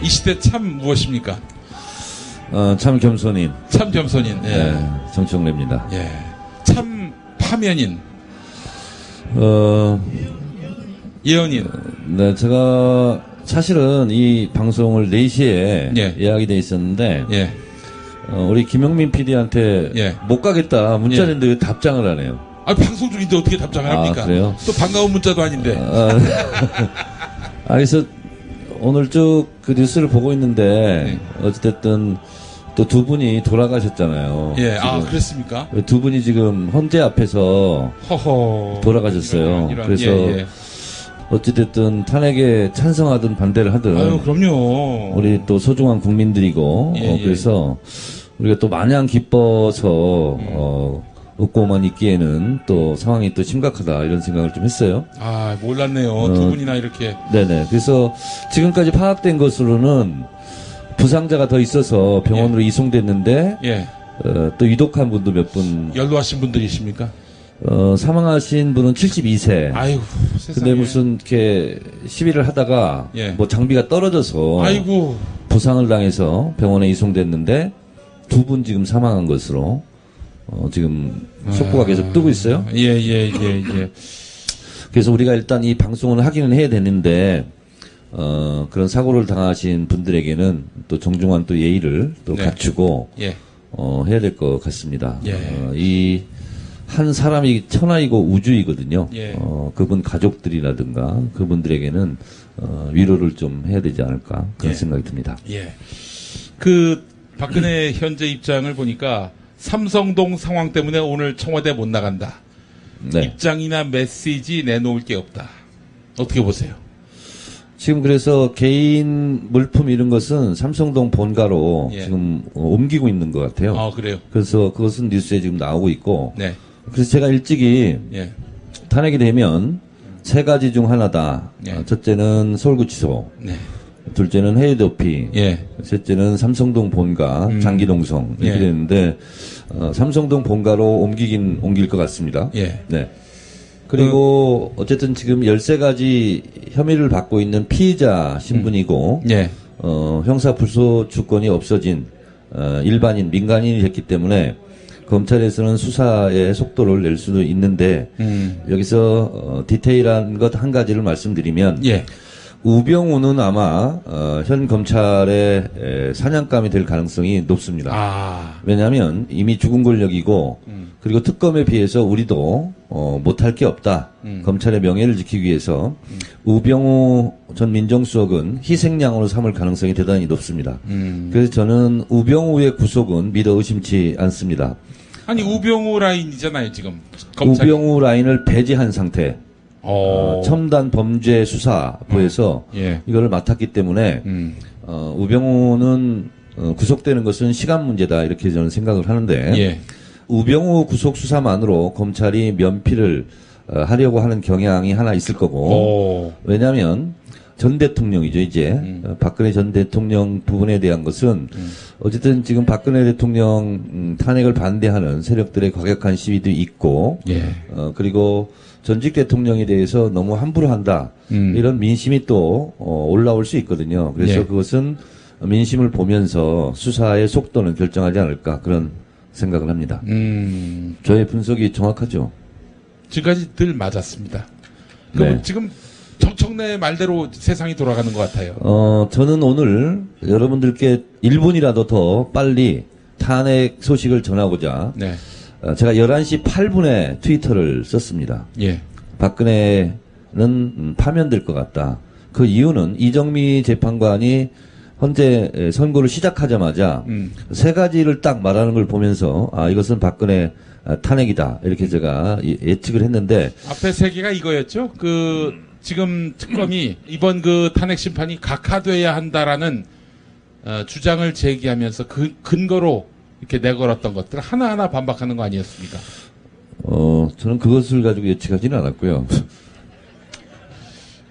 [SPEAKER 2] 이 시대 참 무엇입니까?
[SPEAKER 24] 참 겸손인.
[SPEAKER 2] 참 겸손인. 예.
[SPEAKER 24] 네, 정청래입니다.
[SPEAKER 2] 예. 참 파면인. 예언인.
[SPEAKER 24] 네, 제가 사실은 이 방송을 4시에 예약이 돼 있었는데, 우리 김용민 PD한테 못 가겠다 문자했는데 왜 답장을 안 해요?
[SPEAKER 2] 아, 방송 중인데 어떻게 답장을 합니까?
[SPEAKER 24] 그래요?
[SPEAKER 2] 또 반가운 문자도 아닌데.
[SPEAKER 24] 그래서 오늘 쭉 그 뉴스를 보고 있는데 어찌됐든 또 두 분이 돌아가셨잖아요.
[SPEAKER 2] 예, 그랬습니까?
[SPEAKER 24] 두 분이 지금 헌재 앞에서 돌아가셨어요. 이런. 그래서 어찌됐든 탄핵에 찬성하든 반대를 하든.
[SPEAKER 2] 아유, 그럼요.
[SPEAKER 24] 우리 또 소중한 국민들이고 그래서 우리가 또 마냥 기뻐서 웃고만 있기에는 또 상황이 또 심각하다 이런 생각을 좀 했어요.
[SPEAKER 2] 아, 몰랐네요. 두 분이나 이렇게.
[SPEAKER 24] 네네. 그래서 지금까지 파악된 것으로는 부상자가 더 있어서 병원으로 이송됐는데 또 위독한 분도 몇 분.
[SPEAKER 2] 연로하신 분들이십니까?
[SPEAKER 24] 사망하신 분은 72세.
[SPEAKER 2] 아이고, 세상에.
[SPEAKER 24] 근데 무슨 이렇게 시위를 하다가 뭐 장비가 떨어져서
[SPEAKER 2] 아이고.
[SPEAKER 24] 부상을 당해서 병원에 이송됐는데 2분 지금 사망한 것으로 지금 속보가 계속 뜨고 있어요.
[SPEAKER 2] 예.
[SPEAKER 24] 그래서 우리가 일단 이 방송을 하기는 해야 되는데 그런 사고를 당하신 분들에게는 또 정중한 또 예의를 또 갖추고 해야 될 것 같습니다. 이 한 사람이 천하이고 우주이거든요.
[SPEAKER 2] 예.
[SPEAKER 24] 그분 가족들이라든가 그분들에게는 위로를 좀 해야 되지 않을까 그런
[SPEAKER 2] 예.
[SPEAKER 24] 생각이 듭니다.
[SPEAKER 2] 예. 박근혜 현재 입장을 보니까 삼성동 상황 때문에 오늘 청와대 못 나간다.
[SPEAKER 24] 네.
[SPEAKER 2] 입장이나 메시지 내놓을 게 없다. 어떻게 보세요?
[SPEAKER 24] 지금 그래서 개인 물품 이런 것은 삼성동 본가로
[SPEAKER 2] 예.
[SPEAKER 24] 지금 옮기고 있는 것 같아요.
[SPEAKER 2] 아, 그래요?
[SPEAKER 24] 그래서 그것은 뉴스에 지금 나오고 있고.
[SPEAKER 2] 네.
[SPEAKER 24] 그래서 제가 일찍이
[SPEAKER 2] 예.
[SPEAKER 24] 탄핵이 되면 세 가지 중 하나다. 첫째는 서울구치소.
[SPEAKER 2] 네.
[SPEAKER 24] 둘째는 해외도피.
[SPEAKER 2] 예.
[SPEAKER 24] 셋째는 삼성동 본가, 장기농성. 이렇게
[SPEAKER 2] 예.
[SPEAKER 24] 됐는데, 삼성동 본가로 옮길 것 같습니다.
[SPEAKER 2] 예.
[SPEAKER 24] 네. 그리고 어쨌든 지금 13가지 혐의를 받고 있는 피의자 신분이고,
[SPEAKER 2] 예.
[SPEAKER 24] 형사 불소 주권이 없어진, 일반인, 민간인이 됐기 때문에, 검찰에서는 수사의 속도를 낼 수도 있는데, 여기서, 디테일한 것 한 가지를 말씀드리면,
[SPEAKER 2] 예.
[SPEAKER 24] 우병우는 아마 현 검찰의 사냥감이 될 가능성이 높습니다. 왜냐하면 이미 죽은 권력이고 그리고 특검에 비해서 우리도 못할 게 없다. 검찰의 명예를 지키기 위해서 우병우 전 민정수석은 희생양으로 삼을 가능성이 대단히 높습니다. 그래서 저는 우병우의 구속은 믿어 의심치 않습니다.
[SPEAKER 2] 아니 우병우 라인이잖아요 지금. 검찰이.
[SPEAKER 24] 우병우 라인을 배제한 상태. 첨단 범죄 수사부에서 이거를 맡았기 때문에 우병우는 구속되는 것은 시간 문제다 이렇게 저는 생각을 하는데 우병우 구속 수사만으로 검찰이 면피를 하려고 하는 경향이 하나 있을 거고 왜냐하면 전 대통령이죠 이제 박근혜 전 대통령 부분에 대한 것은 어쨌든 지금 박근혜 대통령 탄핵을 반대하는 세력들의 과격한 시위도 있고 그리고 전직 대통령에 대해서 너무 함부로 한다. 이런 민심이 또 올라올 수 있거든요. 그래서 그것은 민심을 보면서 수사의 속도는 결정하지 않을까 그런 생각을 합니다. 저의 분석이 정확하죠?
[SPEAKER 2] 지금까지 늘 맞았습니다. 그럼 지금 정청래 말대로 세상이 돌아가는 것 같아요.
[SPEAKER 24] 저는 오늘 여러분들께 1분이라도 더 빨리 탄핵 소식을 전하고자 제가 11시 8분에 트위터를 썼습니다. 박근혜는 파면될 것 같다. 그 이유는 이정미 재판관이 현재 선고를 시작하자마자 세 가지를 딱 말하는 걸 보면서 이것은 박근혜 탄핵이다. 이렇게 제가 예측을 했는데
[SPEAKER 2] 앞에 세 개가 이거였죠. 지금 특검이 이번 탄핵 심판이 각하돼야 한다라는 주장을 제기하면서 근거로 이렇게 내걸었던 것들 하나하나 반박하는 거 아니었습니까?
[SPEAKER 24] 저는 그것을 가지고 예측하지는 않았고요.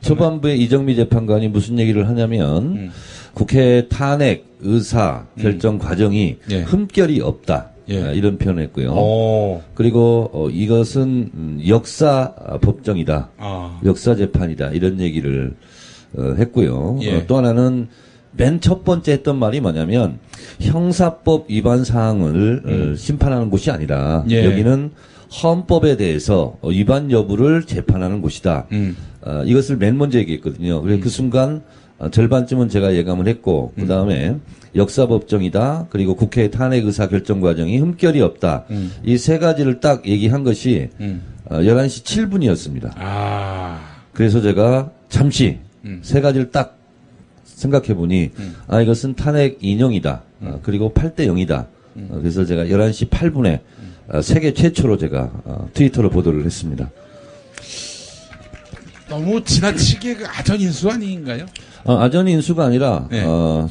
[SPEAKER 24] 초반부에 이정미 재판관이 무슨 얘기를 하냐면 국회 탄핵 의사 결정 과정이 흠결이 없다. 이런 표현을 했고요. 그리고 이것은 역사 법정이다. 역사 재판이다. 이런 얘기를 했고요. 또 하나는 맨 첫 번째 했던 말이 뭐냐면 형사법 위반 사항을 심판하는 곳이 아니라 여기는 헌법에 대해서 위반 여부를 재판하는 곳이다. 이것을 맨 먼저 얘기했거든요. 그래서 그 순간 절반쯤은 제가 예감을 했고 그 다음에 역사법정이다. 그리고 국회 탄핵 의사 결정 과정이 흠결이 없다. 이 세 가지를 딱 얘기한 것이 11시 7분이었습니다. 그래서 제가 잠시 세 가지를 딱 생각해보니 이것은 탄핵 인용이다. 그리고 8대 0이다. 그래서 제가 11시 8분에 세계 최초로 제가 트위터로 보도를 했습니다.
[SPEAKER 2] 너무 지나치게 아전인수 아닌가요?
[SPEAKER 24] 아전인수가 아니라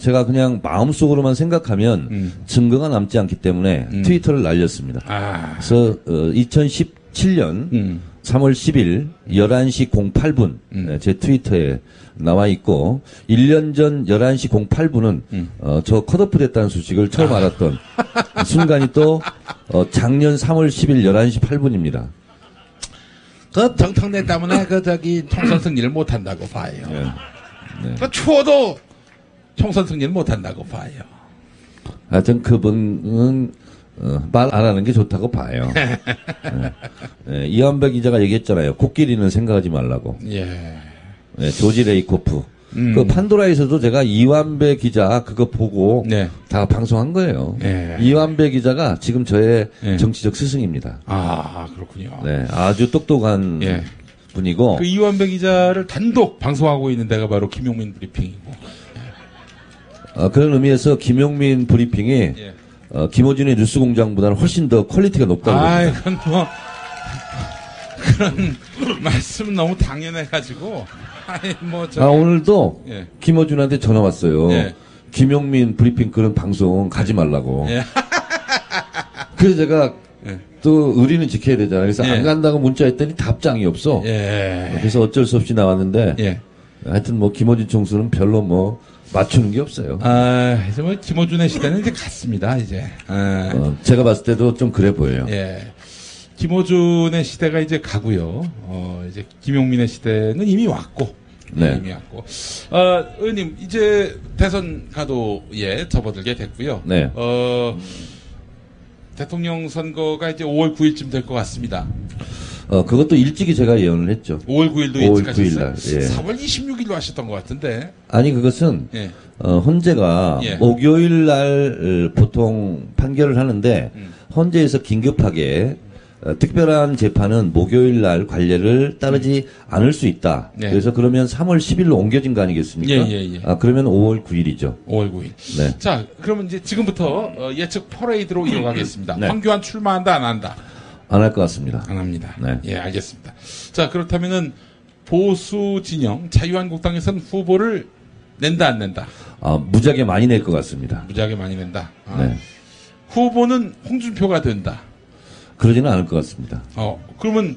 [SPEAKER 24] 제가 그냥 마음속으로만 생각하면 증거가 남지 않기 때문에 트위터를 날렸습니다. 그래서 2017년 3월 10일 11시 08분 제 트위터에 나와 있고 1년 전 11시 08분은 저 컷오프 됐다는 소식을 처음 알았던 순간이 또 작년 3월 10일 11시 8분입니다.
[SPEAKER 2] 정청래 때문에 총선 승리를 못한다고 봐요. 추워도 총선 승리를 못한다고 봐요.
[SPEAKER 24] 하여튼 그분은 말 안 하는 게 좋다고 봐요. 이한백 기자가 얘기했잖아요. 코끼리는 생각하지 말라고. 조지 레이코프. 그 판도라에서도 제가 이완배 기자 그거 보고 다 방송한 거예요. 이완배 기자가 지금 저의 정치적 스승입니다.
[SPEAKER 2] 아, 그렇군요.
[SPEAKER 24] 네, 아주 똑똑한 분이고.
[SPEAKER 2] 그 이완배 기자를 단독 방송하고 있는 데가 바로 김용민 브리핑이고.
[SPEAKER 24] 그런 의미에서 김용민 브리핑이 김어준의 뉴스공장보다는 훨씬 더 퀄리티가 높다고 봅니다.
[SPEAKER 2] 그건 뭐 그런 말씀은 너무 당연해가지고.
[SPEAKER 24] 오늘도 김어준한테 전화 왔어요. 김용민 브리핑 그런 방송 가지 말라고. 그래서 제가 또 의리는 지켜야 되잖아요. 그래서 안 간다고 문자했더니 답장이 없어. 그래서 어쩔 수 없이 나왔는데 하여튼 뭐 김어준 총수는 별로 뭐 맞추는 게 없어요.
[SPEAKER 2] 이제 뭐 김어준의 시대는 이제 갔습니다. 이제.
[SPEAKER 24] 제가 봤을 때도 좀 그래 보여요.
[SPEAKER 2] 김어준의 시대가 이제 가고요. 이제 김용민의 시대는 이미 왔고. 이미 왔고. 의원님, 이제 대선 가도에 접어들게 됐고요. 대통령 선거가 이제 5월 9일쯤 될 것 같습니다.
[SPEAKER 24] 그것도 일찍이 제가 예언을 했죠.
[SPEAKER 2] 5월 9일도
[SPEAKER 24] 5월
[SPEAKER 2] 예측하셨어요?
[SPEAKER 24] 9일
[SPEAKER 2] 4월 26일로 하셨던 것 같은데.
[SPEAKER 24] 아니, 그것은, 헌재가 목요일 날 보통 판결을 하는데, 헌재에서 긴급하게 특별한 재판은 목요일 날 관례를 따르지 않을 수 있다. 그래서 그러면 3월 10일로 옮겨진 거 아니겠습니까? 그러면 5월 9일이죠.
[SPEAKER 2] 5월 9일. 자, 그러면 이제 지금부터 예측 퍼레이드로 이어가겠습니다. 황교안 출마한다, 안 한다?
[SPEAKER 24] 안 할 것 같습니다.
[SPEAKER 2] 안 합니다. 알겠습니다. 자, 그렇다면은 보수 진영 자유한국당에서는 후보를 낸다, 안 낸다?
[SPEAKER 24] 무지하게 많이 낼 것 같습니다.
[SPEAKER 2] 무지하게 많이 낸다. 후보는 홍준표가 된다.
[SPEAKER 24] 그러지는 않을 것 같습니다.
[SPEAKER 2] 그러면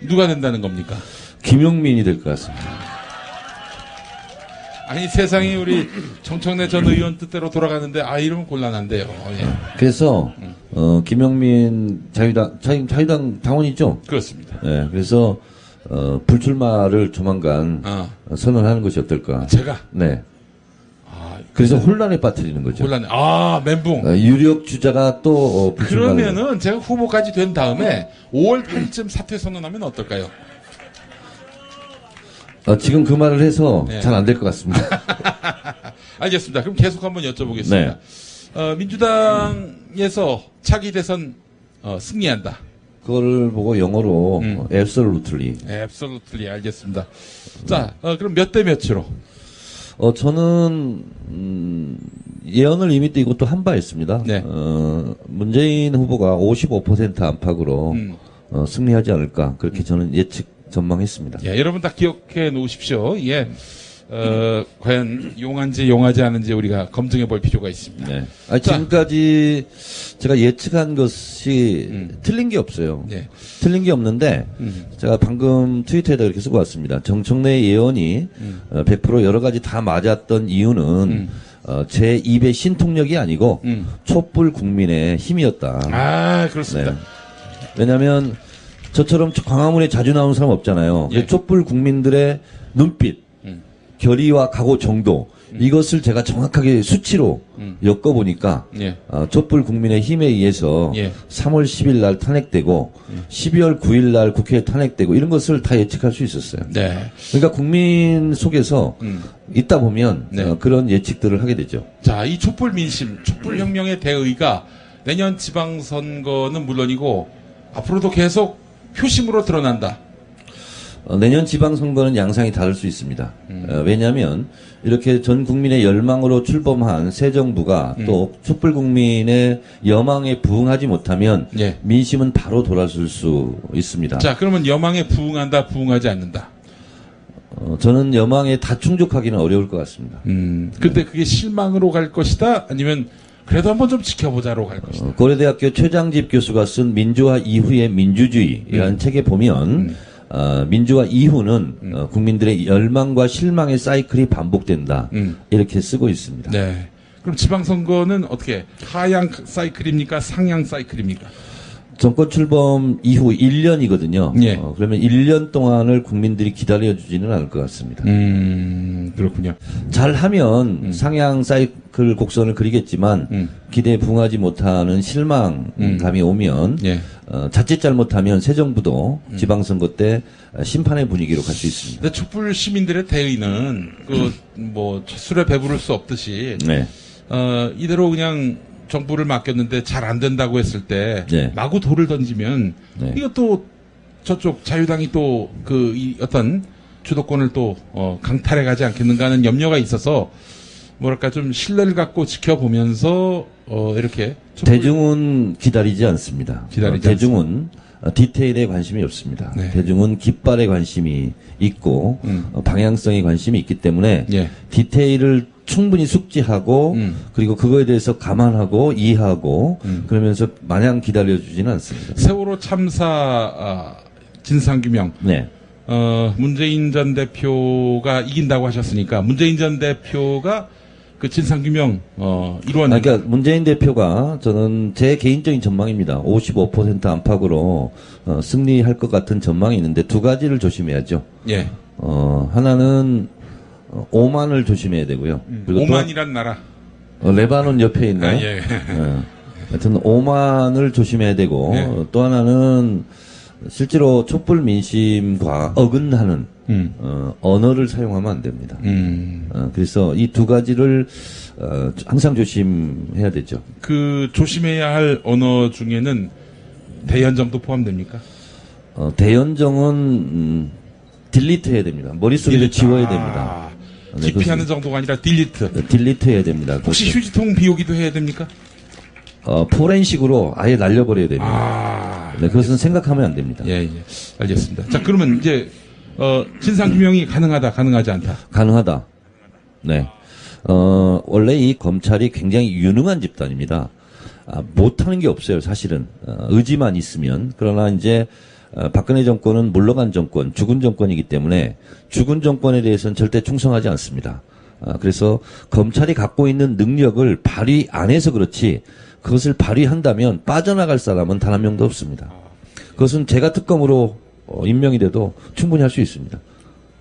[SPEAKER 2] 누가 된다는 겁니까?
[SPEAKER 24] 김용민이 될 것 같습니다.
[SPEAKER 2] 아니, 세상이 우리 정청래 전 의원 뜻대로 돌아가는데, 이러면 곤란한데요.
[SPEAKER 24] 그래서, 김용민 자유당 당원이죠?
[SPEAKER 2] 그렇습니다.
[SPEAKER 24] 그래서, 불출마를 조만간 선언하는 것이 어떨까?
[SPEAKER 2] 제가?
[SPEAKER 24] 그래서 혼란에 빠뜨리는 거죠.
[SPEAKER 2] 혼란에. 멘붕.
[SPEAKER 24] 유력 주자가 또
[SPEAKER 2] 그러면은 제가 후보까지 된 다음에 5월 8일쯤 사퇴 선언하면 어떨까요?
[SPEAKER 24] 지금 그 말을 해서 잘 안 될 것 같습니다.
[SPEAKER 2] 알겠습니다. 그럼 계속 한번 여쭤보겠습니다. 민주당에서 차기 대선 승리한다.
[SPEAKER 24] 그걸 보고 영어로 absolutely.
[SPEAKER 2] absolutely 알겠습니다. 자, 그럼 몇 대 몇으로?
[SPEAKER 24] 저는 예언을 이미 또 이것도 한 바 있습니다. 문재인 후보가 55% 안팎으로 승리하지 않을까 그렇게 저는 예측 전망했습니다.
[SPEAKER 2] 여러분 다 기억해 놓으십시오. 과연 용한지 용하지 않은지 우리가 검증해 볼 필요가 있습니다.
[SPEAKER 24] 지금까지 제가 예측한 것이 틀린 게 없어요. 틀린 게 없는데 제가 방금 트위터에다 이렇게 쓰고 왔습니다. 정청래 예언이 100% 여러 가지 다 맞았던 이유는 제 입의 신통력이 아니고 촛불 국민의 힘이었다.
[SPEAKER 2] 그렇습니다.
[SPEAKER 24] 왜냐하면 저처럼 광화문에 자주 나오는 사람 없잖아요. 촛불 국민들의 눈빛, 결의와 각오 정도 이것을 제가 정확하게 수치로 엮어보니까 촛불 국민의 힘에 의해서 3월 10일 날 탄핵되고 12월 9일 날 국회에 탄핵되고 이런 것을 다 예측할 수 있었어요. 그러니까 국민 속에서 있다 보면 그런 예측들을 하게 되죠.
[SPEAKER 2] 자, 이 촛불 민심, 촛불 혁명의 대의가 내년 지방선거는 물론이고 앞으로도 계속 표심으로 드러난다.
[SPEAKER 24] 내년 지방선거는 양상이 다를 수 있습니다. 왜냐하면 이렇게 전 국민의 열망으로 출범한 새 정부가 또 촛불 국민의 여망에 부응하지 못하면 민심은 바로 돌아설 수 있습니다.
[SPEAKER 2] 자, 그러면 여망에 부응한다, 부응하지 않는다?
[SPEAKER 24] 저는 여망에 다 충족하기는 어려울 것 같습니다.
[SPEAKER 2] 근데 그게 실망으로 갈 것이다? 아니면 그래도 한번 좀 지켜보자로 갈 것이다?
[SPEAKER 24] 고려대학교 최장집 교수가 쓴 민주화 이후의 민주주의라는 책에 보면 민주화 이후는 국민들의 열망과 실망의 사이클이 반복된다. 이렇게 쓰고 있습니다.
[SPEAKER 2] 그럼 지방선거는 어떻게 하향 사이클입니까? 상향 사이클입니까?
[SPEAKER 24] 정권 출범 이후 1년이거든요.
[SPEAKER 2] 예.
[SPEAKER 24] 그러면 1년 동안을 국민들이 기다려주지는 않을 것 같습니다.
[SPEAKER 2] 그렇군요.
[SPEAKER 24] 잘하면 상향 사이클 곡선을 그리겠지만 기대에 부응하지 못하는 실망감이 오면 자칫 잘못하면 새 정부도 지방선거 때 심판의 분위기로 갈 수 있습니다.
[SPEAKER 2] 근데 촛불 시민들의 대의는 뭐 촛술에 배부를 수 없듯이 이대로 그냥 정부를 맡겼는데 잘 안 된다고 했을 때 마구 돌을 던지면 이것도 저쪽 자유당이 또 이 어떤 주도권을 또 강탈해 가지 않겠는가 하는 염려가 있어서 뭐랄까 좀 신뢰를 갖고 지켜보면서 이렇게
[SPEAKER 24] 대중은 기다리지 않습니다. 대중은 디테일에 관심이 없습니다. 대중은 깃발에 관심이 있고 방향성에 관심이 있기 때문에 디테일을 충분히 숙지하고 그리고 그거에 대해서 감안하고 이해하고 그러면서 마냥 기다려주지는 않습니다.
[SPEAKER 2] 세월호 참사 진상규명 문재인 전 대표가 이긴다고 하셨으니까 문재인 전 대표가 그 진상규명 이루었는가?
[SPEAKER 24] 그러니까 문재인 대표가 저는 제 개인적인 전망입니다. 55% 안팎으로 승리할 것 같은 전망이 있는데 두 가지를 조심해야죠. 하나는 오만을 조심해야 되고요. 그리고
[SPEAKER 2] 오만이란 나라.
[SPEAKER 24] 레바논 옆에 있나요? 하여튼 오만을 조심해야 되고 또 하나는 실제로 촛불 민심과 어긋나는 언어를 사용하면 안 됩니다. 그래서 이 두 가지를 항상 조심해야 되죠.
[SPEAKER 2] 그 조심해야 할 언어 중에는 대연정도 포함됩니까?
[SPEAKER 24] 대연정은 딜리트 해야 됩니다. 머릿속에서 지워야 됩니다.
[SPEAKER 2] 기피하는 정도가 아니라 딜리트.
[SPEAKER 24] 딜리트 해야 됩니다.
[SPEAKER 2] 혹시 휴지통 비우기도 해야 됩니까?
[SPEAKER 24] 포렌식으로 아예 날려버려야 됩니다. 그것은 생각하면 안 됩니다.
[SPEAKER 2] 알겠습니다. 자, 그러면 이제 진상규명이 가능하다, 가능하지 않다.
[SPEAKER 24] 가능하다. 네. 원래 이 검찰이 굉장히 유능한 집단입니다. 못하는 게 없어요, 사실은. 의지만 있으면. 그러나 이제 박근혜 정권은 물러간 정권, 죽은 정권이기 때문에 죽은 정권에 대해서는 절대 충성하지 않습니다. 그래서 검찰이 갖고 있는 능력을 발휘 안 해서 그렇지 그것을 발휘한다면 빠져나갈 사람은 단 한 명도 없습니다. 그것은 제가 특검으로 임명이 돼도 충분히 할 수 있습니다.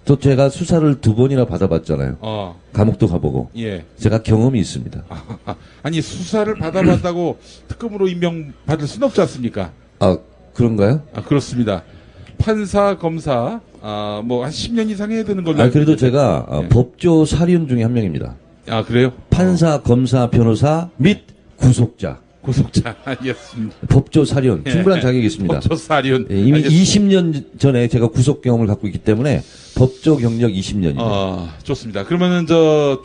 [SPEAKER 24] 또 제가 수사를 2번이나 받아봤잖아요. 감옥도 가보고. 제가 경험이 있습니다.
[SPEAKER 2] 아니 수사를 받아봤다고 특검으로 임명받을 수는 없지 않습니까?
[SPEAKER 24] 그런가요?
[SPEAKER 2] 그렇습니다. 판사, 검사, 뭐 한 10년 이상 해야 되는 걸로.
[SPEAKER 24] 그래도 제가 법조 사리운 중에 한 명입니다.
[SPEAKER 2] 그래요?
[SPEAKER 24] 판사, 검사, 변호사 및 구속자.
[SPEAKER 2] 알겠습니다.
[SPEAKER 24] 법조 사리운 충분한 자격이 있습니다.
[SPEAKER 2] 법조 사리운.
[SPEAKER 24] 이미 20년 전에 제가 구속 경험을 갖고 있기 때문에 법조 경력 20년입니다.
[SPEAKER 2] 좋습니다. 그러면은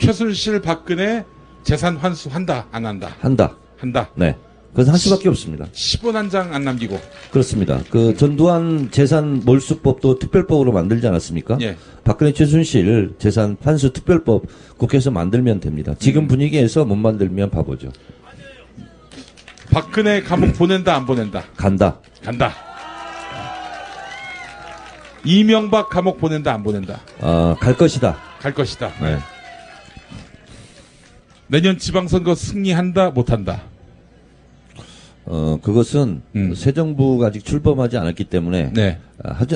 [SPEAKER 2] 최순실 박근혜 재산 환수한다, 안 한다?
[SPEAKER 24] 한다. 네. 그래서 할 수밖에 없습니다.
[SPEAKER 2] 10원 한 장 안 남기고.
[SPEAKER 24] 그렇습니다. 그 전두환 재산 몰수법도 특별법으로 만들지 않았습니까? 박근혜 최순실 재산 환수 특별법 국회에서 만들면 됩니다. 지금 분위기에서 못 만들면 바보죠.
[SPEAKER 2] 박근혜 감옥 보낸다, 안 보낸다?
[SPEAKER 24] 간다.
[SPEAKER 2] 이명박 감옥 보낸다, 안 보낸다?
[SPEAKER 24] 갈 것이다.
[SPEAKER 2] 갈 것이다.
[SPEAKER 24] 네.
[SPEAKER 2] 내년 지방선거 승리한다, 못한다?
[SPEAKER 24] 그것은 새 정부가 아직 출범하지 않았기 때문에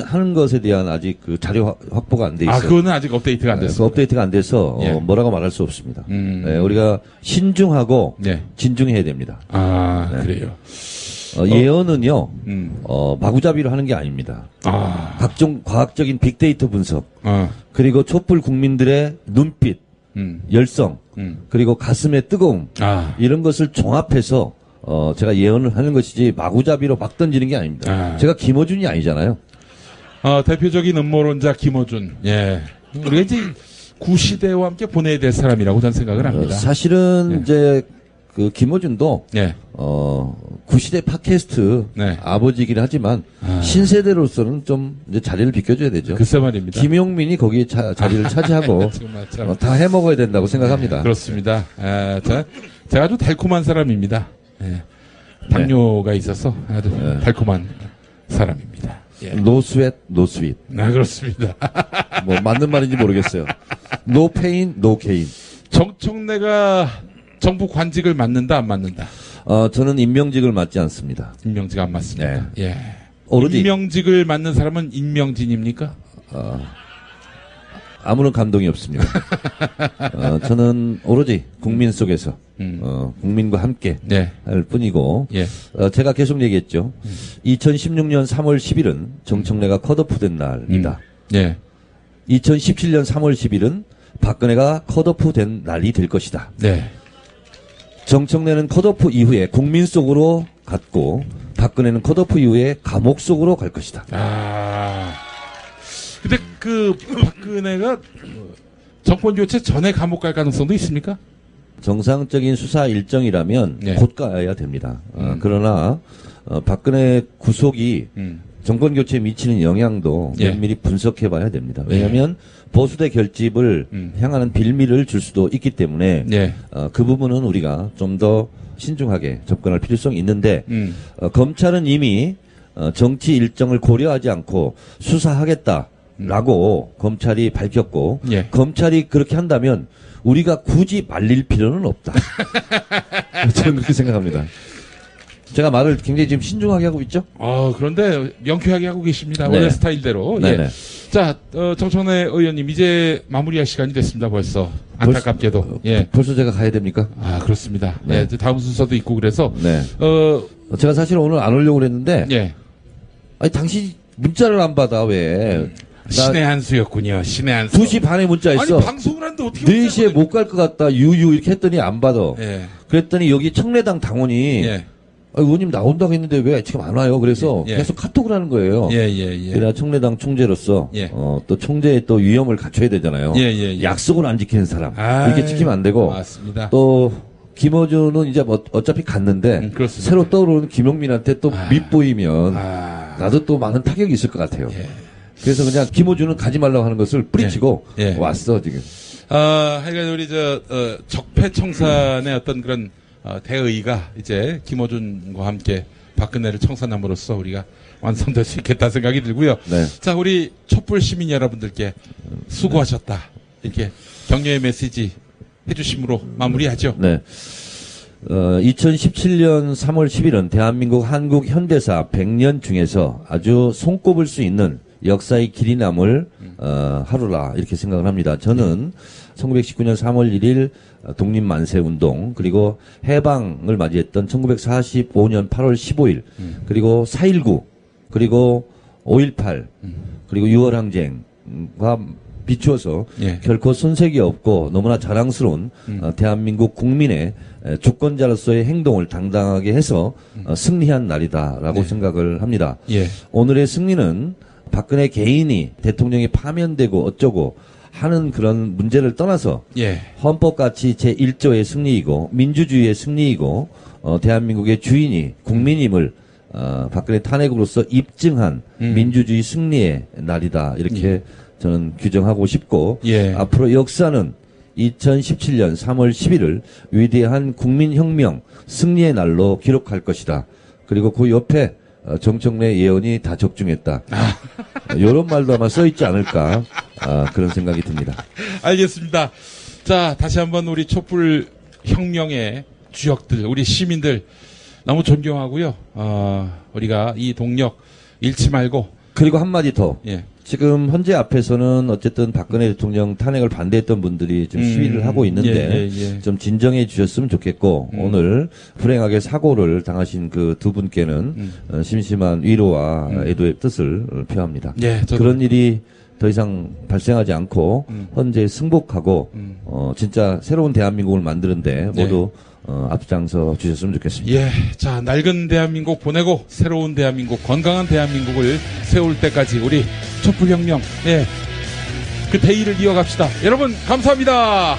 [SPEAKER 24] 하는 것에 대한 아직 그 자료 확보가 안 돼 있어요.
[SPEAKER 2] 그거는 아직 업데이트가 안 됐어요.
[SPEAKER 24] 업데이트가 안 돼서 뭐라고 말할 수 없습니다. 우리가 신중하고 진중해야 됩니다.
[SPEAKER 2] 그래요.
[SPEAKER 24] 예언은요 마구잡이로 하는 게 아닙니다. 각종 과학적인 빅데이터 분석 그리고 촛불 국민들의 눈빛, 열성 그리고 가슴의 뜨거움 이런 것을 종합해서 제가 예언을 하는 것이지 마구잡이로 막 던지는 게 아닙니다. 제가 김어준이 아니잖아요.
[SPEAKER 2] 대표적인 음모론자 김어준. 우리가 이제 구시대와 함께 보내야 될 사람이라고 저는 생각을 합니다.
[SPEAKER 24] 사실은 이제 그 김어준도 구시대 팟캐스트 아버지이긴 하지만 신세대로서는 좀 이제 자리를 비켜줘야 되죠.
[SPEAKER 2] 글쎄 말입니다.
[SPEAKER 24] 김용민이 거기에 자리를 차지하고 다 해먹어야 된다고 생각합니다.
[SPEAKER 2] 그렇습니다. 제가 아주 달콤한 사람입니다. 당뇨가 있어서 아주 달콤한 사람입니다.
[SPEAKER 24] No sweat, no sweet.
[SPEAKER 2] 그렇습니다.
[SPEAKER 24] 뭐 맞는 말인지 모르겠어요. No pain, no gain.
[SPEAKER 2] 정청래가 정부 관직을 맡는다 안 맡는다?
[SPEAKER 24] 저는 임명직을 맡지 않습니다.
[SPEAKER 2] 임명직 안 맡습니까?
[SPEAKER 24] 네.
[SPEAKER 2] 예.
[SPEAKER 24] 오로지
[SPEAKER 2] 임명직을 맡는 사람은 임명진입니까?
[SPEAKER 24] 아무런 감동이 없습니다. 저는 오로지 국민 속에서 국민과 함께 할 뿐이고 제가 계속 얘기했죠. 2016년 3월 10일은 정청래가 컷오프된 날이다. 2017년 3월 10일은 박근혜가 컷오프된 날이 될 것이다. 정청래는 컷오프 이후에 국민 속으로 갔고 박근혜는 컷오프 이후에 감옥 속으로 갈 것이다.
[SPEAKER 2] 근데 그 박근혜가 정권 교체 전에 감옥 갈 가능성도 있습니까?
[SPEAKER 24] 정상적인 수사 일정이라면 곧 가야 됩니다. 그러나 박근혜 구속이 정권 교체에 미치는 영향도 면밀히 분석해봐야 됩니다. 왜냐하면 보수대 결집을 향하는 빌미를 줄 수도 있기 때문에 그 부분은 우리가 좀 더 신중하게 접근할 필요성이 있는데 검찰은 이미 정치 일정을 고려하지 않고 수사하겠다라고 검찰이 밝혔고 검찰이 그렇게 한다면 우리가 굳이 말릴 필요는 없다. 저는 그렇게 생각합니다. 제가 말을 굉장히 지금 신중하게 하고 있죠?
[SPEAKER 2] 그런데 명쾌하게 하고 계십니다.
[SPEAKER 24] 네.
[SPEAKER 2] 원래 스타일대로.
[SPEAKER 24] 네네.
[SPEAKER 2] 자, 정청래 의원님 이제 마무리할 시간이 됐습니다. 벌써 안타깝게도.
[SPEAKER 24] 벌써 제가 가야 됩니까?
[SPEAKER 2] 그렇습니다. 네. 다음 순서도 있고 그래서.
[SPEAKER 24] 제가 사실 오늘 안 오려고 그랬는데. 아니 당신 문자를 안 받아 왜?
[SPEAKER 2] 신의 한 수였군요. 신의 한 수.
[SPEAKER 24] 2시 반에 문자 했어.
[SPEAKER 2] 아니 방송을 하는데 어떻게
[SPEAKER 24] 4시에 못 갈 것 같다. 유유 이렇게 했더니 안 받아. 그랬더니 여기 청래당 당원이 의원님 나온다고 했는데 왜 지금 안 와요? 그래서 계속 카톡을 하는 거예요. 그래야 청래당 총재로서 또 총재의 또 위엄을 갖춰야 되잖아요. 약속을 안 지키는 사람 이렇게 지키면 안 되고.
[SPEAKER 2] 맞습니다.
[SPEAKER 24] 또 김어준은 이제 뭐 어차피 갔는데 새로 떠오르는 김용민한테 또 밑보이면 나도 또 많은 타격이 있을 것 같아요. 그래서 그냥 김어준은 가지 말라고 하는 것을 뿌리치고 왔어 지금.
[SPEAKER 2] 하여간 우리 적폐청산의 어떤 그런 대의가 이제 김어준과 함께 박근혜를 청산함으로써 우리가 완성될 수 있겠다 생각이 들고요. 자, 우리 촛불 시민 여러분들께 수고하셨다. 이렇게 격려의 메시지 해주심으로 마무리하죠.
[SPEAKER 24] 2017년 3월 10일은 대한민국 한국 현대사 100년 중에서 아주 손꼽을 수 있는 역사의 길이 남을 하루라 이렇게 생각을 합니다. 저는 1919년 3월 1일 독립만세운동 그리고 해방을 맞이했던 1945년 8월 15일 그리고 4.19 그리고 5.18 그리고 6월항쟁과 비추어서 결코 손색이 없고 너무나 자랑스러운 대한민국 국민의 주권자로서의 행동을 당당하게 해서 승리한 날이다라고 생각을 합니다. 오늘의 승리는 박근혜 개인이 대통령이 파면되고 어쩌고 하는 그런 문제를 떠나서 헌법가치 제1조의 승리이고 민주주의의 승리이고 대한민국의 주인이 국민임을 박근혜 탄핵으로서 입증한 민주주의 승리의 날이다 이렇게 저는 규정하고 싶고 앞으로 역사는 2017년 3월 11일 위대한 국민혁명 승리의 날로 기록할 것이다. 그리고 그 옆에 정청래 예언이 다 적중했다. 이런 말도 아마 써있지 않을까 그런 생각이 듭니다.
[SPEAKER 2] 알겠습니다. 자, 다시 한번 우리 촛불 혁명의 주역들, 우리 시민들 너무 존경하고요. 우리가 이 동력 잃지 말고.
[SPEAKER 24] 그리고 한마디 더. 지금 현재 앞에서는 어쨌든 박근혜 대통령 탄핵을 반대했던 분들이 지금 시위를 하고 있는데 좀 진정해 주셨으면 좋겠고 오늘 불행하게 사고를 당하신 그 두 분께는 심심한 위로와 애도의 뜻을 표합니다. 그런 일이 더 이상 발생하지 않고 현재 승복하고 진짜 새로운 대한민국을 만드는데 모두 앞장서 주셨으면 좋겠습니다.
[SPEAKER 2] 자, 낡은 대한민국 보내고 새로운 대한민국, 건강한 대한민국을 세울 때까지 우리 촛불혁명, 그 대의를 이어갑시다. 여러분, 감사합니다.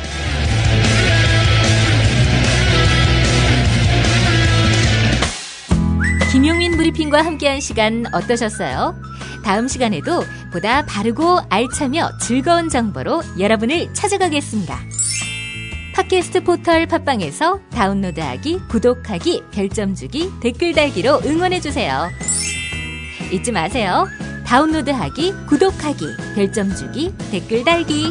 [SPEAKER 8] 김용민 브리핑과 함께한 시간 어떠셨어요? 다음 시간에도 보다 바르고 알차며 즐거운 정보로 여러분을 찾아가겠습니다. 팟캐스트 포털 팟빵에서 다운로드하기, 구독하기, 별점 주기, 댓글 달기로 응원해주세요. 잊지 마세요. 다운로드하기, 구독하기, 별점 주기, 댓글 달기.